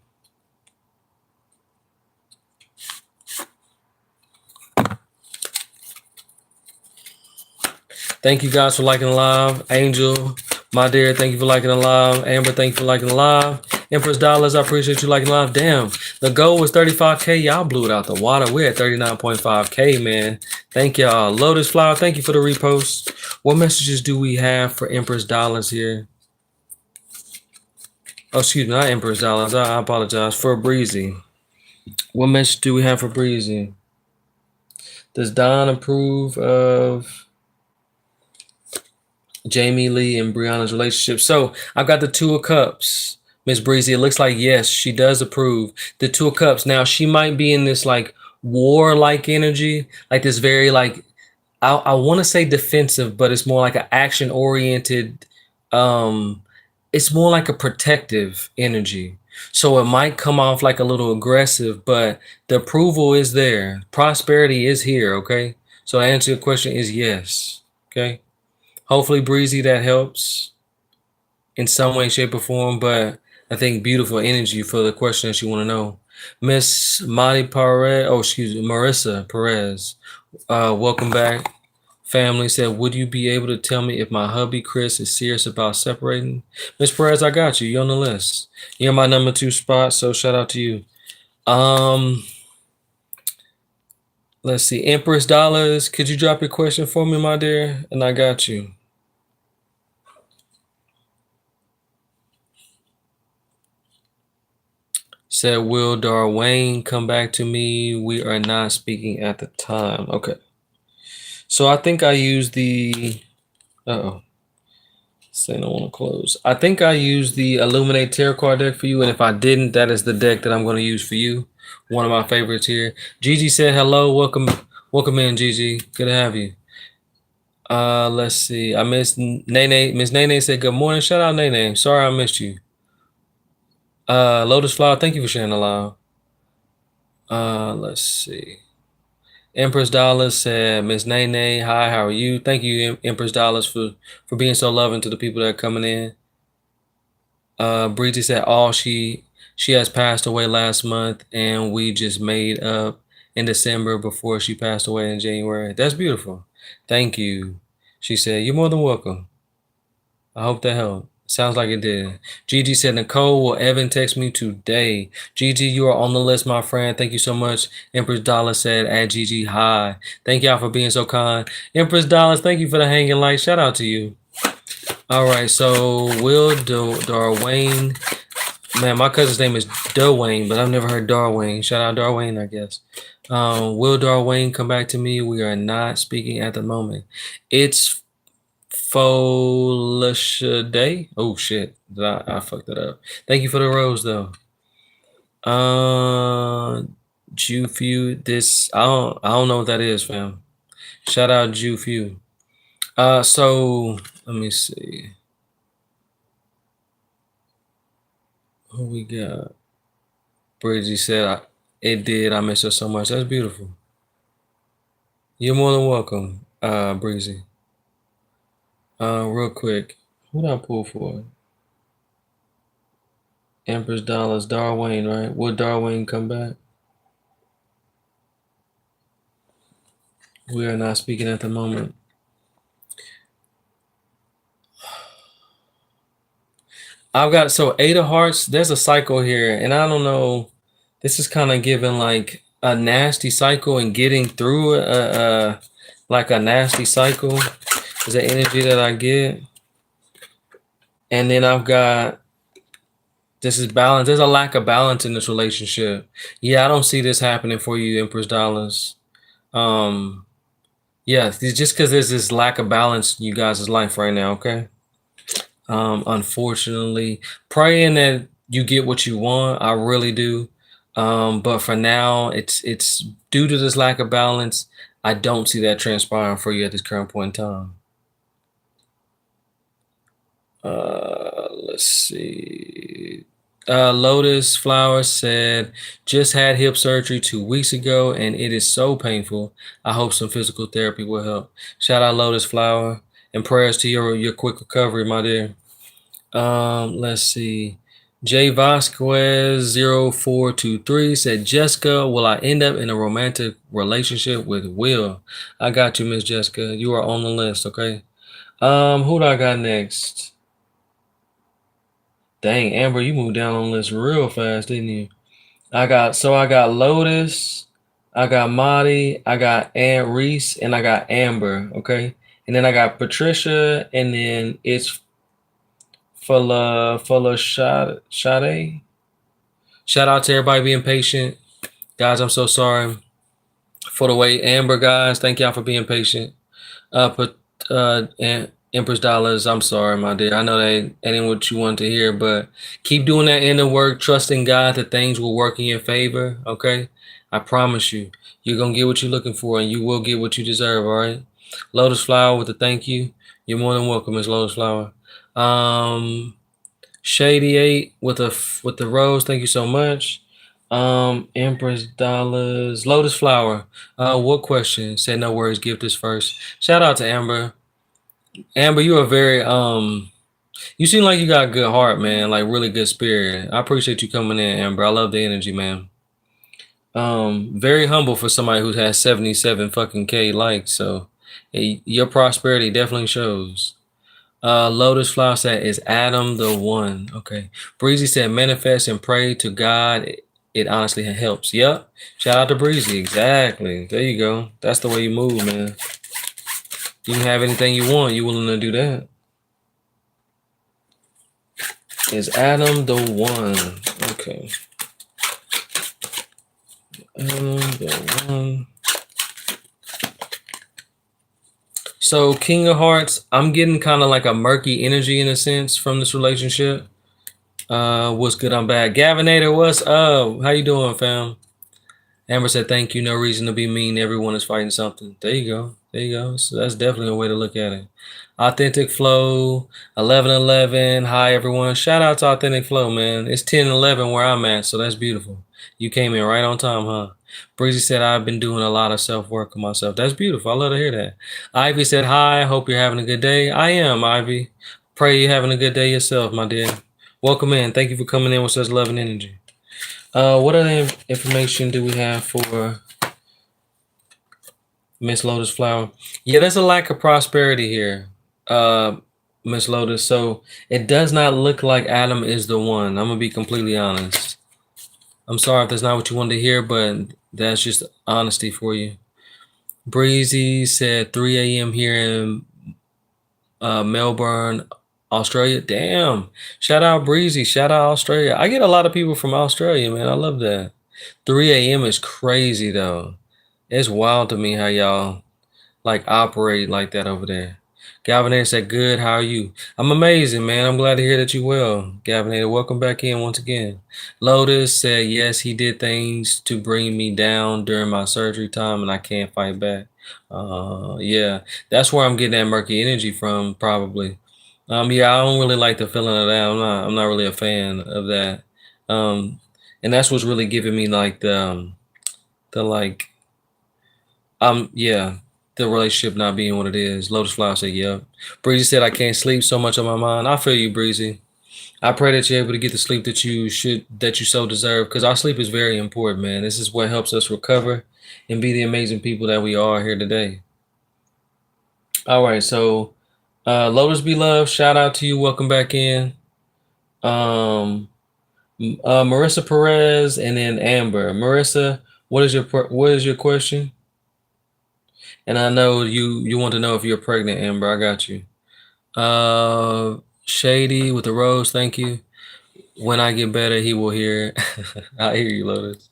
Thank you guys for liking the live. Angel, my dear, thank you for liking the live. Amber, thank you for liking the live. Empress Dollars, I appreciate you liking the live. Damn, the goal was 35K. Y'all blew it out the water. We're at 39.5K, man. Thank y'all. Lotus Flower, thank you for the repost. What messages do we have for Empress Dollars here? Oh, excuse me, not Empress Dollars. I apologize. For Breezy. What message do we have for Breezy? Does Don approve of Jamie Lee and Brianna's relationship? So I've got the Two of Cups, Miss Breezy. It looks like yes, she does approve. The Two of Cups. Now she might be in this like war-like energy, like this very like I want to say defensive, but it's more like an action-oriented. Um, it's more like a protective energy. So it might come off like a little aggressive, but the approval is there. Prosperity is here. Okay. So the answer to your question is yes. Okay. Hopefully, Breezy, that helps in some way, shape, or form. But I think beautiful energy for the question that you want to know. Miss Mari Perez, oh, excuse me, Marissa Perez. Welcome back. Family said, would you be able to tell me if my hubby Chris is serious about separating? Miss Perez, I got you. You're on the list. You're my number 2 spot, so shout out to you. Let's see. Empress Dollars, could you drop your question for me, my dear? And I got you. Said, will Darwayne come back to me? We are not speaking at the time. Okay. So I think I used the... Uh-oh. Saying I want to close. I think I used the Illuminate Tarot card deck for you. And if I didn't, that is the deck that I'm going to use for you. One of my favorites here. Gigi said, hello. Welcome in, Gigi. Good to have you. Let's see. I missed Nene. Miss Nene said, good morning. Shout out Nene. Sorry I missed you. Lotus Flower, thank you for sharing the live. Let's see. Empress Dollars said, Miss Nene, hi, how are you? Thank you, Empress Dollars, for being so loving to the people that are coming in. Breezy said, she has passed away last month, and we just made up in December before she passed away in January. That's beautiful. Thank you. She said, you're more than welcome. I hope that helped. Sounds like it did. Gigi said, Nicole, will Evan text me today? Gigi, you are on the list, my friend. Thank you so much. Empress Dollar said, add Gigi, hi. Thank y'all for being so kind. Empress Dollars, thank you for the hanging light. Shout out to you. All right, so Will Darwayne. Man, my cousin's name is Dwayne, but I've never heard Darwayne. Shout out Darwayne, I guess. Will Darwayne come back to me? We are not speaking at the moment. It's Felicia Day. Oh shit, I fucked that up. Thank you for the rose though. Jufu. This I don't know what that is, fam. Shout out Jufu. So let me see. Who we got? Bridgie said, "It did. I miss her so much." That's beautiful. You're more than welcome, Breezy. Real quick, who did I pull for? Empress Dollars, Darwin, right? Will Darwin come back? We are not speaking at the moment. I've got so Eight of Hearts. There's a cycle here, and I don't know. This is kind of giving like a nasty cycle and getting through like a nasty cycle. Is the energy that I get, and then I've got this is balance. There's a lack of balance in this relationship. Yeah, I don't see this happening for you, Empress Dollars. Um, yeah, it's just because there's this lack of balance in you guys' life right now. Okay. Unfortunately, praying that you get what you want. I really do. But for now, it's due to this lack of balance. I don't see that transpiring for you at this current point in time. Let's see. Lotus Flower said, just had hip surgery 2 weeks ago, and it is so painful. I hope some physical therapy will help. Shout out Lotus Flower, and prayers to your quick recovery, my dear. Let's see. J Vasquez 0423 said, Jessica, will I end up in a romantic relationship with Will? I got you, Miss Jessica. You are on the list, okay? Who do I got next? Dang, Amber, you moved down on the list real fast, didn't you? I got Lotus, I got Marty, I got Aunt Reese, and I got Amber, okay? And then I got Patricia, and then it's full of Sade. Shout out to everybody being patient. Guys, I'm so sorry for the wait. Amber, guys, thank y'all for being patient. And Empress Dollars, I'm sorry, my dear. I know that ain't what you want to hear, but keep doing that inner work, trusting God that things will work in your favor, okay? I promise you, you're going to get what you're looking for, and you will get what you deserve, all right? Lotus Flower with a thank you. You're more than welcome, Miss Lotus Flower. Shady 8 with the rose. Thank you so much. Empress Dollars. Lotus Flower. What question? Said no worries, gift is first. Shout out to Amber. Amber, you are very you seem like you got a good heart, man. Like really good spirit. I appreciate you coming in, Amber. I love the energy, man. Very humble for somebody who has 77 fucking K likes. So your prosperity definitely shows. Lotus Flower said, is Adam the one? Okay. Breezy said, manifest and pray to God. It honestly helps. Yep. Shout out to Breezy. Exactly. There you go. That's the way you move, man. You can have anything you want. You willing to do that? Is Adam the one? Okay. Adam the one. So King of Hearts, I'm getting kind of like a murky energy in a sense from this relationship. What's good? I'm back. Gavinator, what's up? How you doing, fam? Amber said, thank you. No reason to be mean. Everyone is fighting something. There you go. There you go. So that's definitely a way to look at it. Authentic Flow, 1111. Hi, everyone. Shout out to Authentic Flow, man. It's 10:11 where I'm at, so that's beautiful. You came in right on time, huh? Breezy said, I've been doing a lot of self-work on myself. That's beautiful. I love to hear that. Ivy said, hi. Hope you're having a good day. I am, Ivy. Pray you're having a good day yourself, my dear. Welcome in. Thank you for coming in with such love and energy. What other information do we have for Miss Lotus Flower? Yeah, there's a lack of prosperity here, Miss Lotus. So it does not look like Adam is the one. I'm gonna be completely honest. I'm sorry if that's not what you wanted to hear, but that's just honesty for you. Breezy said 3 a.m. here in Melbourne, Australia. Damn. Shout out Breezy. Shout out Australia. I get a lot of people from Australia, man. I love that. 3 a.m. is crazy though. It's wild to me how y'all like operate like that over there. Galvinator said, good, how are you? I'm amazing, man. I'm glad to hear that you well. Galvinator, welcome back in once again. Lotus said, yes, he did things to bring me down during my surgery time and I can't fight back. Yeah, that's where I'm getting that murky energy from, probably. Yeah, I don't really like the feeling of that. I'm not really a fan of that. Um, and that's what's really giving me like the like yeah, the relationship not being what it is. Lotus Flower said, "Yep." Breezy said, "I can't sleep, so much on my mind." I feel you, Breezy. I pray that you're able to get the sleep that you so deserve, because our sleep is very important, man. This is what helps us recover and be the amazing people that we are here today. All right, so Lotus Be Love, shout out to you. Welcome back in. Um, Marissa Perez and then Amber. Marissa, what is your question? And I know you want to know if you're pregnant, Amber. I got you. Shady with the rose, thank you. When I get better, he will hear it. I hear you, Lotus.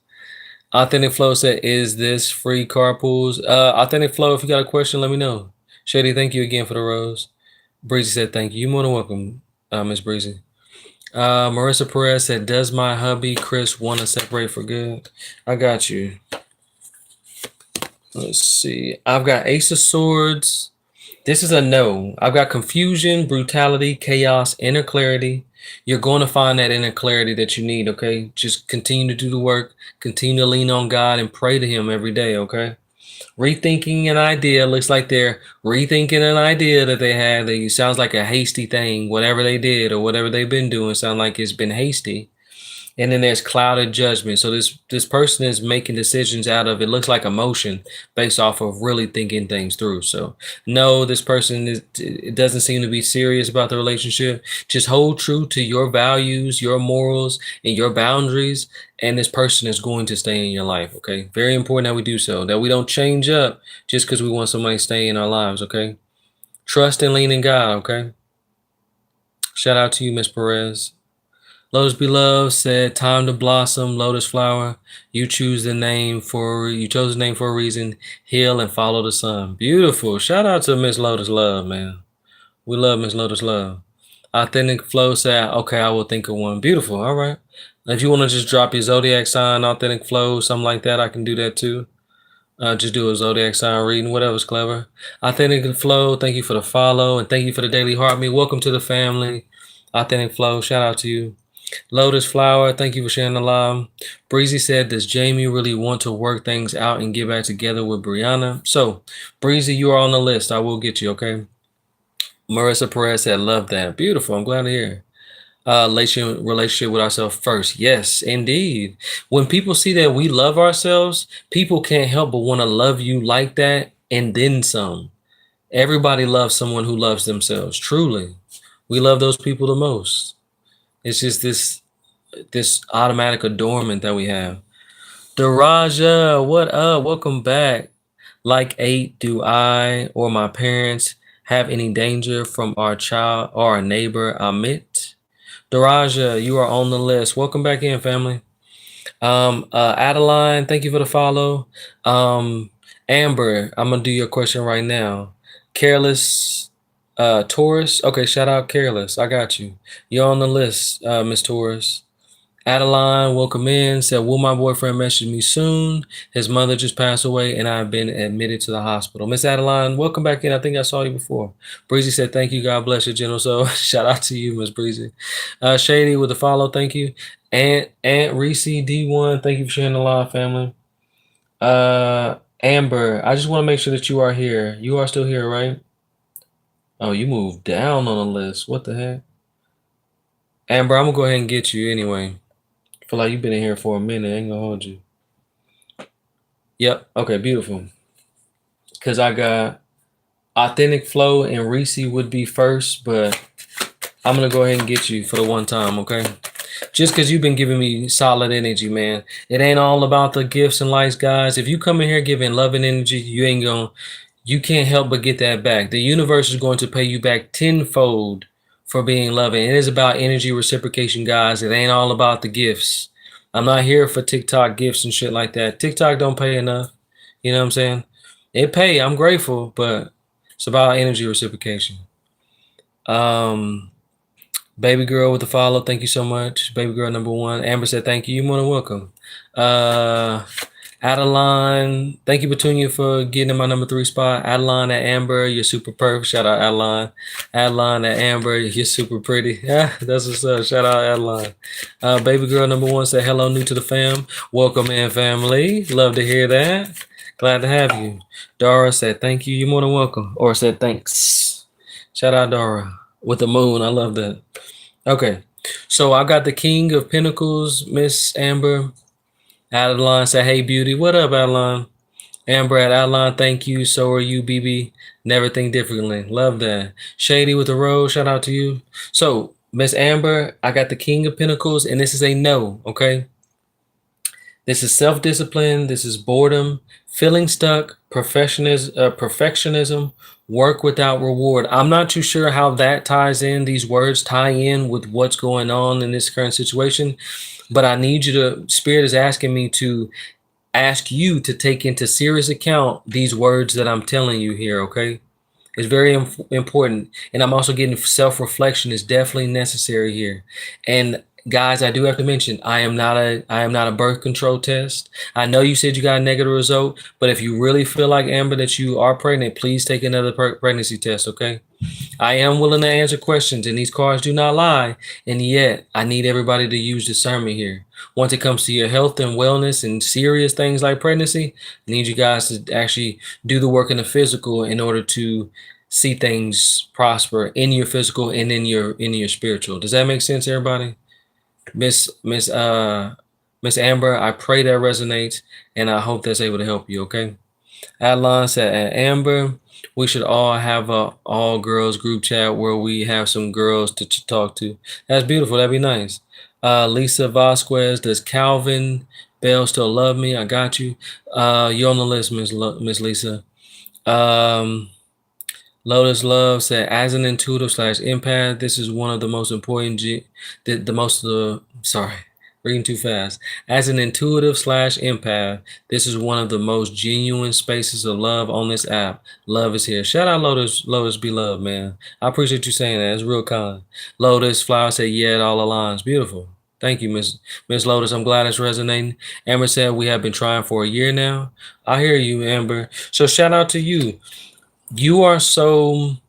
Authentic Flow said, "Is this free carpools?" Authentic Flow, if you got a question, let me know. Shady, thank you again for the rose. Breezy said, "Thank you." You're more than welcome, Miss Breezy. Marissa Perez said, "Does my hubby Chris want to separate for good?" I got you. Let's see. I've got Ace of Swords. This is a no. I've got confusion, brutality, chaos, inner clarity. You're going to find that inner clarity that you need, okay? Just continue to do the work, continue to lean on God and pray to Him every day, okay? Rethinking an idea looks like they're rethinking an idea that they had. It sounds like a hasty thing. Whatever they did or whatever they've been doing sounds like it's been hasty. And then there's clouded judgment. So this person is making decisions out of, it looks like emotion based off of really thinking things through. So no, this person it doesn't seem to be serious about the relationship. Just hold true to your values, your morals, and your boundaries, and this person is going to stay in your life. Okay, very important that we do so, that we don't change up just because we want somebody to stay in our lives. Okay, trust and lean in God. Okay, shout out to you, Miss Perez. Lotus Beloved said, "Time to blossom, Lotus Flower. You chose the name for a reason. Heal and follow the sun." Beautiful. Shout out to Miss Lotus Love, man. We love Miss Lotus Love. Authentic Flow said, "Okay, I will think of one." Beautiful. All right. If you want to just drop your zodiac sign, Authentic Flow, something like that, I can do that too. Just do a zodiac sign reading, whatever's clever. Authentic Flow, thank you for the follow and thank you for the daily heart me. Welcome to the family. Authentic Flow, shout out to you. Lotus Flower, thank you for sharing the live. Breezy said, "Does Jamie really want to work things out and get back together with Brianna?" So, Breezy, you are on the list. I will get you, okay? Marissa Perez said, "Love that." Beautiful. I'm glad to hear. Relationship with ourselves first. Yes, indeed. When people see that we love ourselves, people can't help but want to love you like that and then some. Everybody loves someone who loves themselves. Truly. We love those people the most. It's just this automatic adornment that we have. Daraja, what up? Welcome back. Like 8, do I or my parents have any danger from our child or our neighbor Amit? Daraja, you are on the list. Welcome back in, family. Adeline, thank you for the follow. Amber, I'm gonna do your question right now. Careless, Taurus. Okay, shout out Careless. I got you. You're on the list, Miss Taurus. Adeline, welcome in. Said, "Will my boyfriend message me soon? His mother just passed away and I've been admitted to the hospital." Miss Adeline, welcome back in. I think I saw you before. Breezy said, "Thank you. God bless you, General." So shout out to you, Miss Breezy. Shady with the follow. Thank you. Aunt Reese D1, thank you for sharing the live, family. Amber, I just want to make sure that you are here. You are still here, right? Oh, you moved down on the list. What the heck? Amber, I'm going to go ahead and get you anyway. Feel like you've been in here for a minute. I ain't gonna hold you. Yep. Okay, beautiful. Because I got Authentic Flow and Reese would be first, but I'm gonna go ahead and get you for the one time, okay? Just because you've been giving me solid energy, man. It ain't all about the gifts and lights, guys. If you come in here giving love and energy, you can't help but get that back. The universe is going to pay you back tenfold for being loving. It is about energy reciprocation, guys. It ain't all about the gifts. I'm not here for TikTok gifts and shit like that. TikTok don't pay enough. You know what I'm saying? It pay. I'm grateful, but it's about energy reciprocation. Baby girl with the follow. Thank you so much. Baby girl number one. Amber said, "Thank you. You're more than welcome." Adeline, thank you, Petunia, for getting in my number 3 spot. Adeline at Amber, you're super perfect. Shout out Adeline. Adeline at Amber, you're super pretty. Yeah, that's what's up. Shout out Adeline. Baby girl number 1 said hello, new to the fam. Welcome in, family. Love to hear that. Glad to have you. Dara said thank you. You're more than welcome. Or said thanks. Shout out Dara with the moon. I love that. Okay, so I got the King of Pentacles, Miss Amber. Adeline said, hey, beauty. What up, Adeline? Amber at Adeline, thank you. So are you, BB. Never think differently. Love that. Shady with the rose, shout out to you. So, Miss Amber, I got the King of Pentacles, and this is a no, okay? This is self-discipline. This is boredom, feeling stuck, perfectionism, work without reward. I'm not too sure how that ties in. These words tie in with what's going on in this current situation. But I need you to, Spirit is asking me to ask you to take into serious account these words that I'm telling you here, okay? It's very important. And I'm also getting self-reflection is definitely necessary here. And guys, I do have to mention, I am not a birth control test. I know you said you got a negative result, but if you really feel like, Amber, that you are pregnant, please take another pregnancy test, okay? I am willing to answer questions, and these cards do not lie. And yet, I need everybody to use discernment here. Once it comes to your health and wellness and serious things like pregnancy, I need you guys to actually do the work in the physical in order to see things prosper in your physical and in your spiritual. Does that make sense, everybody? Miss Amber, I pray that resonates, and I hope that's able to help you, okay? Adeline said, Amber, we should all have a all girls group chat where we have some girls to talk to. That's beautiful. That'd be nice. Lisa Vasquez, does Calvin Bell still love me? I got you. You're on the list, Miss Lisa. Lotus Love said, as an intuitive / empath, this is one of the most important, reading too fast. As an intuitive / empath, this is one of the most genuine spaces of love on this app. Love is here. Shout out Lotus be loved, man. I appreciate you saying that. It's real kind. Lotus Flower said, yeah, it all aligns. Beautiful. Thank you, Miss Lotus. I'm glad it's resonating. Amber said, we have been trying for a year now. I hear you, Amber. So shout out to you. You are so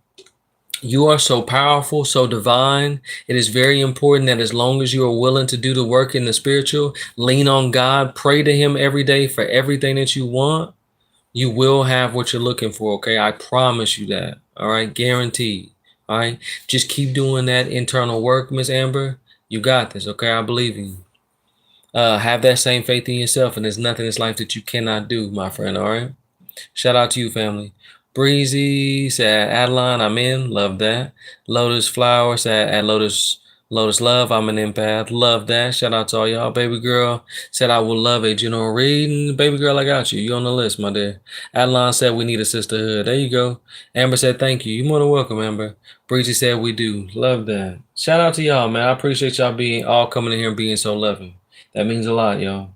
powerful, so divine. It is very important that as long as you are willing to do the work in the spiritual, lean on God, pray to him every day for everything that you want, you will have what you're looking for, okay? I promise you that, all right? Guaranteed, all right? Just keep doing that internal work, Miss Amber. You got this, okay? I believe in you. Have that same faith in yourself, and there's nothing in this life that you cannot do, my friend, all right? Shout out to you, family. Breezy said, Adeline, I'm in. Love that. Lotus Flower said, at Lotus Love, I'm an empath. Love that. Shout out to all y'all. Baby girl said, I will love a general reading. Baby girl, I got you. You on the list, my dear. Adeline said, we need a sisterhood. There you go. Amber said, thank you. You're more than welcome, Amber. Breezy said, we do. Love that. Shout out to y'all, man. I appreciate y'all all coming in here and being so loving. That means a lot, y'all.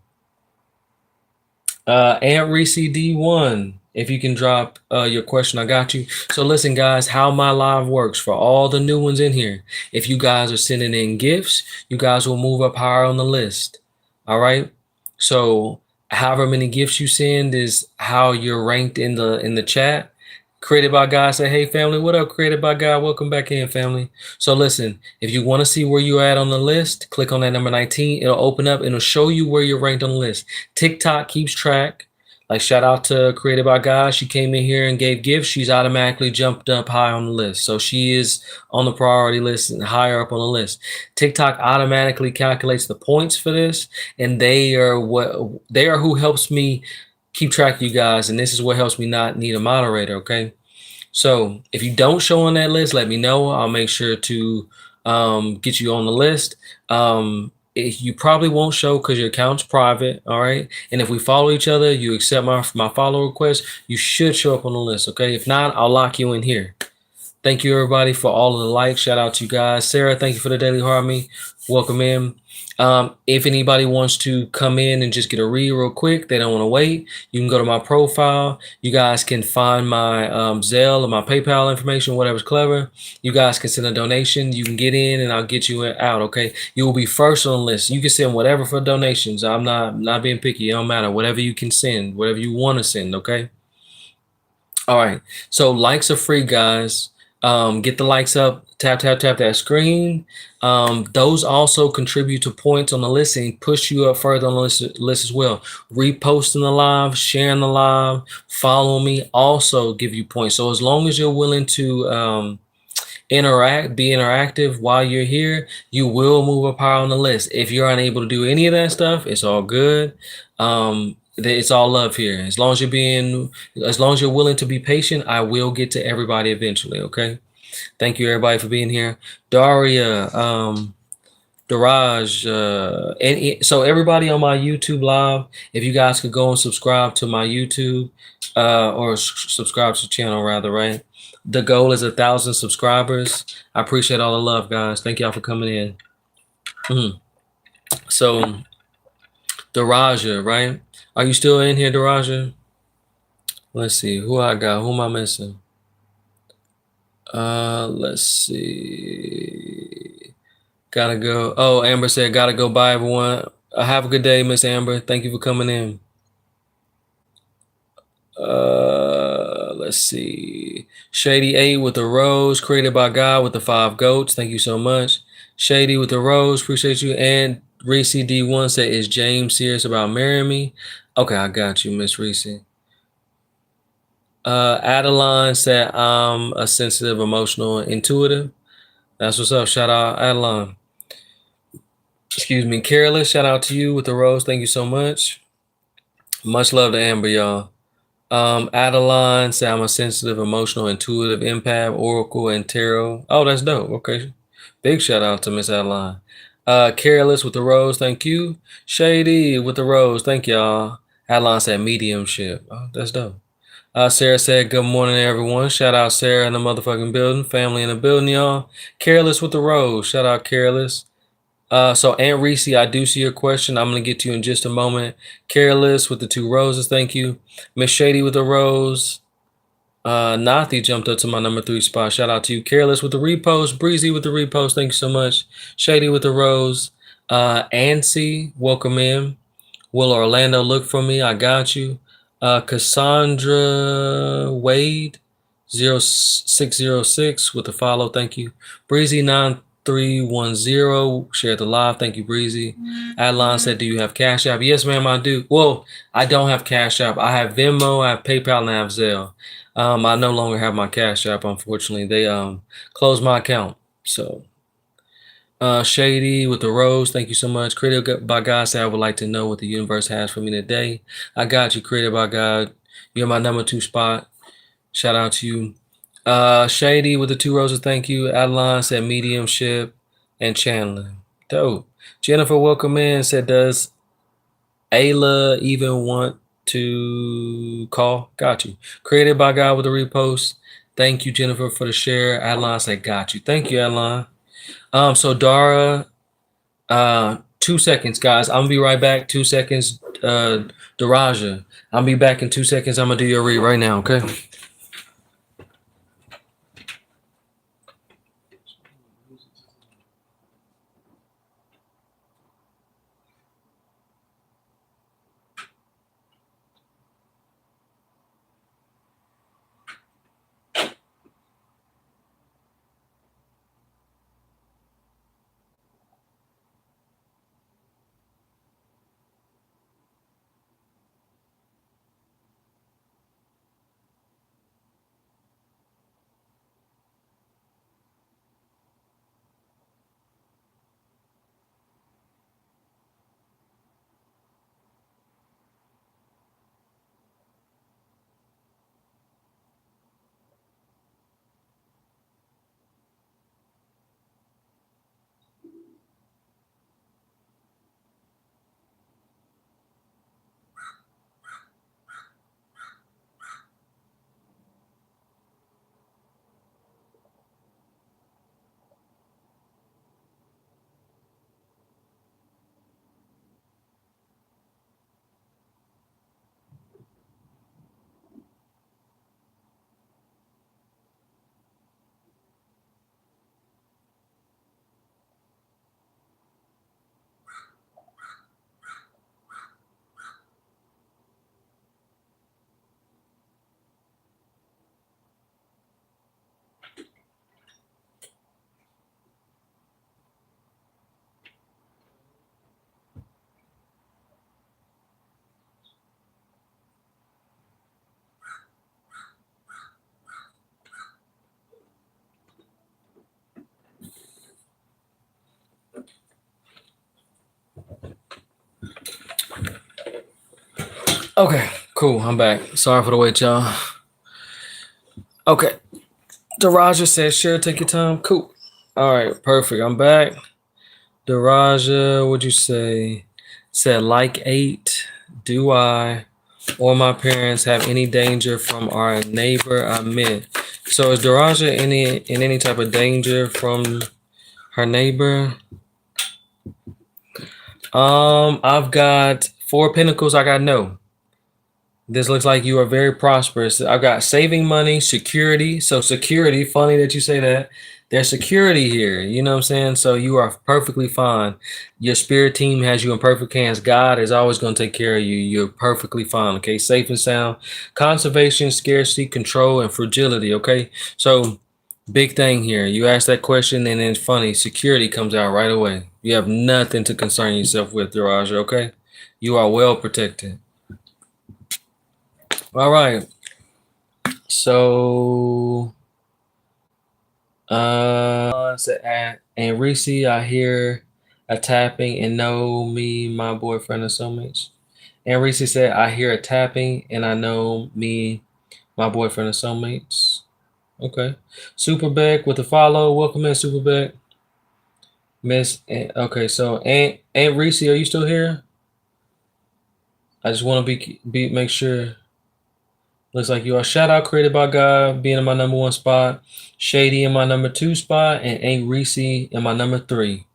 Aunt Reese D1, if you can drop your question, I got you. So listen, guys, how my live works for all the new ones in here. If you guys are sending in gifts, you guys will move up higher on the list. All right. So however many gifts you send is how you're ranked in the chat. Created by God say, hey, family, what up? Created by God. Welcome back in, family. So listen, if you want to see where you're at on the list, click on that number 19. It'll open up and it'll show you where you're ranked on the list. TikTok keeps track. Like, shout out to Created by God. She came in here and gave gifts. She's automatically jumped up high on the list. So she is on the priority list and higher up on the list. TikTok automatically calculates the points for this. And they are who helps me keep track of you guys, and this is what helps me not need a moderator, okay? So if you don't show on that list, let me know. I'll make sure to get you on the list. You probably won't show because your account's private, all right? And if we follow each other, you accept my follow request, you should show up on the list, okay? If not, I'll lock you in here. Thank you, everybody, for all of the likes. Shout out to you guys. Sarah, thank you for the Daily Harmony. Welcome in. If anybody wants to come in and just get a read real quick, they don't want to wait, you can go to my profile. You guys can find my Zelle or my PayPal information, whatever's clever. You guys can send a donation. You can get in and I'll get you out, okay? You will be first on the list. You can send whatever for donations. I'm not being picky. It don't matter. Whatever you can send, whatever you want to send, okay? All right. So likes are free, guys. Get the likes up. Tap, tap, tap that screen. Those also contribute to points on the list and push you up further on the list as well. Reposting the live, sharing the live, follow me also give you points. So as long as you're willing to be interactive while you're here, you will move up higher on the list. If you're unable to do any of that stuff, it's all good. It's all love here. As long as you're willing to be patient, I will get to everybody eventually. Okay. Thank you everybody for being here. Daria, Daraj, so everybody on my YouTube live, if you guys could go and subscribe to my YouTube, or subscribe to the channel rather, right? The goal is 1,000 subscribers. I appreciate all the love, guys. Thank y'all for coming in. So, Daraja, right? Are you still in here, Daraja? Let's see who I got. Who am I missing? Let's see. Gotta go. Oh, Amber said, gotta go. Bye, everyone. Have a good day, Miss Amber. Thank you for coming in. Let's see. Shady 8 with the rose, created by God with the 5 goats. Thank you so much. Shady with the rose, appreciate you. And Reese D1 said, is James serious about marrying me? Okay, I got you, Miss Reese. Adeline said, I'm a sensitive, emotional, intuitive. That's what's up. Shout out, Adeline. Excuse me, Careless. Shout out to you with the rose. Thank you so much. Much love to Amber, y'all. Adeline said, I'm a sensitive, emotional, intuitive, empath, oracle, and tarot. Oh, that's dope. Okay. Big shout out to Miss Adeline. Careless with the rose. Thank you. Shady with the rose. Thank y'all. Adeline said mediumship. Oh, that's dope. Sarah said, good morning, everyone. Shout out Sarah in the motherfucking building. Family in the building, y'all. Careless with the rose. Shout out Careless. So Aunt Reese, I do see your question. I'm gonna get to you in just a moment. Careless with the 2 roses, thank you. Miss Shady with the rose. Nathi jumped up to my number 3 spot. Shout out to you. Careless with the repost. Breezy with the repost. Thank you so much. Shady with the rose. Ansi, welcome in. Will Orlando look for me? I got you. Cassandra Wade 0606 with the follow. Thank you. Breezy 9310 shared the live. Thank you, Breezy. Adeline said, do you have Cash App? Yes, ma'am, I do. Well, I don't have Cash App. I have Venmo, I have PayPal, and I have Zelle. I no longer have my Cash App, unfortunately. They closed my account. So Shady with the rose, thank you so much. Created by God said, I would like to know what the universe has for me today. I got you, created by God. You're my number 2 spot. Shout out to you. Shady with the 2 roses, thank you. Adeline said mediumship and Chandler. Dope. Jennifer, welcome in, said, does Ayla even want to call? Got you. Created by God with a repost. Thank you, Jennifer, for the share. Adeline said, got you. Thank you, Adeline. So Dara, 2 seconds, guys. I'm gonna be right back. 2 seconds. Daraja, I'll be back in 2 seconds. I'm gonna do your read right now, okay? Okay, cool. I'm back. Sorry for the wait, y'all. Okay. Daraja says, sure, take your time. Cool. All right, perfect. I'm back. Daraja, what'd you say? Said, like 8. Do I or my parents have any danger from our neighbor I met? So is Daraja in any type of danger from her neighbor? I've got 4 pentacles. I got no. This looks like you are very prosperous. I've got saving money, security. So security, funny that you say that. There's security here. You know what I'm saying? So you are perfectly fine. Your spirit team has you in perfect hands. God is always going to take care of you. You're perfectly fine. Okay. Safe and sound. Conservation, scarcity, control, and fragility. Okay. So big thing here. You ask that question and it's funny. Security comes out right away. You have nothing to concern yourself with, Daraja. Okay. You are well protected. All right. So, and Reese, I hear a tapping and know me, my boyfriend, and soulmates. And Reese said, I hear a tapping and I know me, my boyfriend, and soulmates. Okay. Superbeck with a follow. Welcome in, Superbeck. Miss. Okay. So, Aunt Reese, are you still here? I just want to make sure. Looks like you are. Shout out created by God, being in my number 1 spot, Shady in my number 2 spot, and Aunt Reese in my number 3.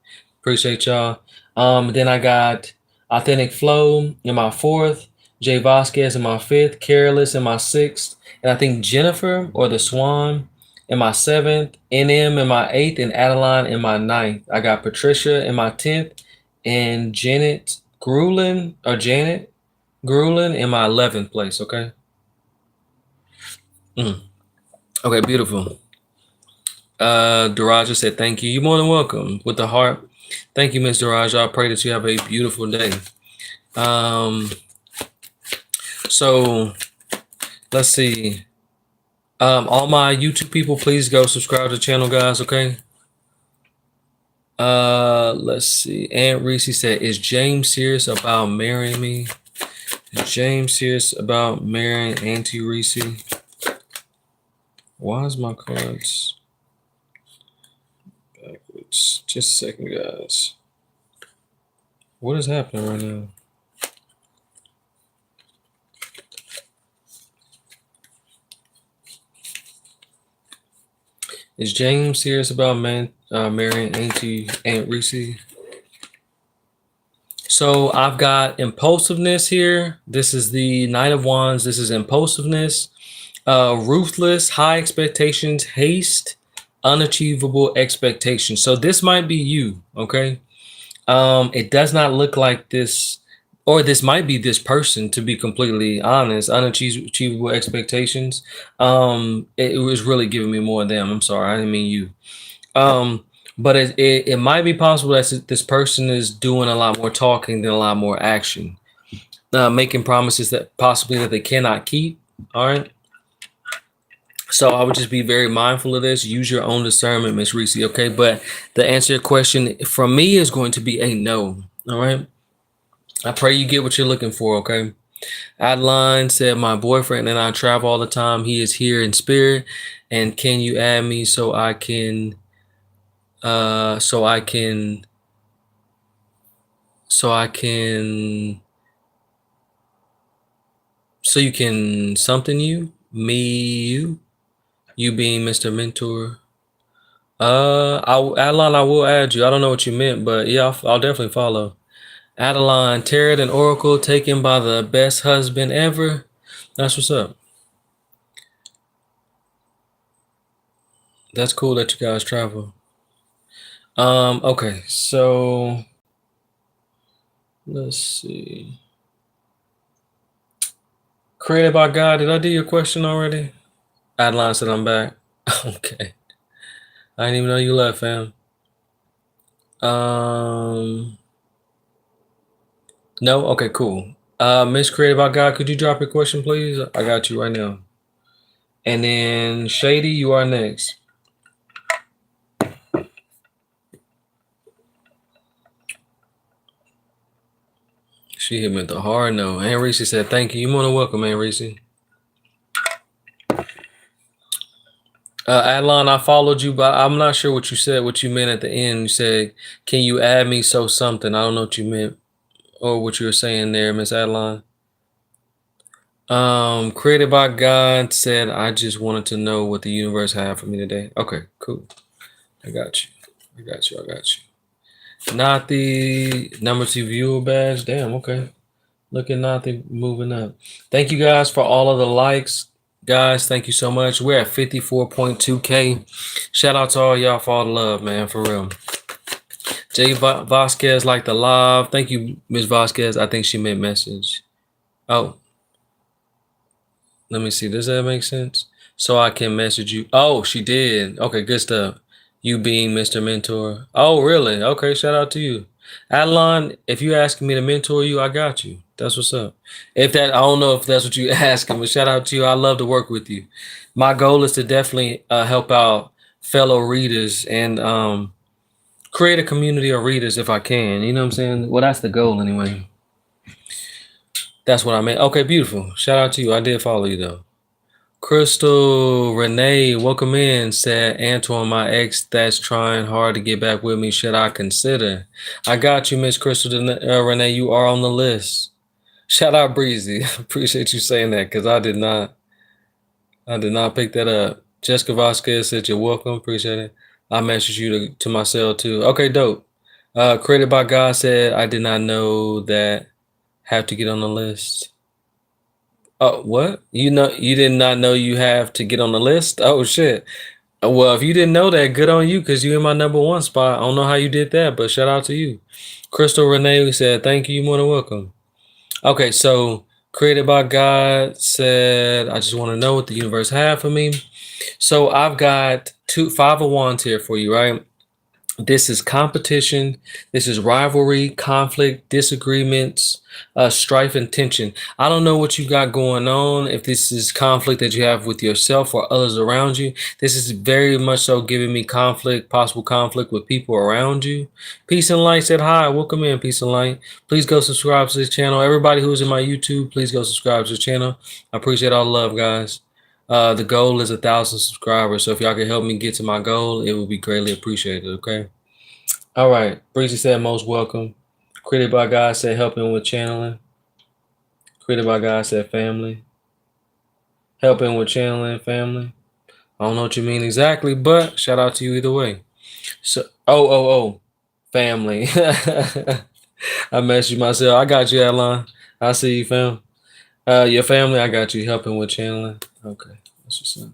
Appreciate y'all. Then I got Authentic Flow in my 4th, Jay Vasquez in my 5th, Careless in my 6th, and I think Jennifer or the Swan in my 7th, NM in my 8th, and Adeline in my 9th. I got Patricia in my 10th, and Janet Grulin in my 11th place. Okay. Okay, beautiful. Daraja said, thank you. You're more than welcome with the heart. Thank you, Miss Daraja. I pray that you have a beautiful day. So let's see. All my YouTube people, please go subscribe to the channel, guys. Okay. Let's see. Aunt Reese said, is James serious about marrying me? Is James serious about marrying Auntie Reese? Why is my cards backwards? Just a second, guys. What is happening right now? Is James serious about marrying Aunt Reese? So I've got impulsiveness here. This is the Knight of Wands. This is impulsiveness, ruthless, high expectations, haste, unachievable expectations. So this might be you, okay? It does not look like this, or this might be this person, to be completely honest. Unachievable expectations. It was really giving me more of them. I'm sorry, I didn't mean you. But it might be possible that this person is doing a lot more talking than a lot more action, making promises that possibly that they cannot keep. All right. So I would just be very mindful of this. Use your own discernment, Miss Reese. Okay. But the answer to your question from me is going to be a no. All right. I pray you get what you're looking for. Okay. Adeline said, my boyfriend and I travel all the time. He is here in spirit. And can you add me so I can so you can something you being Mr. Mentor. Adeline, I will add you. I don't know what you meant, but yeah, I'll definitely follow. Adeline, Tarot and Oracle taken by the best husband ever. That's what's up. That's cool that you guys travel. Okay, so let's see. Created by God. Did I do your question already? Adeline said I'm back. Okay. I didn't even know you left, fam. No? Okay, cool. Miss Created by God, could you drop your question, please? I got you right now. And then Shady, you are next. She hit me with the hard no. Aunt Reese said, thank you. You want to welcome, Aunt Reese. Adlon, I followed you, but I'm not sure what you said, what you meant at the end. You said, can you add me so something? I don't know what you meant or what you were saying there, Miss Adlon. Created by God said, I just wanted to know what the universe had for me today. Okay, cool. I got you. I got you. I got you. Not the number 2 viewer badge. Damn, okay. Look at nothing moving up. Thank you guys for all of the likes. Guys, thank you so much. We're at 54.2K. Shout out to all y'all for all the love, man, for real. Jay Vasquez liked the live. Thank you, Miss Vasquez. I think she meant message. Oh, let me see. Does that make sense? So I can message you. Oh, she did. Okay, good stuff. You being Mr. Mentor. Oh, really? Okay, shout out to you. Adeline, if you asking me to mentor you, I got you. That's what's up. If that, I don't know if that's what you asking, but shout out to you. I love to work with you. My goal is to definitely help out fellow readers and create a community of readers if I can. You know what I'm saying? Well, that's the goal anyway. That's what I meant. Okay, beautiful. Shout out to you. I did follow you though. Crystal Renee, welcome in. Said Antoine, my ex that's trying hard to get back with me. Should I consider? I got you, Miss Crystal Renee. You are on the list. Shout out Breezy. Appreciate you saying that because I did not pick that up. Jessica Vasquez said you're welcome. Appreciate it. I messaged you to my cell too. Okay, dope. Created by God said I did not know that. Have to get on the list. Oh, what? You did not know you have to get on the list? Oh, shit. Well, if you didn't know that, good on you because you're in my number 1 spot. I don't know how you did that, but shout out to you. Crystal Renee said, thank you. You're more than welcome. Okay, so Created by God said, I just want to know what the universe had for me. So I've got 5 of wands here for you, right? This is competition. This is rivalry, conflict, disagreements, strife, and tension. I don't know what you got going on. If this is conflict that you have with yourself or others around you, this is very much so giving me conflict, possible conflict with people around you. Peace and Light said hi. Welcome in, Peace and Light. Please go subscribe to this channel. Everybody who's in my YouTube, please go subscribe to the channel. I appreciate all the love, guys. The goal is 1,000 subscribers. So if y'all can help me get to my goal, it would be greatly appreciated. Okay. All right. Breezy said most welcome. Created by God said helping with channeling. Created by God said family. Helping with channeling family. I don't know what you mean exactly, but shout out to you either way. So, family. I messaged myself. I got you, Adeline. I see you, fam. Your family, I got you. Helping with channeling. Okay, that's what's up.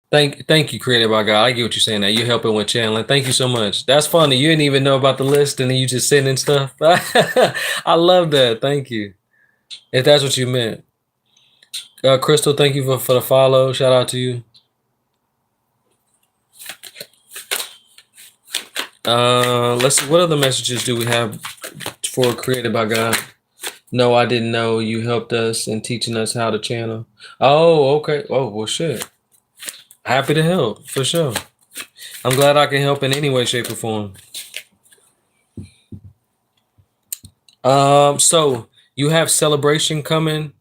Thank you, Created by God. I get what you're saying. That you're helping with channeling. Thank you so much. That's funny. You didn't even know about the list, and then you just sending stuff. I love that. Thank you. If that's what you meant, Crystal. Thank you for the follow. Shout out to you. Let's see. What other messages do we have for Created by God? No, I didn't know you helped us in teaching us how to channel. Oh, okay. Oh, well, shit. Happy to help, for sure. I'm glad I can help in any way, shape, or form. So you have celebration coming.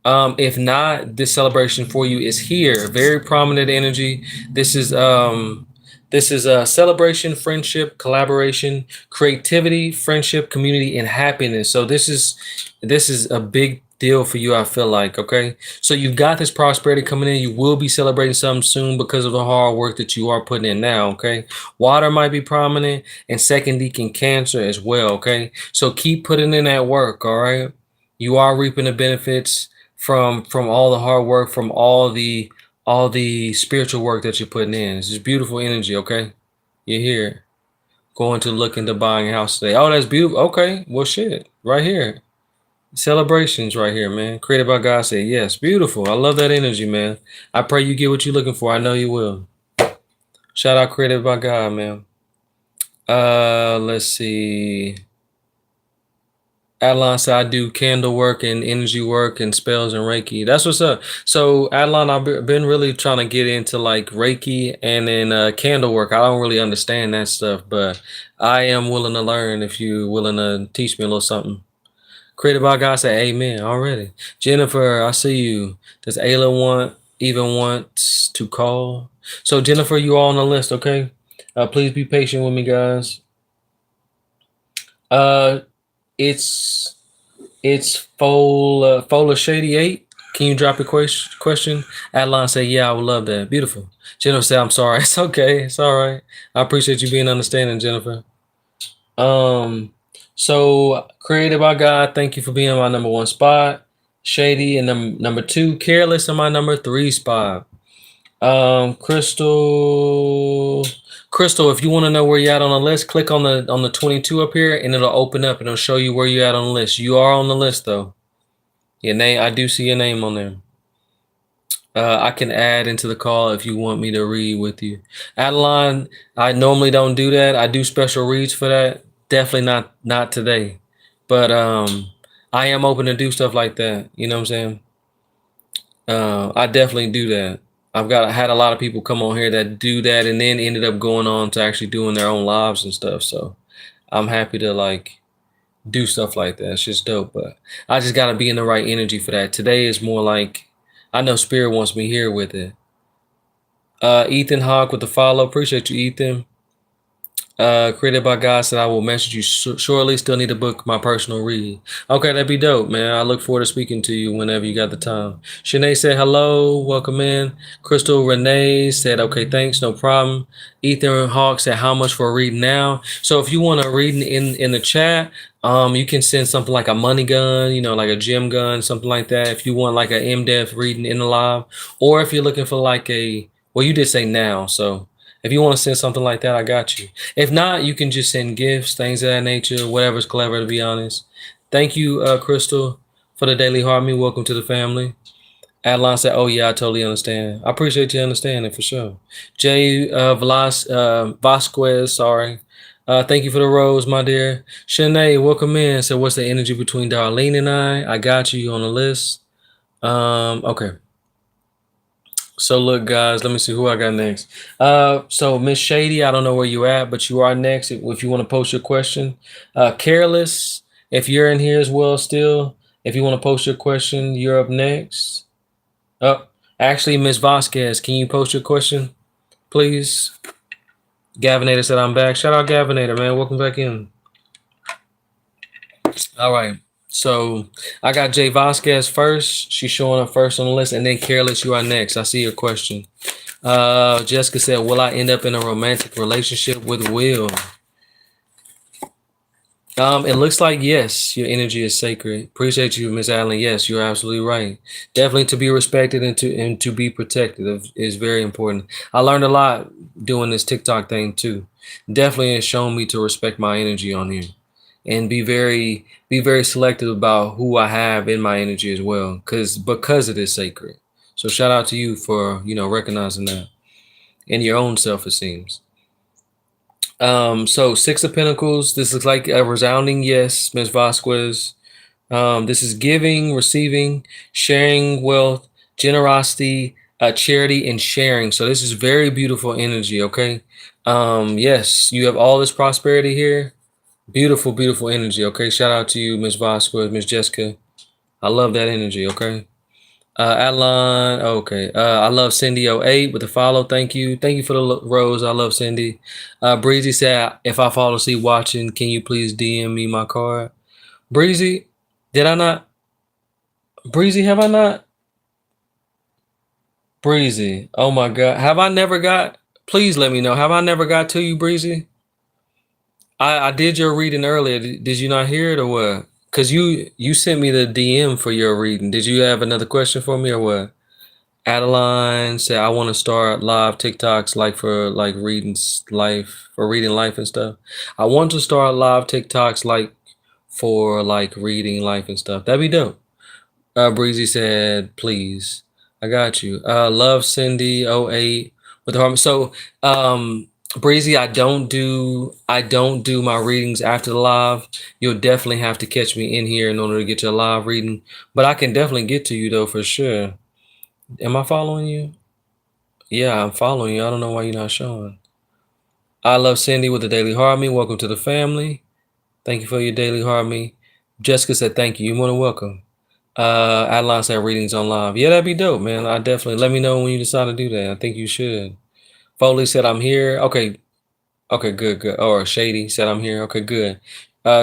If not, this celebration for you is here. Very prominent energy. This is a celebration, friendship, collaboration, creativity, friendship, community, and happiness. So this is a big deal for you, I feel like. Okay, so you've got this prosperity coming in. You will be celebrating something soon because of the hard work that you are putting in now. Okay, water might be prominent, and second deacon Cancer as well. Okay, so keep putting in that work. All right, you are reaping the benefits from all the hard work, from all the spiritual work that you're putting in. It's just beautiful energy. Okay, you're here going to look into buying a house today. Oh, that's beautiful. Okay, well, shit, right here. Celebrations right here, man. Created by God said, yes, beautiful. I love that energy, man. I pray you get what you're looking for. I know you will. Shout out Created by God, man. Let's see. Adeline said, I do candle work and energy work and spells and Reiki. That's what's up. So, Adeline, I've been really trying to get into like Reiki and then candle work. I don't really understand that stuff, but I am willing to learn if you're willing to teach me a little something. Created by God, say amen already. Jennifer, I see you. Does Ayla even want to call? So Jennifer, you all on the list, okay? Please be patient with me, guys. Uh, it's Fola Shady 8. Can you drop a question? Adeline say, yeah, I would love that. Beautiful. Jennifer say, I'm sorry. It's okay. It's all right. I appreciate you being understanding, Jennifer. So created by God, thank you for being my number 1 spot. Shady and number 2, careless in my number 3 spot. Crystal, if you want to know where you're at on the list, click on the 22 up here, and it'll open up and it'll show you where you're at on the list. You are on the list though. Your name, I do see your name on there. I can add into the call if you want me to read with you. Adeline, I normally don't do that. I do special reads for that. Definitely not today. But I am open to do stuff like that. You know what I'm saying? I definitely do that. Had a lot of people come on here that do that and then ended up going on to actually doing their own lives and stuff. So I'm happy to like do stuff like that. It's just dope. But I just gotta be in the right energy for that. Today is more like I know Spirit wants me here with it. Ethan Hawk with the follow. Appreciate you, Ethan. Created by God said I will message you shortly. Still need to book my personal read. Okay, that'd be dope, man. I look forward to speaking to you whenever you got the time. Shanae said hello, welcome in. Crystal Renee said okay, thanks, no problem. Ethan Hawk said how much for a read now? So if you want to read in the chat, you can send something like a money gun, you know, like a gym gun, something like that. If you want like an in-depth reading in the live, or if you're looking for like well, you did say now, so. If you want to send something like that, I got you. If not, you can just send gifts, things of that nature, whatever's clever, to be honest. Thank you, Crystal, for the daily harmony. Welcome to the family. Adeline said, oh, yeah, I totally understand. I appreciate you understanding for sure. Jay Vasquez, sorry. Thank you for the rose, my dear. Shanae, welcome in. So what's the energy between Darlene and I? I got you on the list. Okay. So look, guys, let me see who I got next. So Miss Shady, I don't know where you at, but you are next. If you want to post your question, Careless, if you're in here as well, still, if you want to post your question, you're up next. Oh, actually, Miss Vasquez, can you post your question, please? Gavinator said I'm back. Shout out Gavinator, man. Welcome back in. All right. So I got Jay Vasquez first. She's showing up first on the list, and then Careless, you are next. I see your question. Jessica said, will I end up in a romantic relationship with Will? It looks like yes, your energy is sacred. Appreciate you, Miss Allen. Yes, you're absolutely right. Definitely to be respected and to be protected is very important. I learned a lot doing this TikTok thing too. Definitely has shown me to respect my energy on here and be very selective about who I have in my energy as well, because it is sacred. So shout out to you for recognizing that in your own self-esteem. So 6 of Pentacles. This looks like a resounding yes, Ms. Vasquez. This is giving, receiving, sharing wealth, generosity, charity, and sharing. So this is very beautiful energy. Okay. Yes, you have all this prosperity here. Beautiful, beautiful energy. Okay. Shout out to you, Ms. Vasquez, Ms. Jessica. I love that energy. Okay. Adeline, okay. I love Cindy 08 with the follow. Thank you. Thank you for the rose. I love Cindy. Breezy said, if I fall asleep watching, can you please DM me my card? Breezy, did I not? Breezy, have I not? Breezy, oh my God. Have I never got? Please let me know. Have I never got to you, Breezy? I did your reading earlier. Did you not hear it or what? Because you sent me the DM for your reading. Did you have another question for me or what? Adeline said, I want to start live TikToks for reading life and stuff. I want to start live TikToks for reading life and stuff. That'd be dope. Breezy said, please. I got you. Love Cindy 08 with the harmony. So Breezy, I don't do my readings after the live. You'll definitely have to catch me in here in order to get your live reading. But I can definitely get to you though for sure. Am I following you? Yeah, I'm following you. I don't know why you're not showing. I love Cindy with the Daily Harmony. Welcome to the family. Thank you for your Daily Harmony. Jessica said, thank you. You're more than welcome. Adeline said, readings on live. Yeah, that'd be dope, man. I definitely let me know when you decide to do that. I think you should. Foley said, I'm here. Okay. Okay, good, good. Or Shady said, I'm here. Okay, good.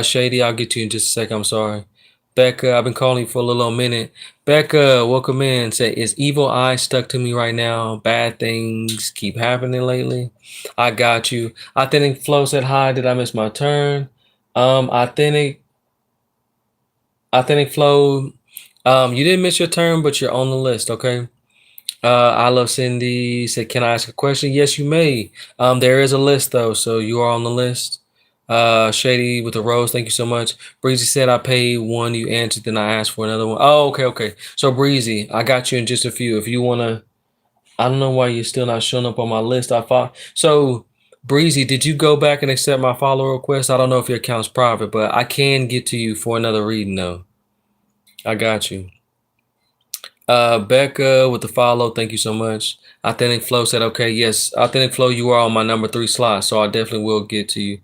Shady, I'll get to you in just a second. I'm sorry. Becca, I've been calling you for a little minute. Becca, welcome in. Say, is evil eye stuck to me right now? Bad things keep happening lately. I got you. Authentic Flow said, hi. Did I miss my turn? Authentic Flow, you didn't miss your turn, but you're on the list, okay? I love Cindy said, can I ask a question? Yes, you may. There is a list though, so you are on the list. Shady with the rose, thank you so much. Breezy said, I paid one, you answered, then I asked for another one. Oh, okay, okay. So Breezy, I got you in just a few. If you wanna, I don't know why you're still not showing up on my list. I thought so. Breezy, did you go back and accept my follow request? I don't know if your account's private, but I can get to you for another reading though. I got you. Becca with the follow, thank you so much. Authentic Flow said, okay, yes. Authentic Flow, you are on my number 3 slot, so I definitely will get to you.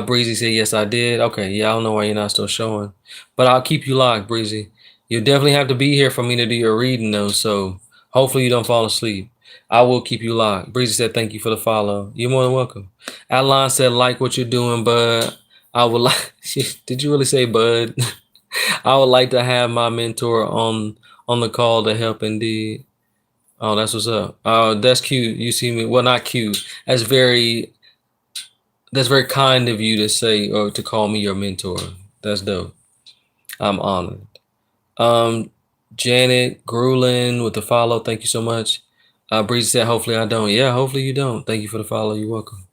Breezy said, yes, I did. Okay, yeah, I don't know why you're not still showing. But I'll keep you locked, Breezy. You definitely have to be here for me to do your reading, though, so hopefully you don't fall asleep. I will keep you locked. Breezy said, thank you for the follow. You're more than welcome. Adeline said, like what you're doing, but I would like... Did you really say bud? I would like to have my mentor on the call to help indeed. Oh, that's what's up. That's cute. You see me. Well, not cute. That's very kind of you to say or to call me your mentor. That's dope. I'm honored. Um, Janet Grulin with the follow. Thank you so much. Breezy said, hopefully I don't. Yeah, hopefully you don't. Thank you for the follow. You're welcome.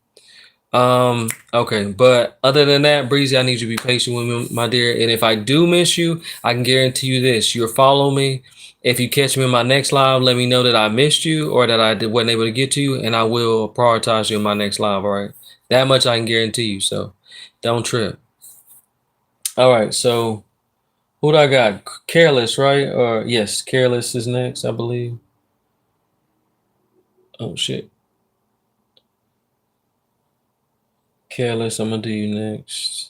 Okay, but other than that, Breezy, I need you to be patient with me, my dear. And if I do miss you, I can guarantee you this: you'll follow me. If you catch me in my next live, let me know that I missed you or that wasn't able to get to you, and I will prioritize you in my next live. All right, that much I can guarantee you. So, don't trip. All right, so who do I got? Careless, right? Or yes, Careless is next, I believe. Oh shit, Careless. I'm gonna do you next.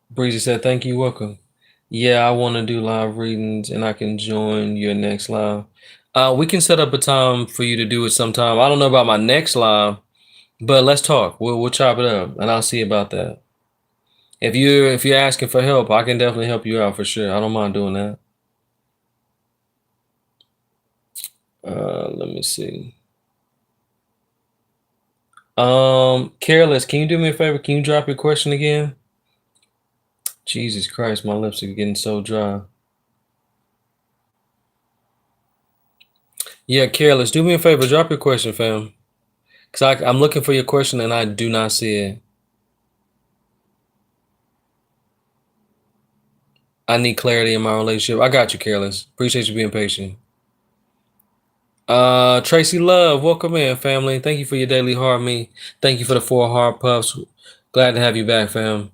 Breezy said, thank you, welcome. Yeah, I want to do live readings and I can join your next live. We can set up a time for you to do it sometime. I don't know about my next live, but let's talk. We'll chop it up and I'll see about that. If you're asking for help, I can definitely help you out for sure. I don't mind doing that. Let me see. Careless, can you do me a favor? Can you drop your question again? Jesus Christ, my lips are getting so dry. Yeah, Careless, do me a favor, drop your question, fam. Because I'm looking for your question and I do not see it. I need clarity in my relationship. I got you, Careless. Appreciate you being patient. Tracy Love, welcome in, family. Thank you for your daily heart me. Thank you for the 4 heart puffs. Glad to have you back, fam.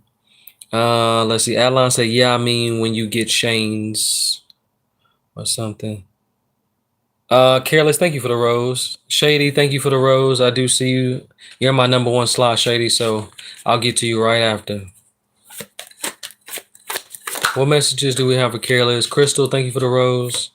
Let's see. Adeline said, yeah, I mean when you get chains or something. Careless, thank you for the rose. Shady, thank you for the rose. I do see you. You're my number 1 slot, Shady, so I'll get to you right after. What messages do we have for Careless? Crystal, thank you for the rose.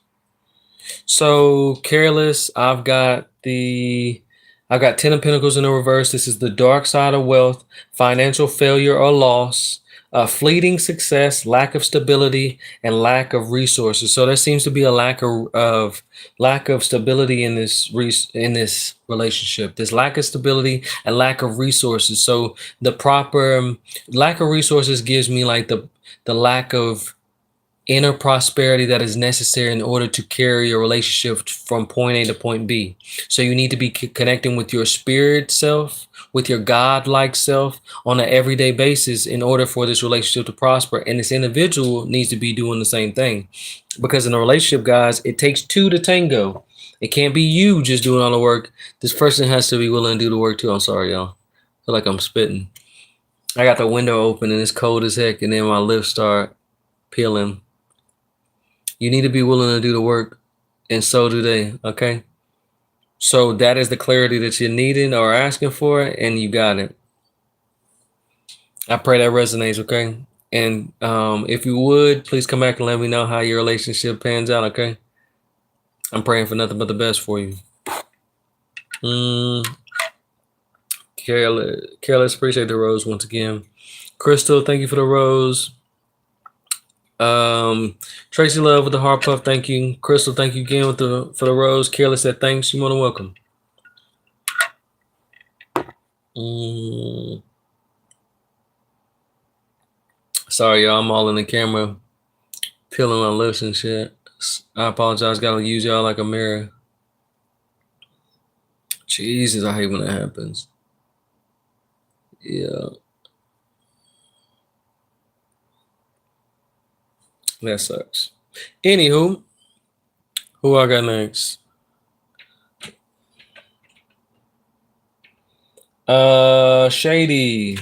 So Careless, I've got 10 of Pentacles in the reverse. This is the dark side of wealth, financial failure or loss, fleeting success, lack of stability, and lack of resources. So there seems to be a lack of stability in this relationship. This lack of stability and lack of resources. So the proper lack of resources gives me like the lack of inner prosperity that is necessary in order to carry a relationship from point A to point B. So you need to be connecting with your spirit self, with your God-like self on an everyday basis in order for this relationship to prosper. And this individual needs to be doing the same thing. Because in a relationship, guys, it takes 2 to tango. It can't be you just doing all the work. This person has to be willing to do the work too. I'm sorry, y'all. I feel like I'm spitting. I got the window open and it's cold as heck, and then my lips start peeling. You need to be willing to do the work. and so do they. Okay. So that is the clarity that you're needing or asking for, and you got it. I pray that resonates. Okay. And if you would, please come back and let me know how your relationship pans out. Okay. I'm praying for nothing but the best for you. Careless, appreciate the rose once again. Crystal, thank you for the rose. Tracy Love with the heart puff, thank you. Crystal, thank you again for the rose. Careless said thanks. You more than welcome. Sorry, y'all. I'm all in the camera, peeling my lips and shit. I apologize. Gotta use y'all like a mirror. Jesus, I hate when that happens. Yeah. That sucks. Anywho, who I got next? Shady.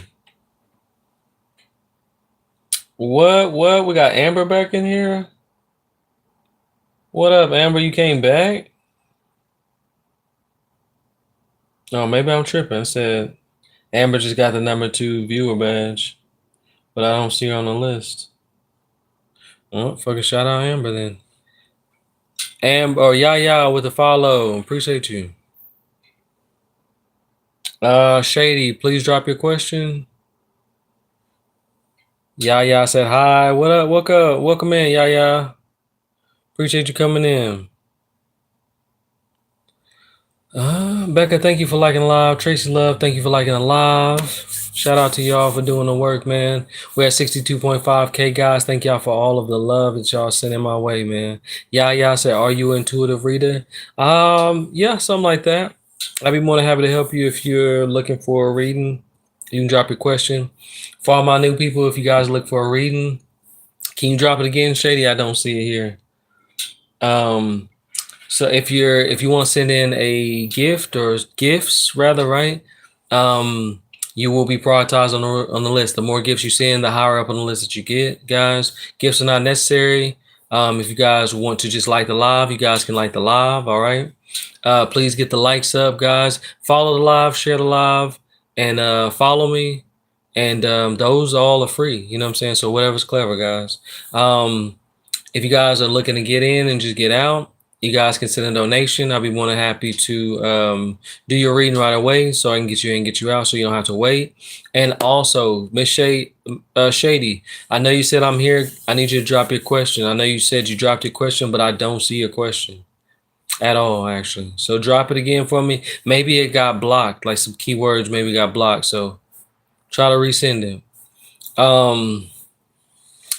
What? We got Amber back in here? What up, Amber? You came back? No, maybe I'm tripping. I said Amber just got the #2 viewer badge, but I don't see her on the list. Oh, fucking shout out Amber then. Amber or Yaya with the follow. Appreciate you. Shady, please drop your question. Yaya said hi. What up? Welcome in, Yaya. Appreciate you coming in. Becca, thank you for liking live. Tracy Love, thank you for liking the live. Shout out to y'all for doing the work, man. We're at 62.5K, guys. Thank y'all for all of the love that y'all sending my way, man. Yaya said, are you an intuitive reader? Yeah, something like that. I'd be more than happy to help you if you're looking for a reading. You can drop your question. For all my new people, if you guys look for a reading, can you drop it again, Shady? I don't see it here. So if you want to send in a gift or gifts rather, right? You will be prioritized on the list. The more gifts you send, the higher up on the list that you get, guys. Gifts are not necessary. If you guys want to just like the live, you guys can like the live, all right? Please get the likes up, guys. Follow the live, share the live, and follow me. And those all are free. You know what I'm saying? So whatever's clever, guys. If you guys are looking to get in and just get out, you guys can send a donation. I'll be more than happy to do your reading right away so I can get you in and get you out so you don't have to wait. And also, Miss Shady, I know you said I'm here. I need you to drop your question. I know you said you dropped your question, but I don't see your question at all, actually. So drop it again for me. Maybe it got blocked, like some keywords maybe got blocked. So try to resend it.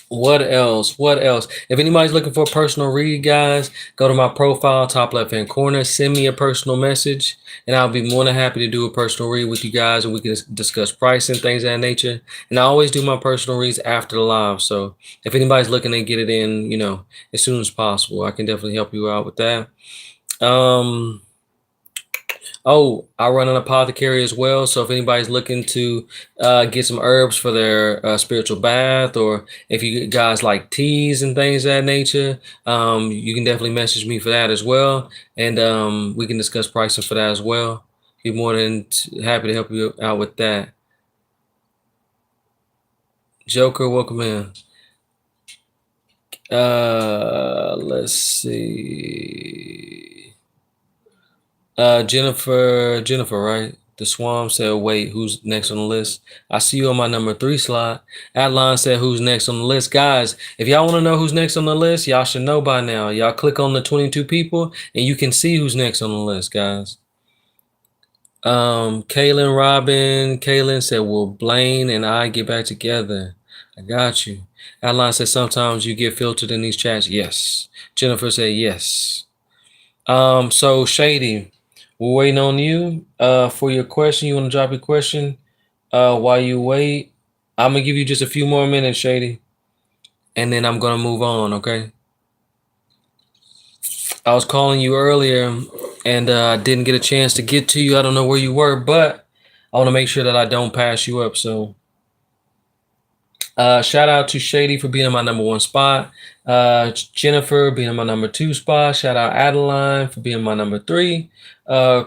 What else? If anybody's looking for a personal read, guys, go to my profile, top left-hand corner, send me a personal message, and I'll be more than happy to do a personal read with you guys, and we can discuss pricing, things of that nature. And I always do my personal reads after the live, so if anybody's looking to get it in, as soon as possible, I can definitely help you out with that. Oh, I run an apothecary as well. So if anybody's looking to get some herbs for their spiritual bath, or if you guys like teas and things of that nature, you can definitely message me for that as well. And we can discuss pricing for that as well. Be more than happy to help you out with that. Joker, welcome in. Let's see. Jennifer, right? The Swam said, wait, who's next on the list? I see you on my #3 slot. Adeline said, who's next on the list? Guys, if y'all want to know who's next on the list, y'all should know by now. Y'all click on the 22 people and you can see who's next on the list, guys. Kaylin said, will Blaine and I get back together? I got you. Adeline said, sometimes you get filtered in these chats. Yes. Jennifer said, yes. So Shady, we're waiting on you for your question. You want to drop your question while you wait? I'm going to give you just a few more minutes, Shady, and then I'm going to move on, okay? I was calling you earlier, and I didn't get a chance to get to you. I don't know where you were, but I want to make sure that I don't pass you up, so Shout out to Shady for being in my number 1 spot. Jennifer being in my number 2 spot. Shout out Adeline for being my number 3.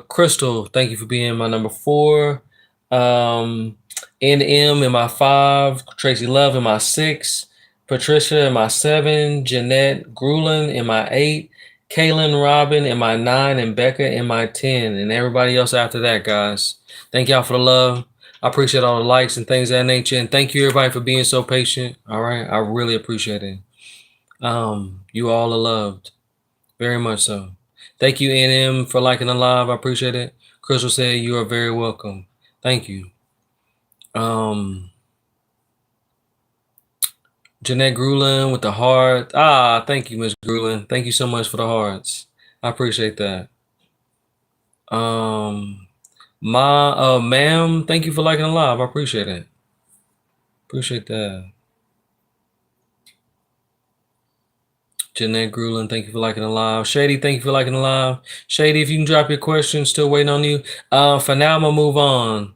Crystal, thank you for being my number 4. NM in my 5. Tracy Love in my 6. Patricia in my 7. Jeanette Grulin in my 8. Kaylin Robin in my 9. And Becca in my 10. And everybody else after that, guys. Thank y'all for the love. I appreciate all the likes and things of that nature. And thank you everybody for being so patient. All right. I really appreciate it. You all are loved. Very much so. Thank you, NM, for liking the live. I appreciate it. Crystal said you are very welcome. Thank you. Jeanette Grulin with the heart. Thank you, Miss Grulin. Thank you so much for the hearts. I appreciate that. Ma'am, thank you for liking the live. I appreciate it. Appreciate that. Jeanette Grulin, thank you for liking the live. Shady, thank you for liking the live. Shady, if you can drop your questions, still waiting on you. For now, I'm gonna move on.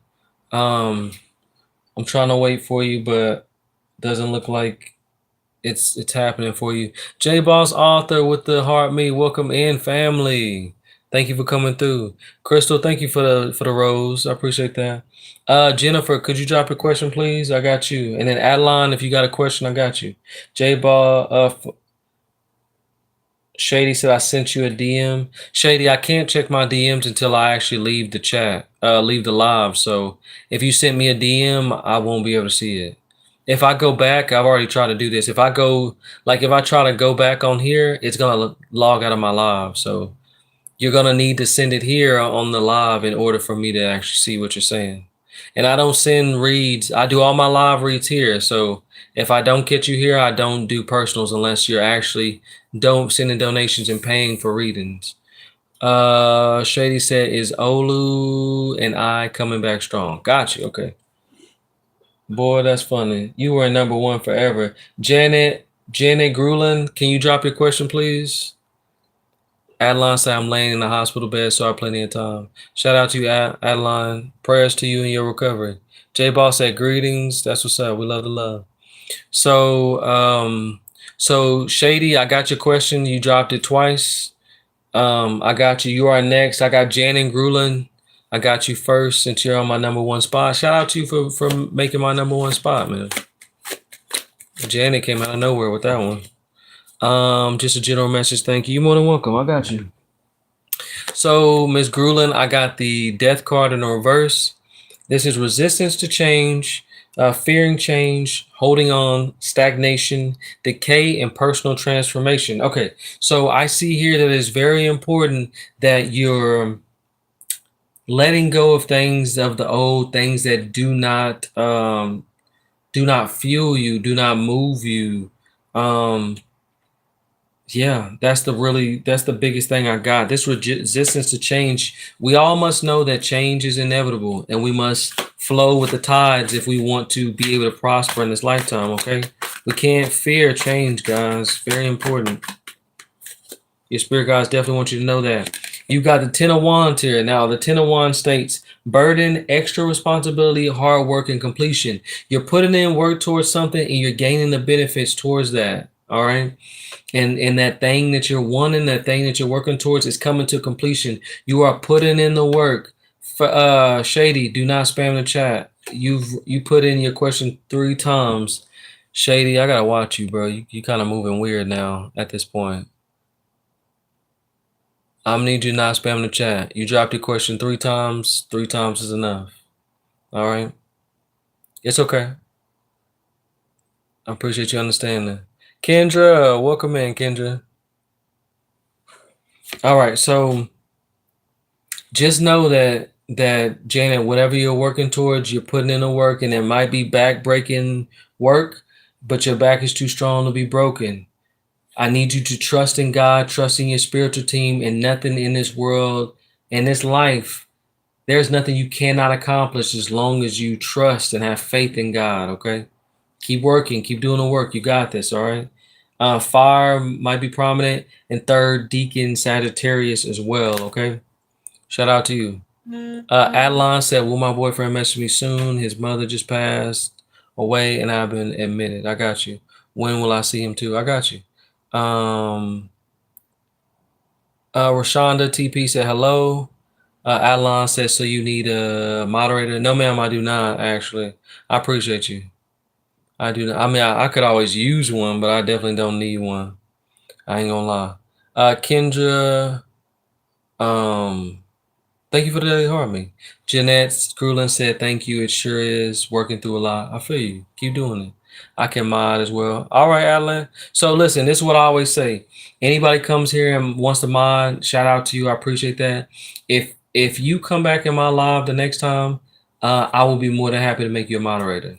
I'm trying to wait for you, but doesn't look like it's happening for you. J Boss Author with the heart me. Welcome in, family. Thank you for coming through. Crystal, thank you for the rose. I appreciate that. Jennifer, could you drop your question, please? I got you. And then Adeline, if you got a question, I got you. J Ball, Shady said I sent you a DM. Shady, I can't check my DMs until I actually leave the chat, leave the live. So if you sent me a DM, I won't be able to see it. If I go back, I've already tried to do this. If I try to go back on here, it's gonna log out of my live. So you're gonna need to send it here on the live in order for me to actually see what you're saying. And I don't send reads. I do all my live reads here. So if I don't get you here, I don't do personals unless you're actually sending donations and paying for readings. Shady said, is Olu and I coming back strong? Got you. Okay. Boy, that's funny. You were number 1 forever. Janet Grulin, can you drop your question, please? Adeline said, I'm laying in the hospital bed, so I have plenty of time. Shout out to you, Adeline. Prayers to you in your recovery. J Boss said, greetings. That's what's up. We love the love. So, Shady, I got your question. You dropped it twice. I got you. You are next. I got Janet Grulin. I got you first since you're on my number 1 spot. Shout out to you for making my number 1 spot, man. Janet came out of nowhere with that one. Just a general message. Thank you. You're more than welcome. I got you. So, Ms. Grulin, I got the death card in the reverse. This is resistance to change, fearing change, holding on, stagnation, decay, and personal transformation. Okay, so I see here that it's very important that you're letting go of things of the old, things that do not fuel you, do not move you. Yeah, that's the biggest thing I got. This resistance to change. We all must know that change is inevitable and we must flow with the tides if we want to be able to prosper in this lifetime, okay? We can't fear change, guys. Very important. Your spirit guides definitely want you to know that. You got the 10 of Wands here. Now, the 10 of Wands states burden, extra responsibility, hard work, and completion. You're putting in work towards something and you're gaining the benefits towards that, all right? And that thing that you're wanting, that thing that you're working towards is coming to completion. You are putting in the work. Shady, do not spam the chat. You put in your question 3 times. Shady, I gotta watch you, bro. You kind of moving weird now at this point. I'm gonna need you to not spam the chat. You dropped your question 3 times. 3 times is enough. All right. It's okay. I appreciate you understanding. Kendra, welcome in, Kendra. All right, so just know that Janet, whatever you're working towards, you're putting in the work, and it might be back-breaking work, but your back is too strong to be broken. I need you to trust in God, trust in your spiritual team, and nothing in this world, in this life, there's nothing you cannot accomplish as long as you trust and have faith in God, okay? Keep working, keep doing the work. You got this, all right? Fire might be prominent, and 3rd Deacon Sagittarius as well, okay? Shout out to you. Adeline said, will my boyfriend message me soon? His mother just passed. away and I've been admitted. I got you. When will I see him too? I got you. Rashonda TP said hello. Adeline says, so you need a moderator? No, ma'am, I do not, actually. I appreciate you. I do not. I mean, I could always use one, but I definitely don't need one. I ain't gonna lie. Kendra, thank you for the daily harmony. Jeanette Screwlin said, thank you. It sure is working through a lot. I feel you. Keep doing it. I can mod as well. All right, Adeline. So listen, this is what I always say. Anybody comes here and wants to mod, shout out to you. I appreciate that. If you come back in my live the next time, I will be more than happy to make you a moderator.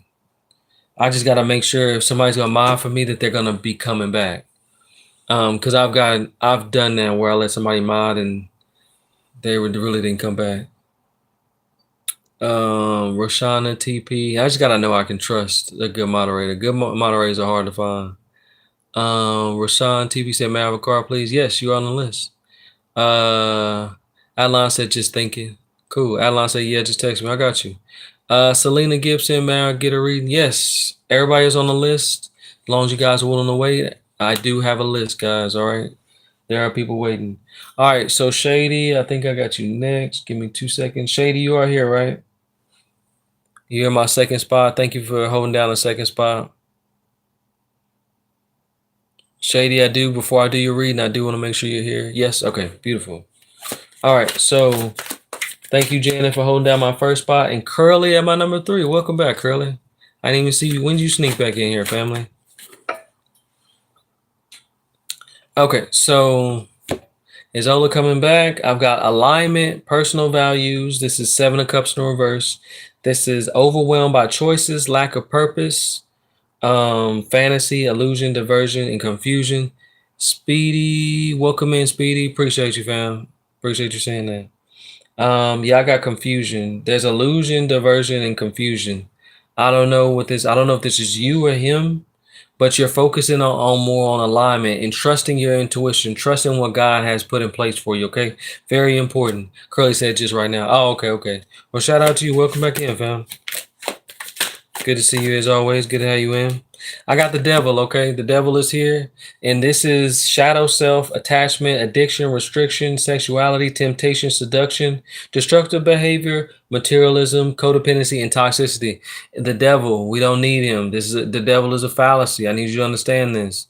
I just got to make sure if somebody's gonna mod for me that they're gonna be coming back. Because I've done that where I let somebody mod and they really didn't come back. Roshana TP. I just gotta know I can trust a good moderator. Good moderators are hard to find. Rashawn TP said, may I have a card, please? Yes, you're on the list. Adeline said, just thinking. Cool. Adeline said, yeah, just text me. I got you. Selena Gibson, may I get a reading? Yes. Everybody is on the list. As long as you guys are willing to wait, I do have a list, guys. All right. There are people waiting. All right. So Shady, I think I got you next. Give me 2 seconds. Shady, you are here, right? You're in my second spot. Thank you for holding down the second spot. Shady, before I do your reading, I do want to make sure you're here. Yes, okay, beautiful. All right, so thank you, Janet, for holding down my first spot. And Curly at my number 3. Welcome back, Curly. I didn't even see you. When did you sneak back in here, family? Okay, so is Ola coming back? I've got alignment, personal values. This is 7 of Cups in reverse. This is overwhelmed by choices, lack of purpose, fantasy, illusion, diversion, and confusion. Speedy, welcome in, Speedy. Appreciate you, fam. Appreciate you saying that. Yeah, I got confusion. There's illusion, diversion, and confusion. I don't know if this is you or him, but you're focusing on more on alignment and trusting your intuition, trusting what God has put in place for you. Okay, very important. Curly said just right now. Oh, okay. Well, shout out to you. Welcome back in, fam. Good to see you as always. Good to have you in. I got the devil, okay? The devil is here. And this is shadow self, attachment, addiction, restriction, sexuality, temptation, seduction, destructive behavior, materialism, codependency, and toxicity. The devil, we don't need him. The devil is a fallacy. I need you to understand this.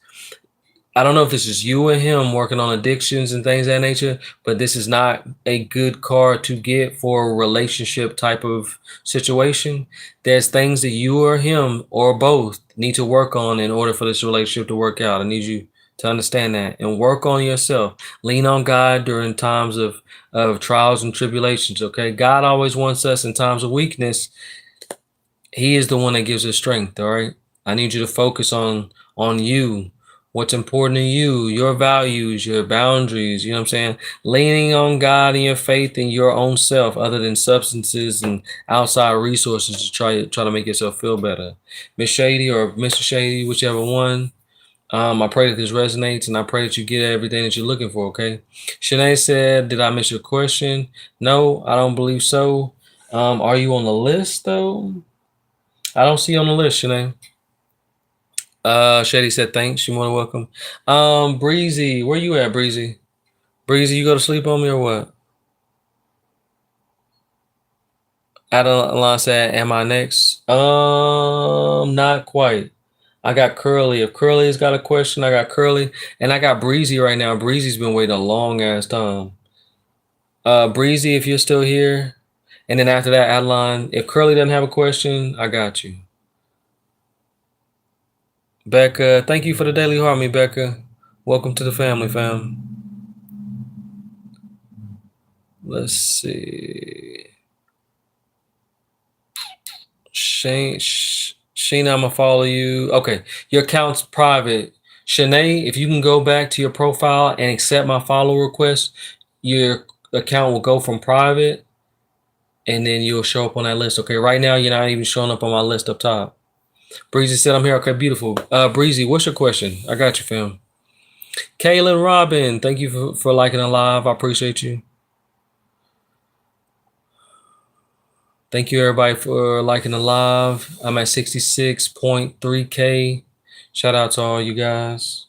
I don't know if this is you and him working on addictions and things of that nature, but this is not a good card to get for a relationship type of situation. There's things that you or him or both need to work on in order for this relationship to work out. I need you to understand that and work on yourself. Lean on God during times of trials and tribulations, okay? God always wants us in times of weakness. He is the one that gives us strength, all right? I need you to focus on you. What's important to you, your values, your boundaries, you know what I'm saying? Leaning on God and your faith in your own self other than substances and outside resources to try to make yourself feel better. Miss Shady or Mr. Shady, whichever one. I pray that this resonates and I pray that you get everything that you're looking for, okay? Shanae said, did I miss your question? No, I don't believe so. Are you on the list though? I don't see you on the list, Shanae. Shady said thanks. You're more than welcome. Breezy, where you at, Breezy? Breezy, you go to sleep on me or what? Adeline said, am I next? Not quite. I got Curly. If Curly's got a question, I got Curly. And I got Breezy right now. Breezy's been waiting a long ass time. Breezy, if you're still here. And then after that, Adeline, if Curly doesn't have a question, I got you. Becca, thank you for the daily harmony, Becca. Welcome to the family, fam. Let's see. Sheena, I'm gonna follow you. Okay, your account's private. Shanae, if you can go back to your profile and accept my follow request, your account will go from private and then you'll show up on that list. Okay, right now you're not even showing up on my list up top. Breezy said I'm here. Okay, beautiful. Breezy, what's your question? I got you, fam. Kaylin Robin, thank you for liking the live. I appreciate you. Thank you everybody for liking the live. I'm at 66.3K. Shout out to all you guys.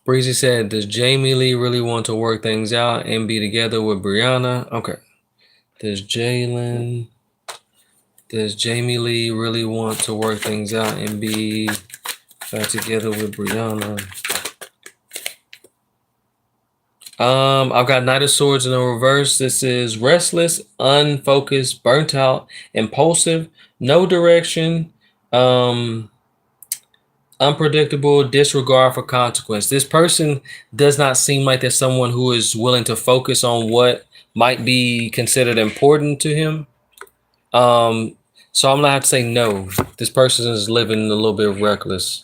Breezy said, does Jamie Lee really want to work things out and be together with Brianna? Okay. Does Jamie Lee really want to work things out and be back together with Brianna? I've got Knight of Swords in the reverse. This is restless, unfocused, burnt out, impulsive, no direction, unpredictable, disregard for consequence. This person does not seem like they're someone who is willing to focus on what might be considered important to him. So I'm gonna have to say no. This person is living a little bit reckless.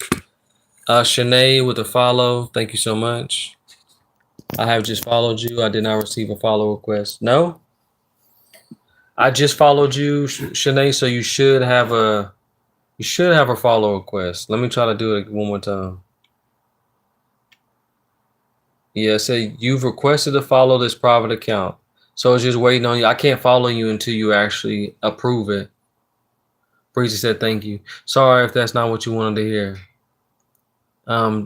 Shanae with a follow. Thank you so much. I have just followed you. I did not receive a follow request. No? I just followed you, Shanae, so you should have a follow request. Let me try to do it one more time. Yeah, say you've requested to follow this private account. So it's just waiting on you. I can't follow you until you actually approve it. Breezy said thank you. Sorry if that's not what you wanted to hear.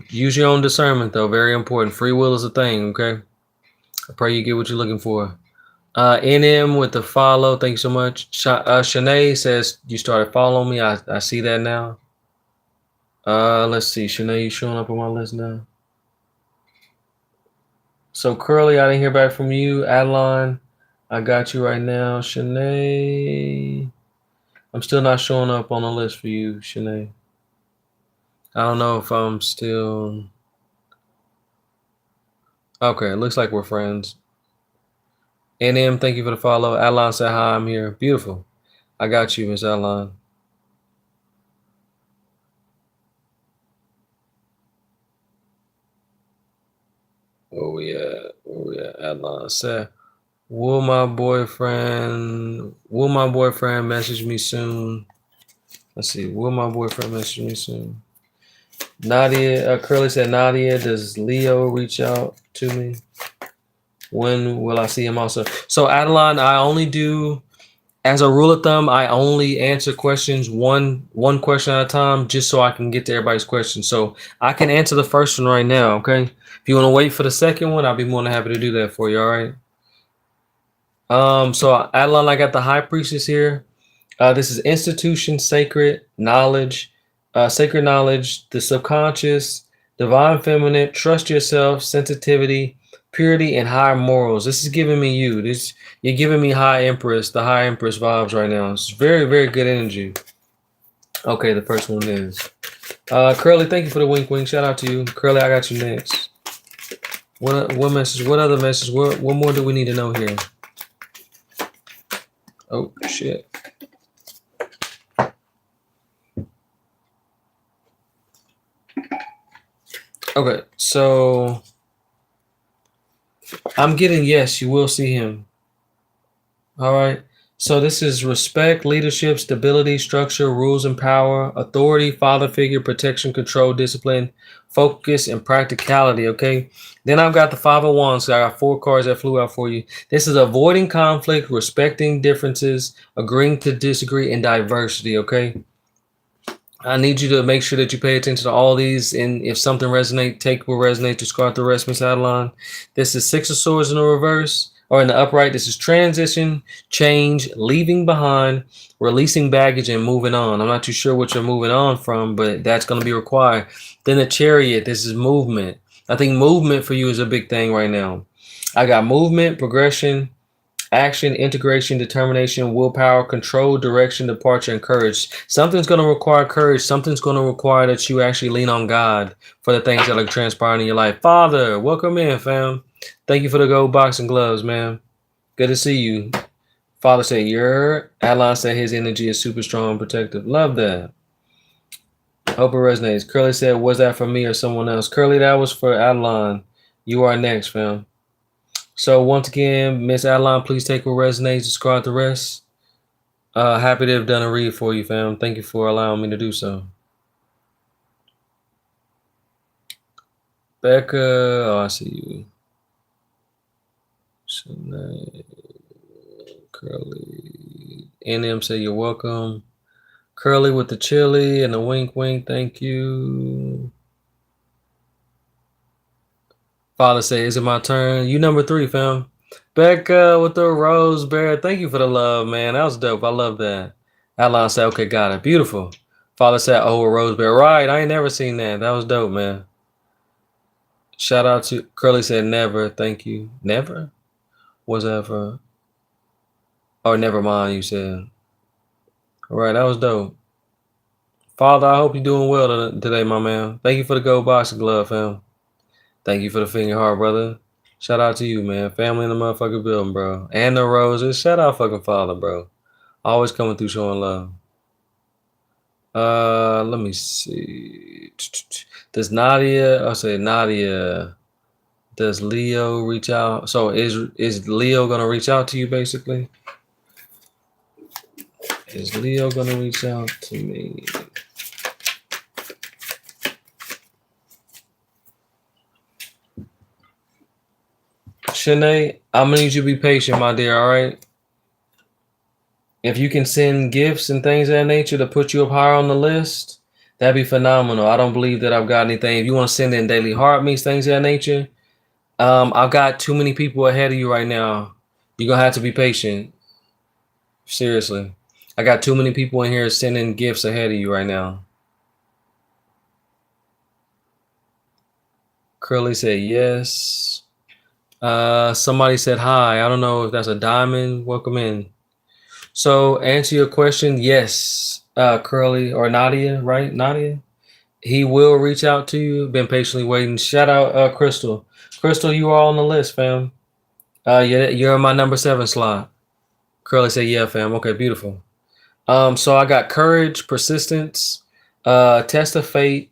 Use your own discernment though. Very important. Free will is a thing, okay? I pray you get what you're looking for. NM with the follow. Thank you so much. Shanae says you started following me. I see that now. Let's see. Shanae, you showing up on my list now. So Curly, I didn't hear back from you. Adeline, I got you right now. Shanae, I'm still not showing up on the list for you, Shanae. I don't know if I'm still... Okay, it looks like we're friends. NM, thank you for the follow. Adeline said hi, I'm here. Beautiful. I got you, Miss Adeline. Where we at? Adeline said, will my boyfriend message me soon? Let's see. Will my boyfriend message me soon? Nadia, Curly said, Nadia, does Leo reach out to me? When will I see him also? So Adeline, I only do, as a rule of thumb, I only answer questions one question at a time, just so I can get to everybody's questions. So I can answer the first one right now, okay? If you want to wait for the second one, I'll be more than happy to do that for you, all right? So Adeline, I got the High Priestess here. This is institution, sacred knowledge, the subconscious, divine feminine, trust yourself, sensitivity, purity, and higher morals. This is giving me you. You're giving me the High Empress vibes right now. It's very, very good energy. Okay, the first one is Curly. Thank you for the wink. Shout out to you, Curly. I got you next. What message? What other message? What more do we need to know here? Oh shit. Okay, so I'm getting yes, you will see him. All right. So this is respect, leadership, stability, structure, rules and power, authority, father figure, protection, control, discipline, focus, and practicality. Okay. Then I've got the Five of Wands. So I got 4 cards that flew out for you. This is avoiding conflict, respecting differences, agreeing to disagree, and diversity. Okay. I need you to make sure that you pay attention to all these, and if something resonates, take what resonates, discard the rest, Miss Adeline. This is 6 of Swords in the reverse, or in the upright. This is transition, change, leaving behind, releasing baggage, and moving on. I'm not too sure what you're moving on from, but that's going to be required. Then the Chariot. This is movement. I think movement for you is a big thing right now. I got movement, progression, action, integration, determination, willpower, control, direction, departure, and courage. Something's going to require courage. Something's going to require that you actually lean on God for the things that are transpiring in your life. Father, welcome in, fam. Thank you for the gold box and gloves, man. Good to see you. Father said, Adeline said his energy is super strong and protective. Love that. Hope it resonates. Curly said, was that for me or someone else? Curly, that was for Adeline. You are next, fam. So once again, Miss Adeline, please take what resonates, discard the rest. Happy to have done a read for you, fam. Thank you for allowing me to do so. Becca, oh, I see you. Shanae, Curly. NM say you're welcome. Curly with the chili and the wink wink, thank you. Father say, is it my turn? You number 3, fam. Becca with the rose bear. Thank you for the love, man. That was dope. I love that. Outline said, okay, got it. Beautiful. Father said, oh, a rose bear. Right. I ain't never seen that. That was dope, man. Shout out to Curly said, never. Thank you. Never? Was ever. Oh, never mind, you said. All right. That was dope. Father, I hope you're doing well today, my man. Thank you for the gold boxing glove, fam. Thank you for the finger heart, brother. Shout out to you, man. Family in the motherfucking building, bro. And the roses. Shout out fucking Father, bro. Always coming through showing love. Let me see. Does Nadia, I'll say Nadia, does Leo reach out? So is Leo gonna reach out to you basically? Is Leo gonna reach out to me? Shanae, I'm gonna need you to be patient, my dear, all right? If you can send gifts and things of that nature to put you up higher on the list, that'd be phenomenal. I don't believe that I've got anything. If you want to send in daily heart meets, things of that nature, I've got too many people ahead of you right now. You're gonna have to be patient. Seriously. I got too many people in here sending gifts ahead of you right now. Curly said yes. Somebody said hi. I don't know if that's a diamond. Welcome in. So answer your question, yes, Curly or Nadia, right? Nadia? He will reach out to you. Been patiently waiting. Shout out Crystal. Crystal, you are on the list, fam. You're in my number 7 slot. Curly said, yeah, fam. Okay, beautiful. So I got courage, persistence, test of fate.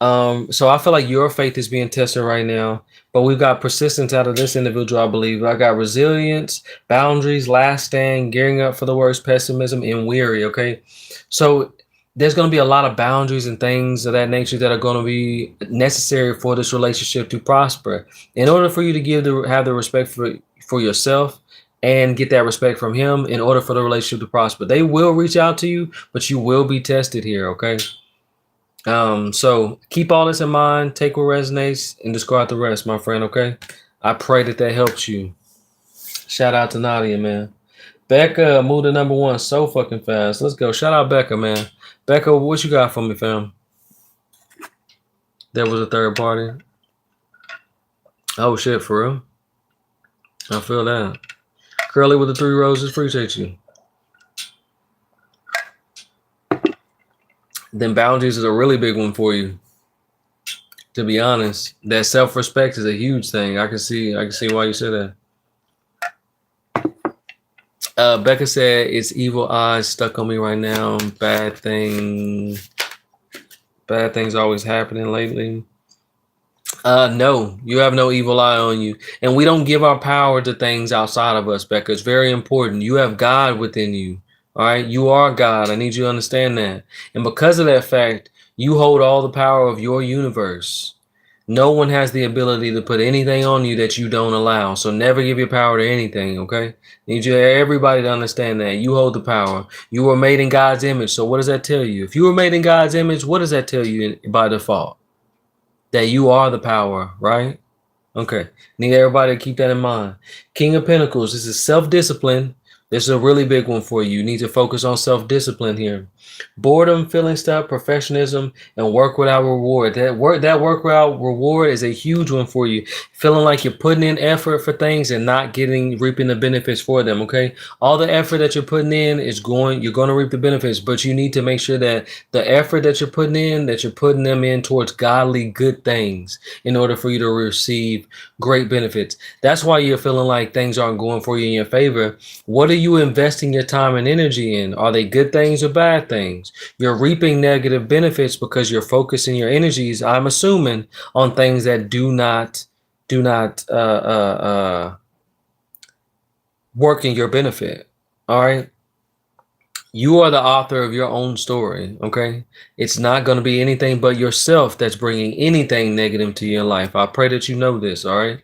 So I feel like your faith is being tested right now, but we've got persistence out of this individual, I believe. I got resilience, boundaries, last stand, gearing up for the worst, pessimism, and weary. Okay. So there's going to be a lot of boundaries and things of that nature that are going to be necessary for this relationship to prosper. In order for you to have the respect for yourself and get that respect from him, in order for the relationship to prosper, they will reach out to you, but you will be tested here. Okay. So keep all this in mind, take what resonates, and discard the rest, my friend, okay? I pray that helps you. Shout out to Nadia, man. Becca moved to number 1 so fucking fast. Let's go. Shout out Becca, man. Becca, what you got for me, fam? There was a third party. Oh shit, for real? I feel that. Curly with the 3 roses, appreciate you. Then boundaries is a really big one for you. To be honest, that self-respect is a huge thing. I can see why you said that. Becca said, it's evil eyes stuck on me right now. Bad things always happening lately. No, you have no evil eye on you. And we don't give our power to things outside of us, Becca. It's very important. You have God within you. All right. You are God. I need you to understand that. And because of that fact, you hold all the power of your universe. No one has the ability to put anything on you that you don't allow. So never give your power to anything, okay? Need you everybody to understand that. You hold the power. You were made in God's image. So what does that tell you? If you were made in God's image, what does that tell you by default? That you are the power, right? Okay. Need everybody to keep that in mind. King of Pentacles, this is self-discipline. This is a really big one for you. You need to focus on self-discipline here. Boredom, feeling stuck, perfectionism, and work without reward. That work without reward is a huge one for you. Feeling like you're putting in effort for things and not reaping the benefits for them. Okay, all the effort that you're putting in you're going to reap the benefits, but you need to make sure that the effort that you're putting them in towards godly good things in order for you to receive great benefits. That's why you're feeling like things aren't going for you in your favor. What are you investing your time and energy in? Are they good things or bad things? You're reaping negative benefits because you're focusing your energies, I'm assuming, on things that do not work in your benefit. All right. You are the author of your own story, okay? It's not going to be anything but yourself that's bringing anything negative to your life. I pray that you know this, all right?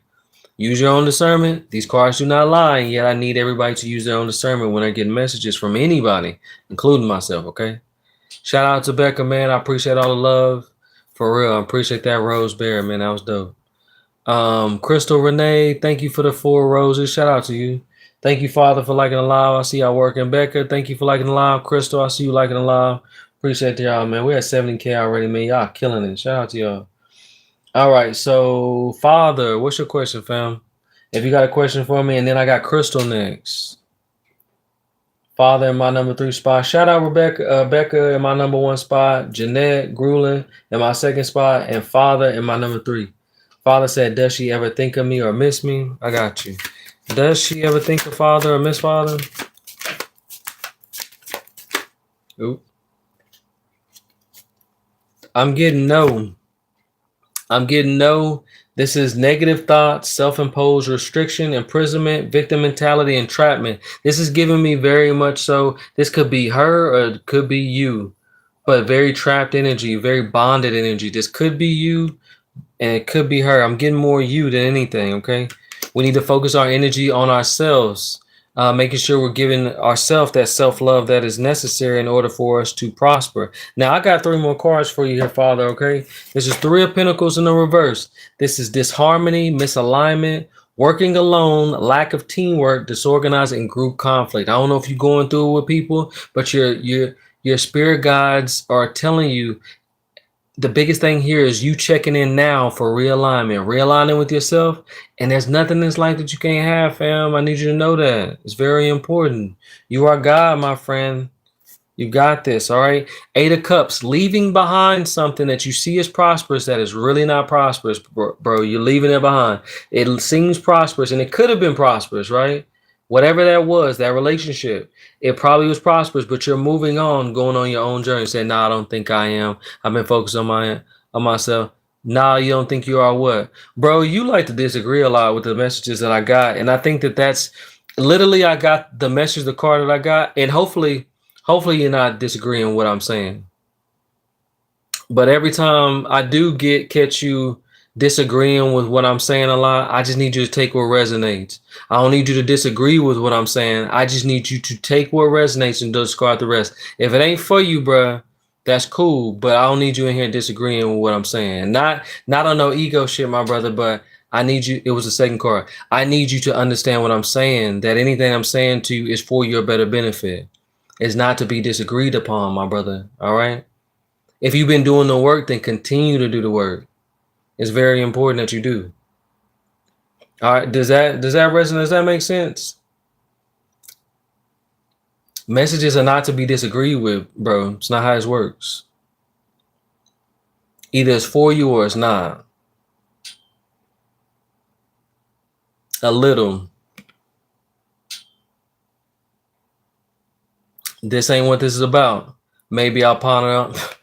Use your own discernment. These cards do not lie, and yet I need everybody to use their own discernment when they're getting messages from anybody, including myself, okay? Shout out to Becca, man. I appreciate all the love. For real, I appreciate that rose bear, man. That was dope. Crystal Renee, thank you for the 4 roses. Shout out to you. Thank you, Father, for liking the live. I see y'all working. Becca, thank you for liking the live. Crystal, I see you liking the live. Appreciate y'all, man. We're at 70K already, man. Y'all killing it. Shout out to y'all. All right, so Father, what's your question, fam? If you got a question for me, and then I got Crystal next. Father in my number 3 spot. Shout out Rebecca, Becca in my number 1 spot. Jeanette Grulin in my 2nd spot, and Father in my number 3. Father said, does she ever think of me or miss me? I got you. Does she ever think of Father or miss Father? Oop. I'm getting no. I'm getting no. This is negative thoughts, self-imposed restriction, imprisonment, victim mentality, entrapment. This is giving me very much so. This could be her or it could be you, but very trapped energy, very bonded energy. This could be you and it could be her. I'm getting more you than anything, okay? We need to focus our energy on ourselves, making sure we're giving ourselves that self-love that is necessary in order for us to prosper. Now, I got 3 more cards for you here, Father, okay? This is 3 of Pentacles in the reverse. This is disharmony, misalignment, working alone, lack of teamwork, disorganized, and group conflict. I don't know if you're going through it with people, but your spirit guides are telling you the biggest thing here is you checking in now for realignment, realigning with yourself. And there's nothing in this life that you can't have, fam. I need you to know that. It's very important. You are God, my friend. You got this, all right? 8 of Cups, leaving behind something that you see as prosperous that is really not prosperous, bro. You're leaving it behind. It seems prosperous, and it could have been prosperous, right? Whatever that was, that relationship, it probably was prosperous, but you're moving on, going on your own journey, saying, "Nah, I don't think I am. I've been focused on myself." Nah, you don't think you are what? Bro, you like to disagree a lot with the messages that I got, and I think that that's literally I got the message, the card that I got, and hopefully you're not disagreeing with what I'm saying. But every time I do catch you disagreeing with what I'm saying a lot, I just need you to take what resonates. I don't need you to disagree with what I'm saying. I just need you to take what resonates and discard the rest. If it ain't for you, bruh, that's cool. But I don't need you in here disagreeing with what I'm saying. Not on no ego shit, my brother, but I need you. It was the 2nd card. I need you to understand what I'm saying, that anything I'm saying to you is for your better benefit. It's not to be disagreed upon, my brother. All right. If you've been doing the work, then continue to do the work. It's very important that you do. All right. Does that resonate? Does that make sense? Messages are not to be disagreed with, bro. It's not how it works. Either it's for you or it's not. A little. This ain't what this is about. Maybe I'll pawn it up.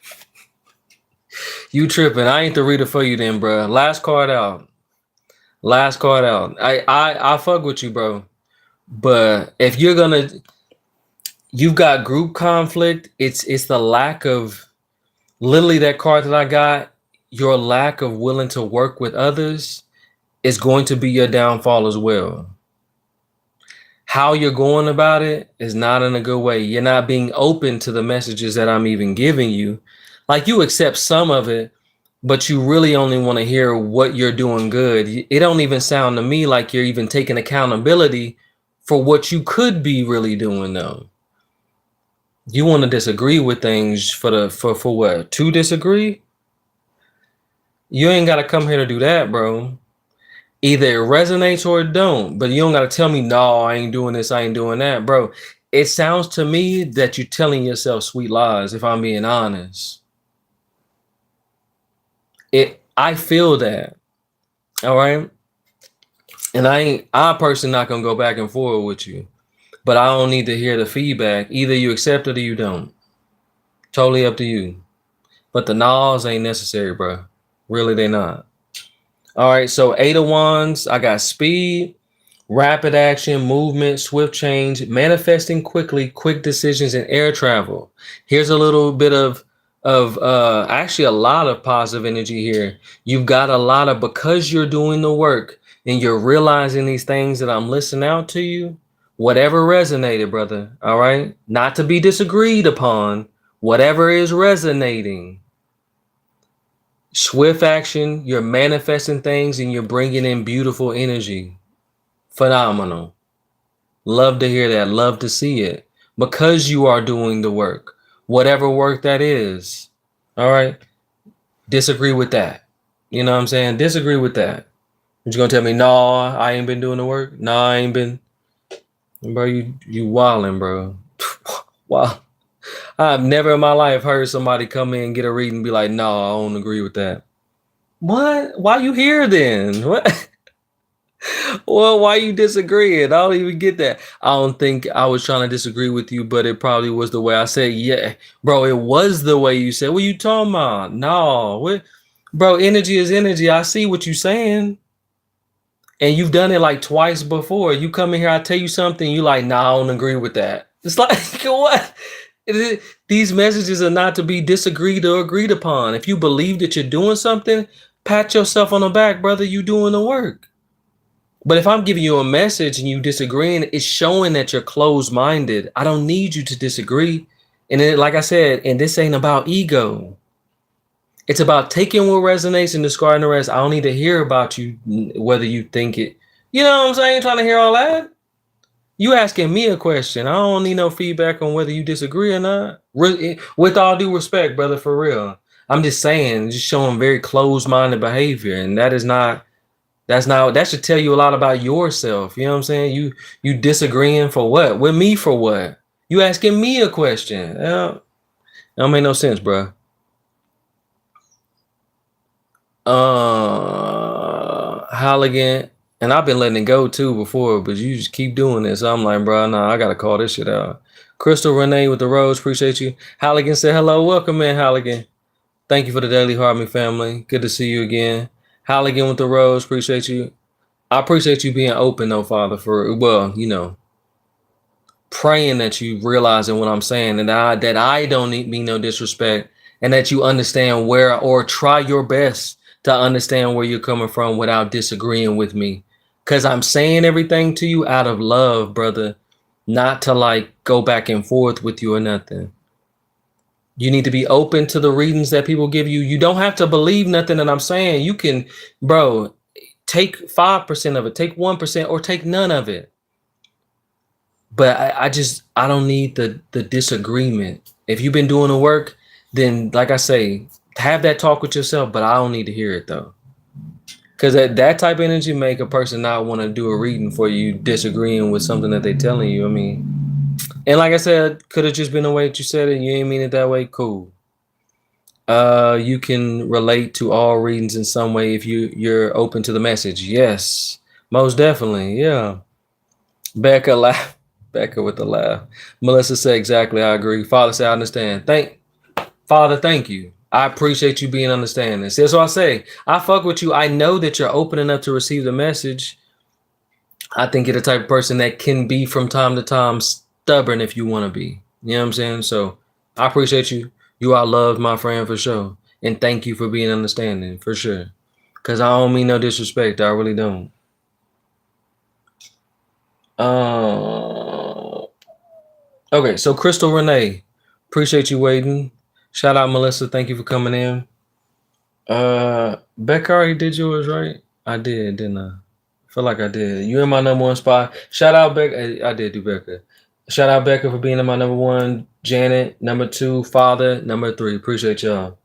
You tripping. I ain't the reader for you then, bro. Last card out. Last card out. I fuck with you, bro. But if you're gonna, you've got group conflict. It's the lack of, literally that card that I got, your lack of willing to work with others is going to be your downfall as well. How you're going about it is not in a good way. You're not being open to the messages that I'm even giving you. Like, you accept some of it, but you really only want to hear what you're doing good. It don't even sound to me like you're even taking accountability for what you could be really doing, though. You want to disagree with things for what? To disagree? You ain't got to come here to do that, bro. Either it resonates or it don't, but you don't got to tell me, no, I ain't doing this, I ain't doing that, bro. It sounds to me that you're telling yourself sweet lies, if I'm being honest. I feel that. All right. And I'm personally not gonna go back and forth with you, but I don't need to hear the feedback. Either you accept it or you don't. Totally up to you. But the no's ain't necessary, bro. Really, they not. All right, so 8 of Wands, I got speed, Rapid action, movement, swift change, manifesting quickly, quick decisions, and air travel. Here's a little bit of actually a lot of positive energy here. You've got a lot of, because you're doing the work and you're realizing these things that I'm listening out to you, whatever resonated, brother. All right. Not to be disagreed upon, whatever is resonating. Swift action, you're manifesting things and you're bringing in beautiful energy. Phenomenal. Love to hear that. Love to see it. Because you are doing the work, whatever work that is. All right. Disagree with that. You know what I'm saying? Disagree with that. You're gonna tell me, no, I ain't been doing the work. No, I ain't been. Bro, you wildin', bro. Wow. I've never in my life heard somebody come in and get a reading and be like, no, I don't agree with that. What? Why you here then? What? Well, why you disagreeing? I don't even get that. I don't think I was trying to disagree with you, but it probably was the way I said. Yeah, bro, it was the way you said. What you talking about? No, what, bro? Energy is energy. I see what you saying, and you've done it like twice before. You come in here, I tell you something, you like, nah, I don't agree with that. It's like what? These messages are not to be disagreed or agreed upon. If you believe that you're doing something, pat yourself on the back, brother. You doing the work. But if I'm giving you a message and you disagreeing, it's showing that you're closed-minded. I don't need you to disagree. And then, like I said, and this ain't about ego. It's about taking what resonates and discarding the rest. I don't need to hear about you, whether you think it. You know what I'm saying? Trying to hear all that. You asking me a question. I don't need no feedback on whether you disagree or not. With all due respect, brother, for real. I'm just saying, just showing very closed-minded behavior. And that should tell you a lot about yourself. You know what I'm saying? You disagreeing for what? With me for what? You asking me a question. That don't make no sense, bro. Halligan, and I've been letting it go too before, but you just keep doing this. I'm like, bro, nah, I gotta call this shit out. Crystal Renee with the rose, appreciate you. Halligan said hello, welcome in, Halligan. Thank you for the daily Harmony family. Good to see you again. Halligan with the rose, appreciate you. I appreciate you being open though, Father, for, well, you know, praying that you realizing what I'm saying, and that I don't mean no disrespect, and that you understand where, or try your best to understand where you're coming from without disagreeing with me. Cause I'm saying everything to you out of love, brother, not to like go back and forth with you or nothing. You need to be open to the readings that people give you. You don't have to believe nothing that I'm saying. You can, bro, take 5% of it, take 1%, or take none of it. But I don't need the disagreement. If you've been doing the work, then like I say, have that talk with yourself, but I don't need to hear it though. Because that type of energy make a person not want to do a reading for you disagreeing with something that they're telling you. I mean, and like I said, could have just been the way that you said it. You ain't mean it that way. Cool. You can relate to all readings in some way if you're open to the message. Yes, most definitely. Yeah. Becca laugh. Becca with the laugh. Melissa said exactly. I agree. Father said, I understand. Father, thank you. I appreciate you being understanding. See, that's what I say. I fuck with you. I know that you're open enough to receive the message. I think you're the type of person that can be from time to time stubborn if you want to be. You know what I'm saying? So I appreciate you. You are loved, my friend, for sure. And thank you for being understanding, for sure. Because I don't mean no disrespect. I really don't. Okay, so Crystal Renee, appreciate you waiting. Shout out Melissa, thank you for coming in. Becca already did yours, right? I did, didn't I? Feel like I did. You in my number one spot. Shout out Becca. I did do Becca. Shout out Becca for being in my number one. Janet, number two. Father, number three. Appreciate y'all.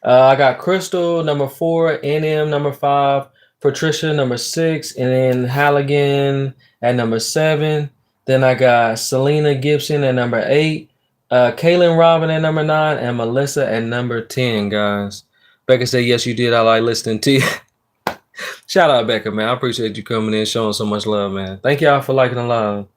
I got Crystal, number 4. NM, number 5. Patricia, number 6. And then Halligan at number 7. Then I got Selena Gibson at number 8. Kaylin Robin at number 9. And Melissa at number 10, guys. Becca said, yes, you did. I like listening to you. Shout out, Becca, man. I appreciate you coming in, showing so much love, man. Thank y'all for liking the live.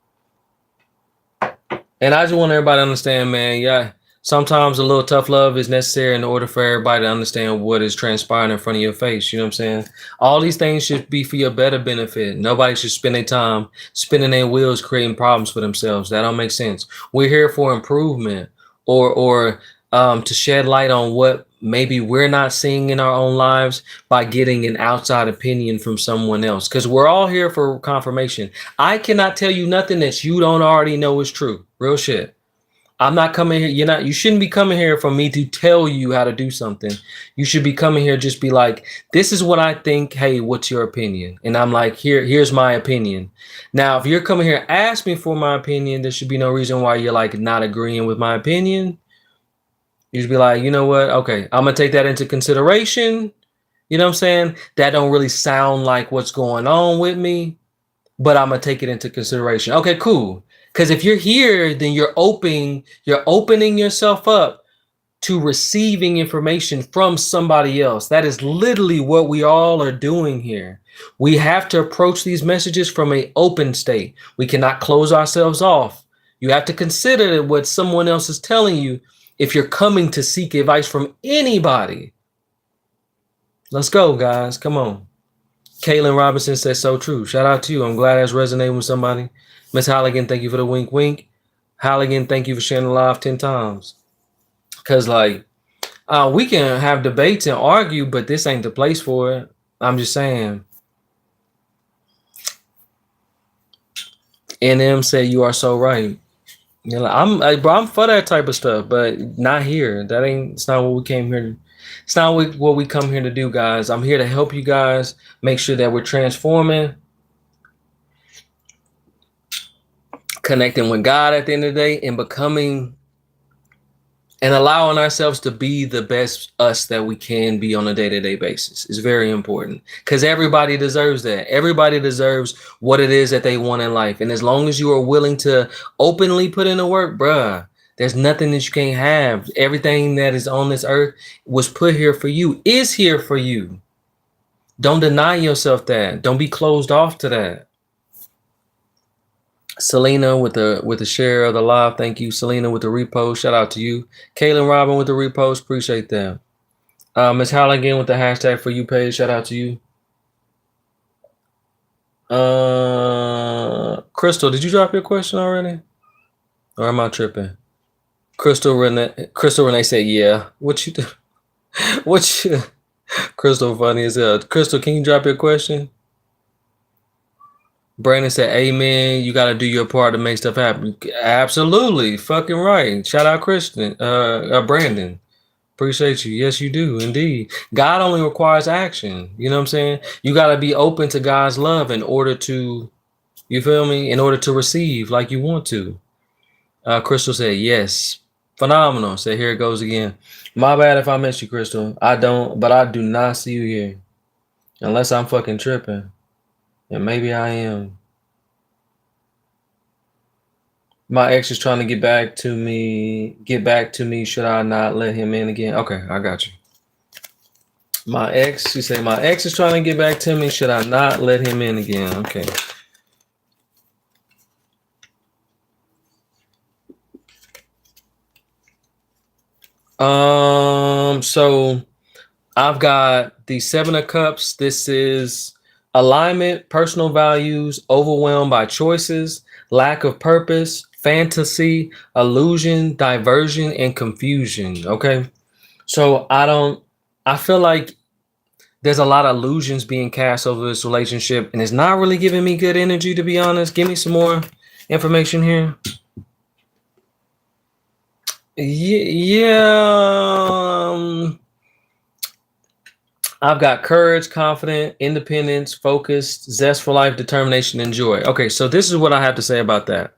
And I just want everybody to understand, man. Yeah, Sometimes a little tough love is necessary in order for everybody to understand what is transpiring in front of your face. You know what I'm saying? All these things should be for your better benefit. Nobody should spend their time spinning their wheels creating problems for themselves. That don't make sense. We're here for improvement or to shed light on what maybe we're not seeing in our own lives by getting an outside opinion from someone else. Because we're all here for confirmation. I cannot tell you nothing that you don't already know is true. Real shit. I'm not coming here. You shouldn't be coming here for me to tell you how to do something. You should be coming here, just be like, this is what I think. Hey, what's your opinion? And I'm like, here's my opinion. Now, if you're coming here, ask me for my opinion. There should be no reason why you're like not agreeing with my opinion. You should be like, you know what? Okay, I'm going to take that into consideration. You know what I'm saying? That don't really sound like what's going on with me, but I'm going to take it into consideration. Okay, cool. Because if you're here, then you're opening yourself up to receiving information from somebody else. That is literally what we all are doing here. We have to approach these messages from an open state. We cannot close ourselves off. You have to consider what someone else is telling you if you're coming to seek advice from anybody. Let's go, guys. Come on. Kaylin Robinson says so true. Shout out to you. I'm glad that's resonating with somebody. Miss Halligan, thank you for the wink wink. Halligan, thank you for sharing the live 10 times. Because, like, we can have debates and argue, but this ain't the place for it. I'm just saying. NM said you are so right. You know, I'm for that type of stuff, but not here. It's not what we came here. It's not what we come here to do, guys. I'm here to help you guys make sure that we're transforming, connecting with God at the end of the day, and becoming and allowing ourselves to be the best us that we can be on a day-to-day basis. Is very important because everybody deserves that. Everybody deserves what it is that they want in life. And as long as you are willing to openly put in the work, bruh, there's nothing that you can't have. Everything that is on this earth was put here for you, is here for you. Don't deny yourself that. Don't be closed off to that. Selena with the share of the live. Thank you. Selena with the repost. Shout out to you. Kaylin Robin with the repost. Appreciate that. Miss Halligan with the hashtag for you page. Shout out to you. Crystal, did you drop your question already? Or am I tripping? Crystal Renee said, yeah. What you do? What you? Crystal funny as hell. Crystal, can you drop your question? Brandon said, amen. You got to do your part to make stuff happen. Absolutely. Fucking right. Shout out Brandon. Appreciate you. Yes, you do. Indeed. God only requires action. You know what I'm saying? You got to be open to God's love in order to, you feel me? In order to receive like you want to. Crystal said, yes. Phenomenal. Said, here it goes again. My bad if I missed you, Crystal. I don't, but I do not see you here. Unless I'm fucking tripping. And maybe I am. My ex is trying to get back to me. Should I not let him in again? Okay, I got you. She said, my ex is trying to get back to me. Should I not let him in again? Okay. So I've got the 7 of Cups. This is alignment, personal values, overwhelmed by choices, lack of purpose, fantasy, illusion, diversion, and confusion. Okay. So I feel like there's a lot of illusions being cast over this relationship, and it's not really giving me good energy, to be honest. Give me some more information here. Yeah. I've got courage, confident, independence, focused, zest for life, determination, and joy. Okay, so this is what I have to say about that.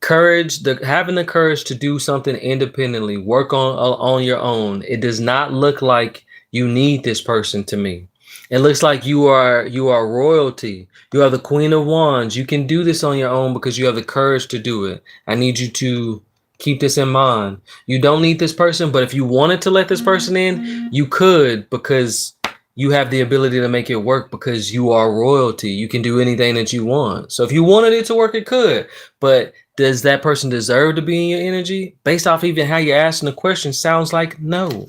Courage, having the courage to do something independently, work on your own. It does not look like you need this person to me. It looks like you are royalty. You are the Queen of Wands. You can do this on your own because you have the courage to do it. I need you to keep this in mind. You don't need this person, but if you wanted to let this person in, you could, because you have the ability to make it work because you are royalty. You can do anything that you want. So if you wanted it to work, it could. But does that person deserve to be in your energy? Based off even how you're asking the question, sounds like no.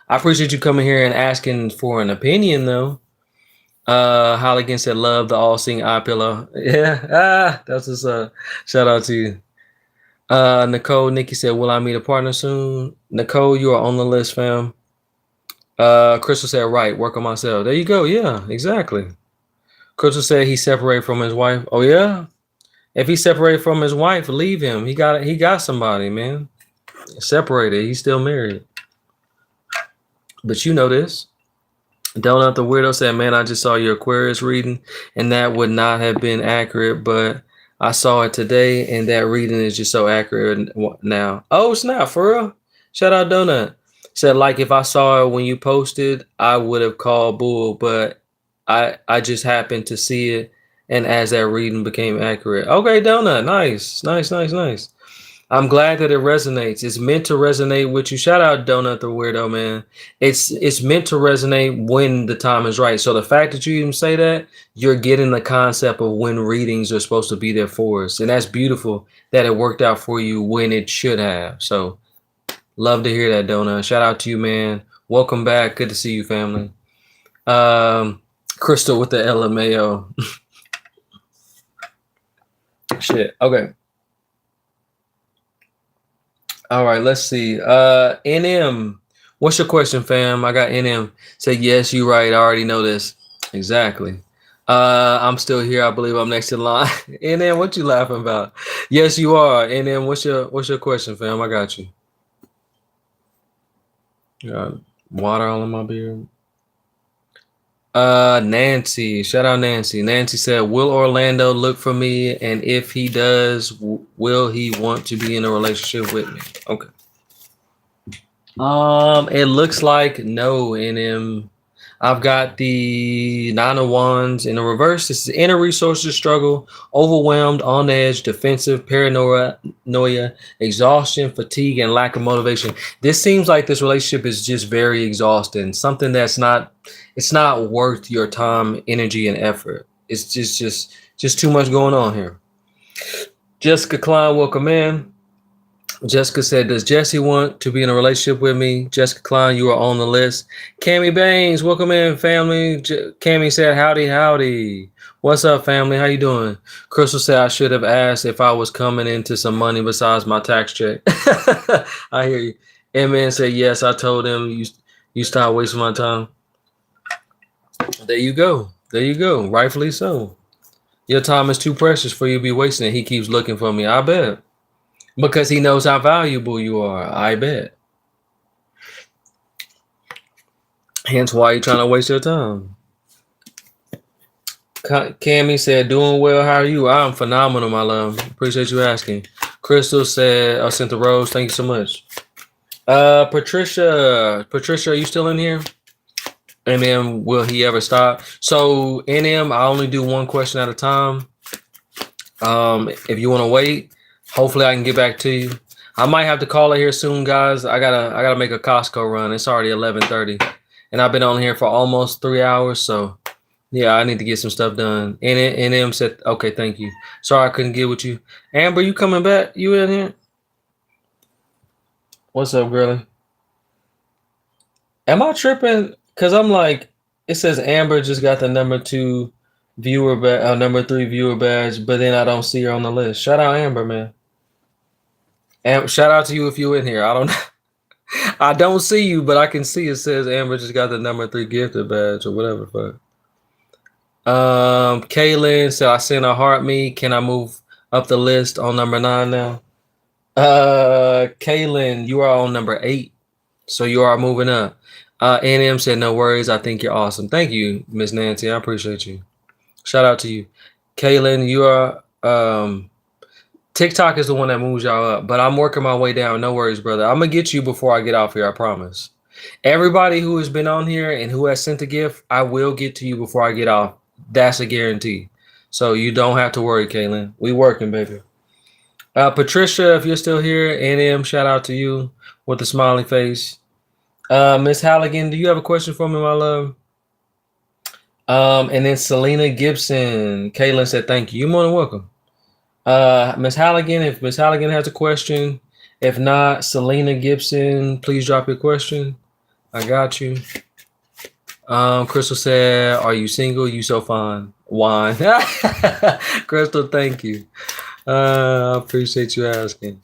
I appreciate you coming here and asking for an opinion, though. Halligan said, "Love the all-seeing eye pillow." Yeah, that's what's up. Shout out to you. Nikki said, "Will I meet a partner soon?" Nicole, you are on the list, fam. Crystal said, "Right, work on myself." There you go. Yeah, exactly. Crystal said he separated from his wife. Oh yeah. If he separated from his wife, leave him. He got somebody, man. Separated. He's still married. But you know this. Donut the Weirdo said, "Man, I just saw your Aquarius reading, and that would not have been accurate, but I saw it today, and that reading is just so accurate now." Oh, snap, for real? Shout out Donut. Said, like, if I saw it when you posted, I would have called bull, but I just happened to see it, and as that reading became accurate. Okay, Donut, nice. I'm glad that it resonates. It's meant to resonate with you. Shout out Donut the Weirdo, man. It's meant to resonate when the time is right. So the fact that you even say that, you're getting the concept of when readings are supposed to be there for us. And that's beautiful that it worked out for you when it should have. So love to hear that, Donut. Shout out to you, man. Welcome back. Good to see you, family. Crystal with the LMAO. Shit. Okay. All right, let's see. NM, what's your question, fam? I got NM. Say, yes, you're right. I already know this. Exactly. I'm still here. I believe I'm next in line. NM, what you laughing about? Yes, you are. NM, what's your question, fam? I got you. Got water all in my beard. Nancy, shout out Nancy. Nancy said, "Will Orlando look for me? And if he does, will he want to be in a relationship with me?" Okay. It looks like no, NM. I've got the Nine of Wands in the reverse. This is inner resources struggle, overwhelmed, on edge, defensive, paranoia, exhaustion, fatigue, and lack of motivation. This seems like this relationship is just very exhausting. Something that's not, it's not worth your time, energy, and effort. It's just too much going on here. Jessica Klein, welcome in. Jessica said, "Does Jesse want to be in a relationship with me?" Jessica Klein, you are on the list. Cammy Baines, welcome in, family. Cammy said, howdy. What's up, family? How you doing? Crystal said, "I should have asked if I was coming into some money besides my tax check." I hear you. Man said, "Yes, I told him you stop wasting my time." There you go. Rightfully so. Your time is too precious for you to be wasting it. He keeps looking for me. I bet. Because he knows how valuable you are. I bet. Hence why you're trying to waste your time. Cammy said, "Doing well. How are you?" I'm phenomenal, my love. Appreciate you asking. Crystal said, "I sent the rose. Thank you so much." Patricia, are you still in here? And then will he ever stop? So NM, I only do one question at a time. If you want to wait, hopefully I can get back to you. I might have to call it here soon, guys. I gotta make a Costco run. It's already 11:30, and I've been on here for almost 3 hours. So yeah, I need to get some stuff done. And NM said, "Okay, thank you. Sorry I couldn't get with you." Amber, you coming back? You in here? What's up, girlie? Am I tripping? Cause I'm like, it says Amber just got the number 3 viewer badge, but then I don't see her on the list. Shout out Amber, man. And shout out to you if you in here. I don't I don't see you, but I can see it says Amber just got the number 3 gifted badge or whatever. Fuck. Kaylin said, "I sent a heart me. Can I move up the list on number 9 now?" Kaylin, you are on number 8. So you are moving up. NM said, "No worries. I think you're awesome." Thank you, Miss Nancy. I appreciate you. Shout out to you. Kaylin, you are TikTok is the one that moves y'all up, but I'm working my way down. No worries, brother. I'm gonna get you before I get off here. I promise. Everybody who has been on here and who has sent a gift, I will get to you before I get off. That's a guarantee. So you don't have to worry, Kaylin. We working, baby. Patricia, if you're still here, NM, shout out to you with the smiley face. Miss Halligan, do you have a question for me, my love? And then Selena Gibson. Kaylin said, thank you. You're more than welcome. Miss Halligan, if Miss Halligan has a question. If not, Selena Gibson, please drop your question. I got you. Crystal said, are you single? You so fine. Wine. Crystal, thank you. I appreciate you asking.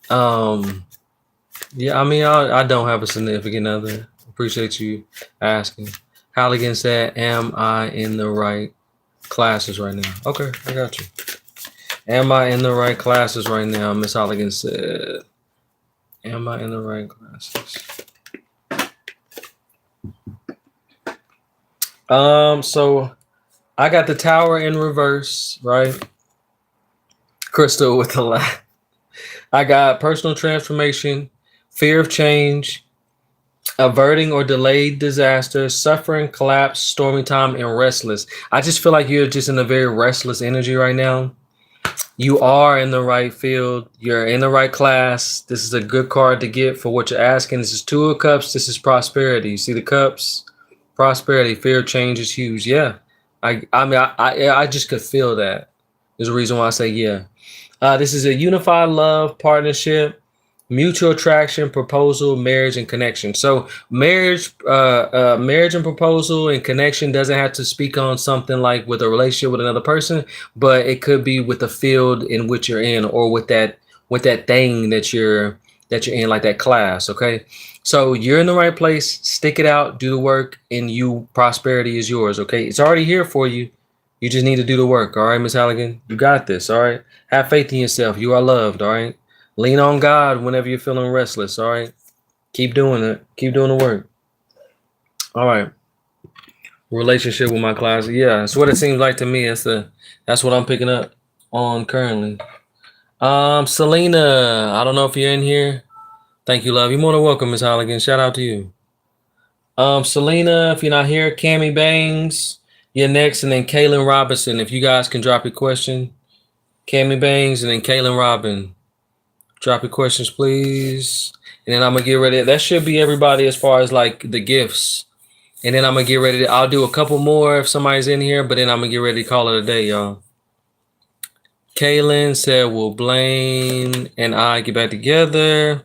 Yeah, I mean, I don't have a significant other. Appreciate you asking. Halligan said, am I in the right classes right now? Okay, I got you. Am I in the right classes right now? Miss Halligan said, am I in the right classes? So I got the tower in reverse, right? Crystal with the laugh. I got personal transformation, fear of change, averting or delayed disaster, suffering, collapse, stormy time, and restless. I just feel like you're just in a very restless energy right now. You are in the right field. You're in the right class. This is a good card to get for what you're asking. This is Two of Cups. This is prosperity. You see the cups? Prosperity, fear of change is huge. Yeah. I just could feel that. There's a reason why I say yeah. This is a unified love, partnership, mutual attraction, proposal, marriage, and connection. So marriage and proposal and connection doesn't have to speak on something like with a relationship with another person, but it could be with the field in which you're in, or with that thing that you're in, like that class. Okay. So you're in the right place. Stick it out, do the work, and prosperity is yours. Okay. It's already here for you. You just need to do the work. All right, Miss Halligan, you got this. All right. Have faith in yourself. You are loved. All right. Lean on God whenever you're feeling restless. All right. Keep doing it. Keep doing the work. All right. Relationship with my class. Yeah, that's what it seems like to me. That's what I'm picking up on currently. Selena, I don't know if you're in here. Thank you, love. You're more than welcome, Miss Halligan. Shout out to you. Selena, if you're not here, Cammy Bangs, you're next, and then Kaylin Robinson. If you guys can drop your question. Cammy Bangs and then Kaylin Robin. Drop your questions, please. And then I'm going to get ready. That should be everybody as far as like the gifts. And then I'm going to get ready. I'll do a couple more if somebody's in here, but then I'm going to get ready to call it a day, y'all. Kaylin said, will Blaine and I get back together?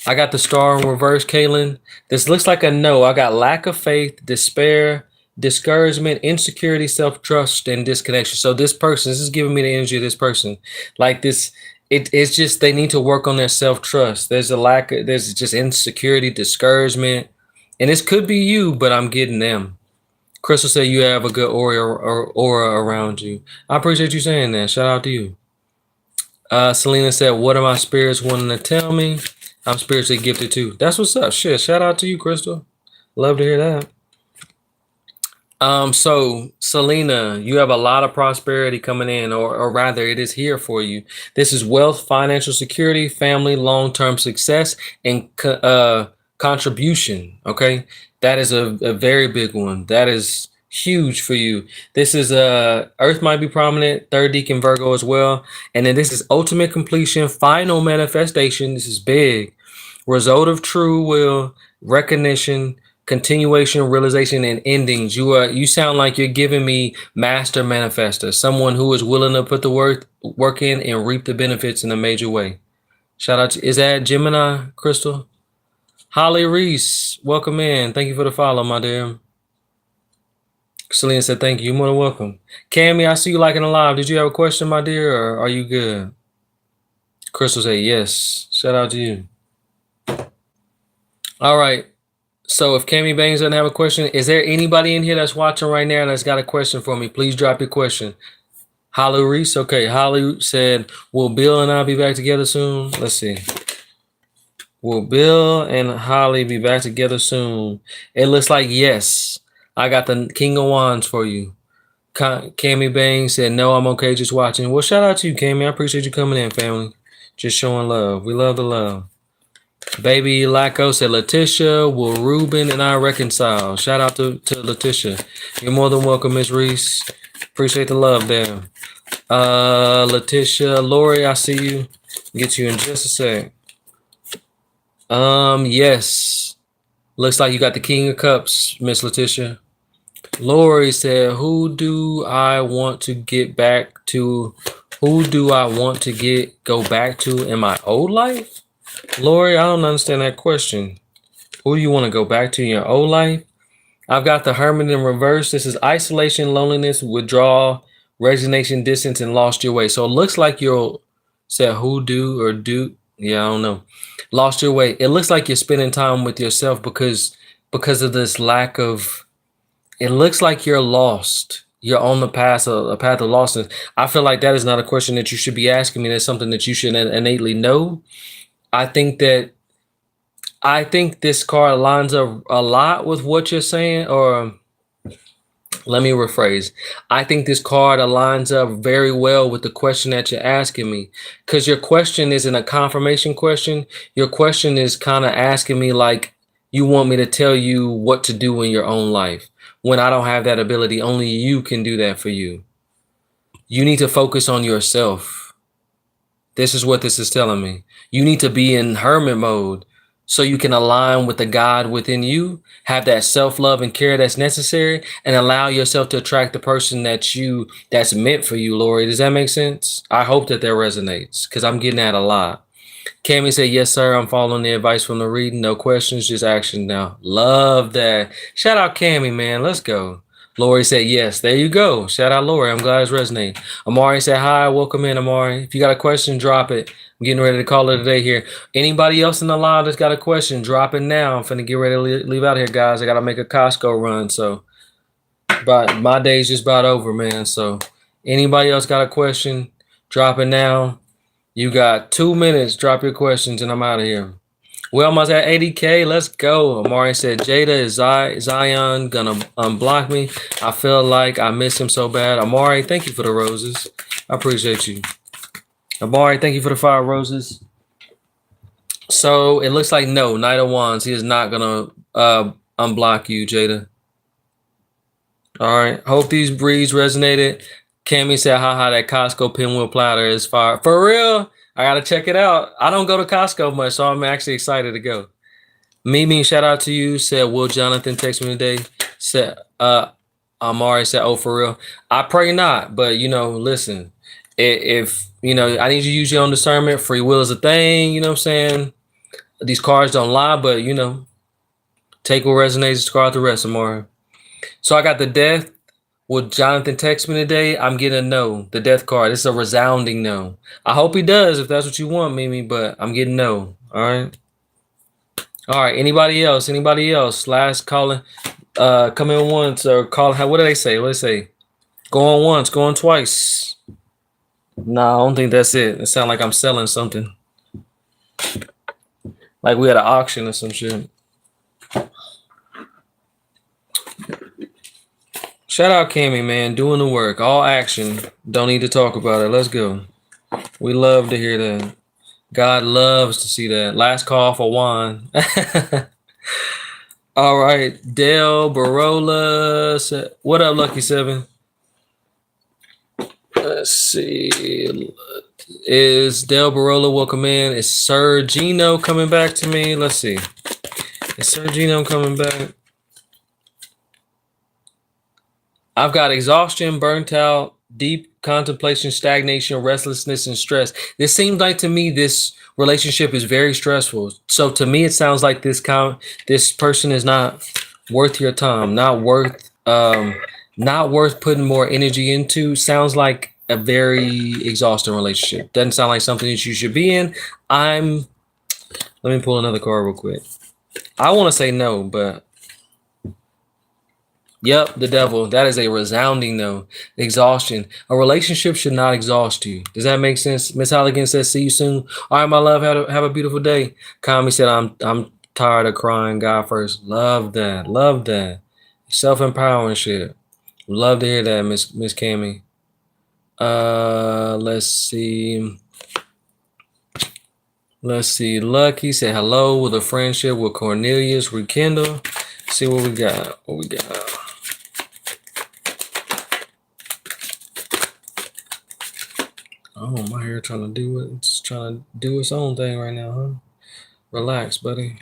I got the star in reverse, Kaylin. This looks like a no. I got lack of faith, despair, discouragement, insecurity, self-trust, and disconnection. So this is giving me the energy of this person. Like this, it's just they need to work on their self-trust. There's just insecurity, discouragement. And this could be you, but I'm getting them. Crystal said you have a good aura around you. I appreciate you saying that. Shout out to you. Selena said, what are my spirits wanting to tell me? I'm spiritually gifted too. That's what's up. Shit. Shout out to you, Crystal. Love to hear that. So Selena, you have a lot of prosperity coming in, or rather it is here for you. This is wealth, financial security, family, long-term success, and contribution. Okay. That is a very big one. That is huge for you. This is Earth might be prominent, third deacon Virgo as well. And then this is ultimate completion, final manifestation. This is big. Result of true will, recognition, continuation, realization, and endings. You sound like you're giving me master manifester, someone who is willing to put the work in and reap the benefits in a major way. Shout out to, is that Gemini, Crystal? Holly Reese, welcome in. Thank you for the follow, my dear. Selena said thank you. You're more than welcome. Cammy, I see you liking the live. Did you have a question, my dear, or are you good? Crystal said yes. Shout out to you. All right. So if Cammy Bangs doesn't have a question, is there anybody in here that's watching right now that's got a question for me? Please drop your question. Holly Reese. Okay. Holly said, will Bill and I be back together soon? Let's see. Will Bill and Holly be back together soon? It looks like yes. I got the King of Wands for you. Cammy Bangs said, no, I'm okay just watching. Well, shout out to you, Cammy. I appreciate you coming in, family. Just showing love. We love the love. Baby Laco said, Letitia, will Ruben and I reconcile? Shout out to Letitia. You're more than welcome, Miss Reese. Appreciate the love there. Letitia, Lori, I see you. Get you in just a sec. Yes. Looks like you got the King of Cups, Miss Letitia. Lori said, "Who do I want to get back to? Who do I want to go back to in my old life?" Lori, I don't understand that question. Who do you want to go back to in your old life? I've got the Hermit in reverse. This is isolation, loneliness, withdrawal, resignation, distance, and lost your way. So it looks like you're said who do or do. Yeah, I don't know. Lost your way. It looks like you're spending time with yourself because of this lack of. It looks like you're lost. You're on the path of lostness. I feel like that is not a question that you should be asking me. That's something that you should innately know. I think that this card lines up a lot with what you're saying, or let me rephrase. I think this card aligns up very well with the question that you're asking me, because your question isn't a confirmation question. Your question is kind of asking me like you want me to tell you what to do in your own life when I don't have that ability. Only you can do that for you. You need to focus on yourself. This is what this is telling me. You need to be in hermit mode so you can align with the God within you, have that self-love and care that's necessary, and allow yourself to attract the person that's meant for you, Lori. Does that make sense? I hope that resonates, because I'm getting that a lot. Cammy said, yes, sir. I'm following the advice from the reading. No questions, just action now. Love that. Shout out Cammy, man. Let's go. Lori said, yes, there you go. Shout out Lori. I'm glad it's resonating. Amari said, hi, welcome in, Amari. If you got a question, drop it. I'm getting ready to call it a day here. Anybody else in the live that's got a question, drop it now. I'm finna get ready to leave out here, guys. I got to make a Costco run. So, but my day's just about over, man. So, anybody else got a question, drop it now. You got 2 minutes. Drop your questions, and I'm out of here. We're almost at 80K. Let's go. Amari said, Jada, is Zion gonna unblock me? I feel like I miss him so bad. Amari, thank you for the roses. I appreciate you. Amari, thank you for the 5 roses. So it looks like no, Knight of Wands. He is not gonna unblock you, Jada. All right. Hope these breeds resonated. Cammy said, haha, that Costco pinwheel platter is fire. For real? I gotta check it out. I don't go to Costco much, so I'm actually excited to go. Mimi, shout out to you. Said, will Jonathan text me today? Said, Amari said, oh, for real? I pray not, but listen, if I need you to use your own discernment. Free will is a thing, you know what I'm saying? These cards don't lie, but take what resonates, discard the rest, Amari. So I got the death. Will Jonathan text me today? I'm getting a no. The death card. It's a resounding no. I hope he does if that's what you want, Mimi, but I'm getting no. All right. All right. Anybody else? Anybody else? Last calling. Come in once or call. What do they say? What do they say? Go on once, go on twice. Nah, I don't think that's it. It sounds like I'm selling something. Like we had an auction or some shit. Shout out Cammy, man, doing the work, all action. Don't need to talk about it. Let's go. We love to hear that. God loves to see that. Last call for Juan. All right, Dale Barola. What up, Lucky 7? Let's see. Is Dale Barola welcome in? Is Sir Gino coming back to me? Let's see. Is Sir Gino coming back? I've got exhaustion, burnt out, deep contemplation, stagnation, restlessness, and stress. This seems like to me this relationship is very stressful. So to me, it sounds like this person is not worth your time, not worth putting more energy into. Sounds like a very exhausting relationship. Doesn't sound like something that you should be in. Let me pull another card real quick. I want to say no, but yep, the devil. That is a resounding no. Exhaustion. A relationship should not exhaust you. Does that make sense? Miss Halligan says, see you soon. All right, my love. Have a beautiful day. Kami said, I'm tired of crying. God first. Love that. Love that. Self-empowering shit. Love to hear that, Miss Cami. Let's see. Lucky said hello. Will the friendship with Cornelius rekindle? See what we got. Oh, my hair trying to do its own thing right now, huh? Relax, buddy.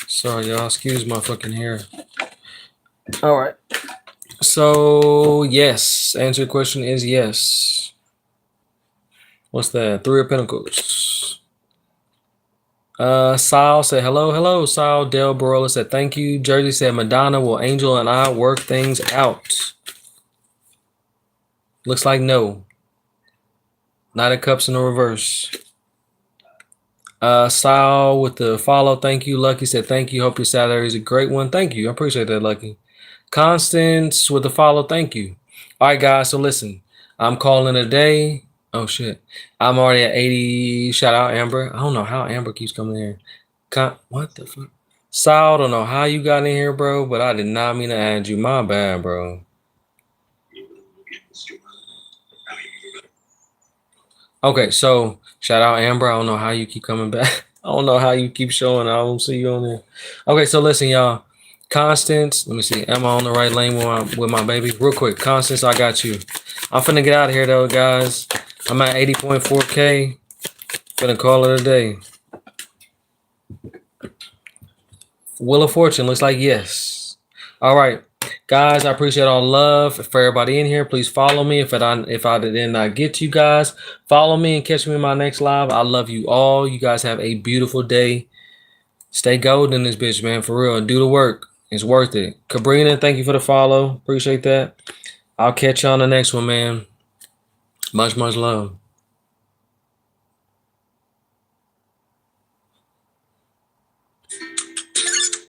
Sorry, y'all. Excuse my fucking hair. All right. So yes, answer your question is yes. What's that? Three of Pentacles. Sal said hello, hello. Sal Del Barola said thank you. Jersey said Madonna, will Angel and I work things out? Looks like no. Knight of Cups in the reverse. Sal with the follow, thank you. Lucky said thank you. Hope your Saturday is a great one. Thank you. I appreciate that, Lucky. Constance with the follow, thank you. All right, guys. So listen, I'm calling it a day. Oh shit, I'm already at 80. Shout out Amber. I don't know how Amber keeps coming here. What the fuck? Sal, don't know how you got in here, bro, but I did not mean to add you. My bad, bro. Okay, so shout out Amber. I don't know how you keep coming back. I don't know how you keep showing. I don't see you on there. Okay, so listen, y'all. Constance, let me see. Am I on the right lane with my baby? Real quick, Constance, I got you. I'm finna get out of here though, guys. I'm at 80.4K. Finna call it a day. Wheel of Fortune looks like yes. All right, guys, I appreciate all the love for everybody in here. Please follow me if I did not get to you guys. Follow me and catch me in my next live. I love you all. You guys have a beautiful day. Stay golden in this bitch, man, for real. Do the work. It's worth it. Cabrina, thank you for the follow. Appreciate that. I'll catch you on the next one, man. Much, much love.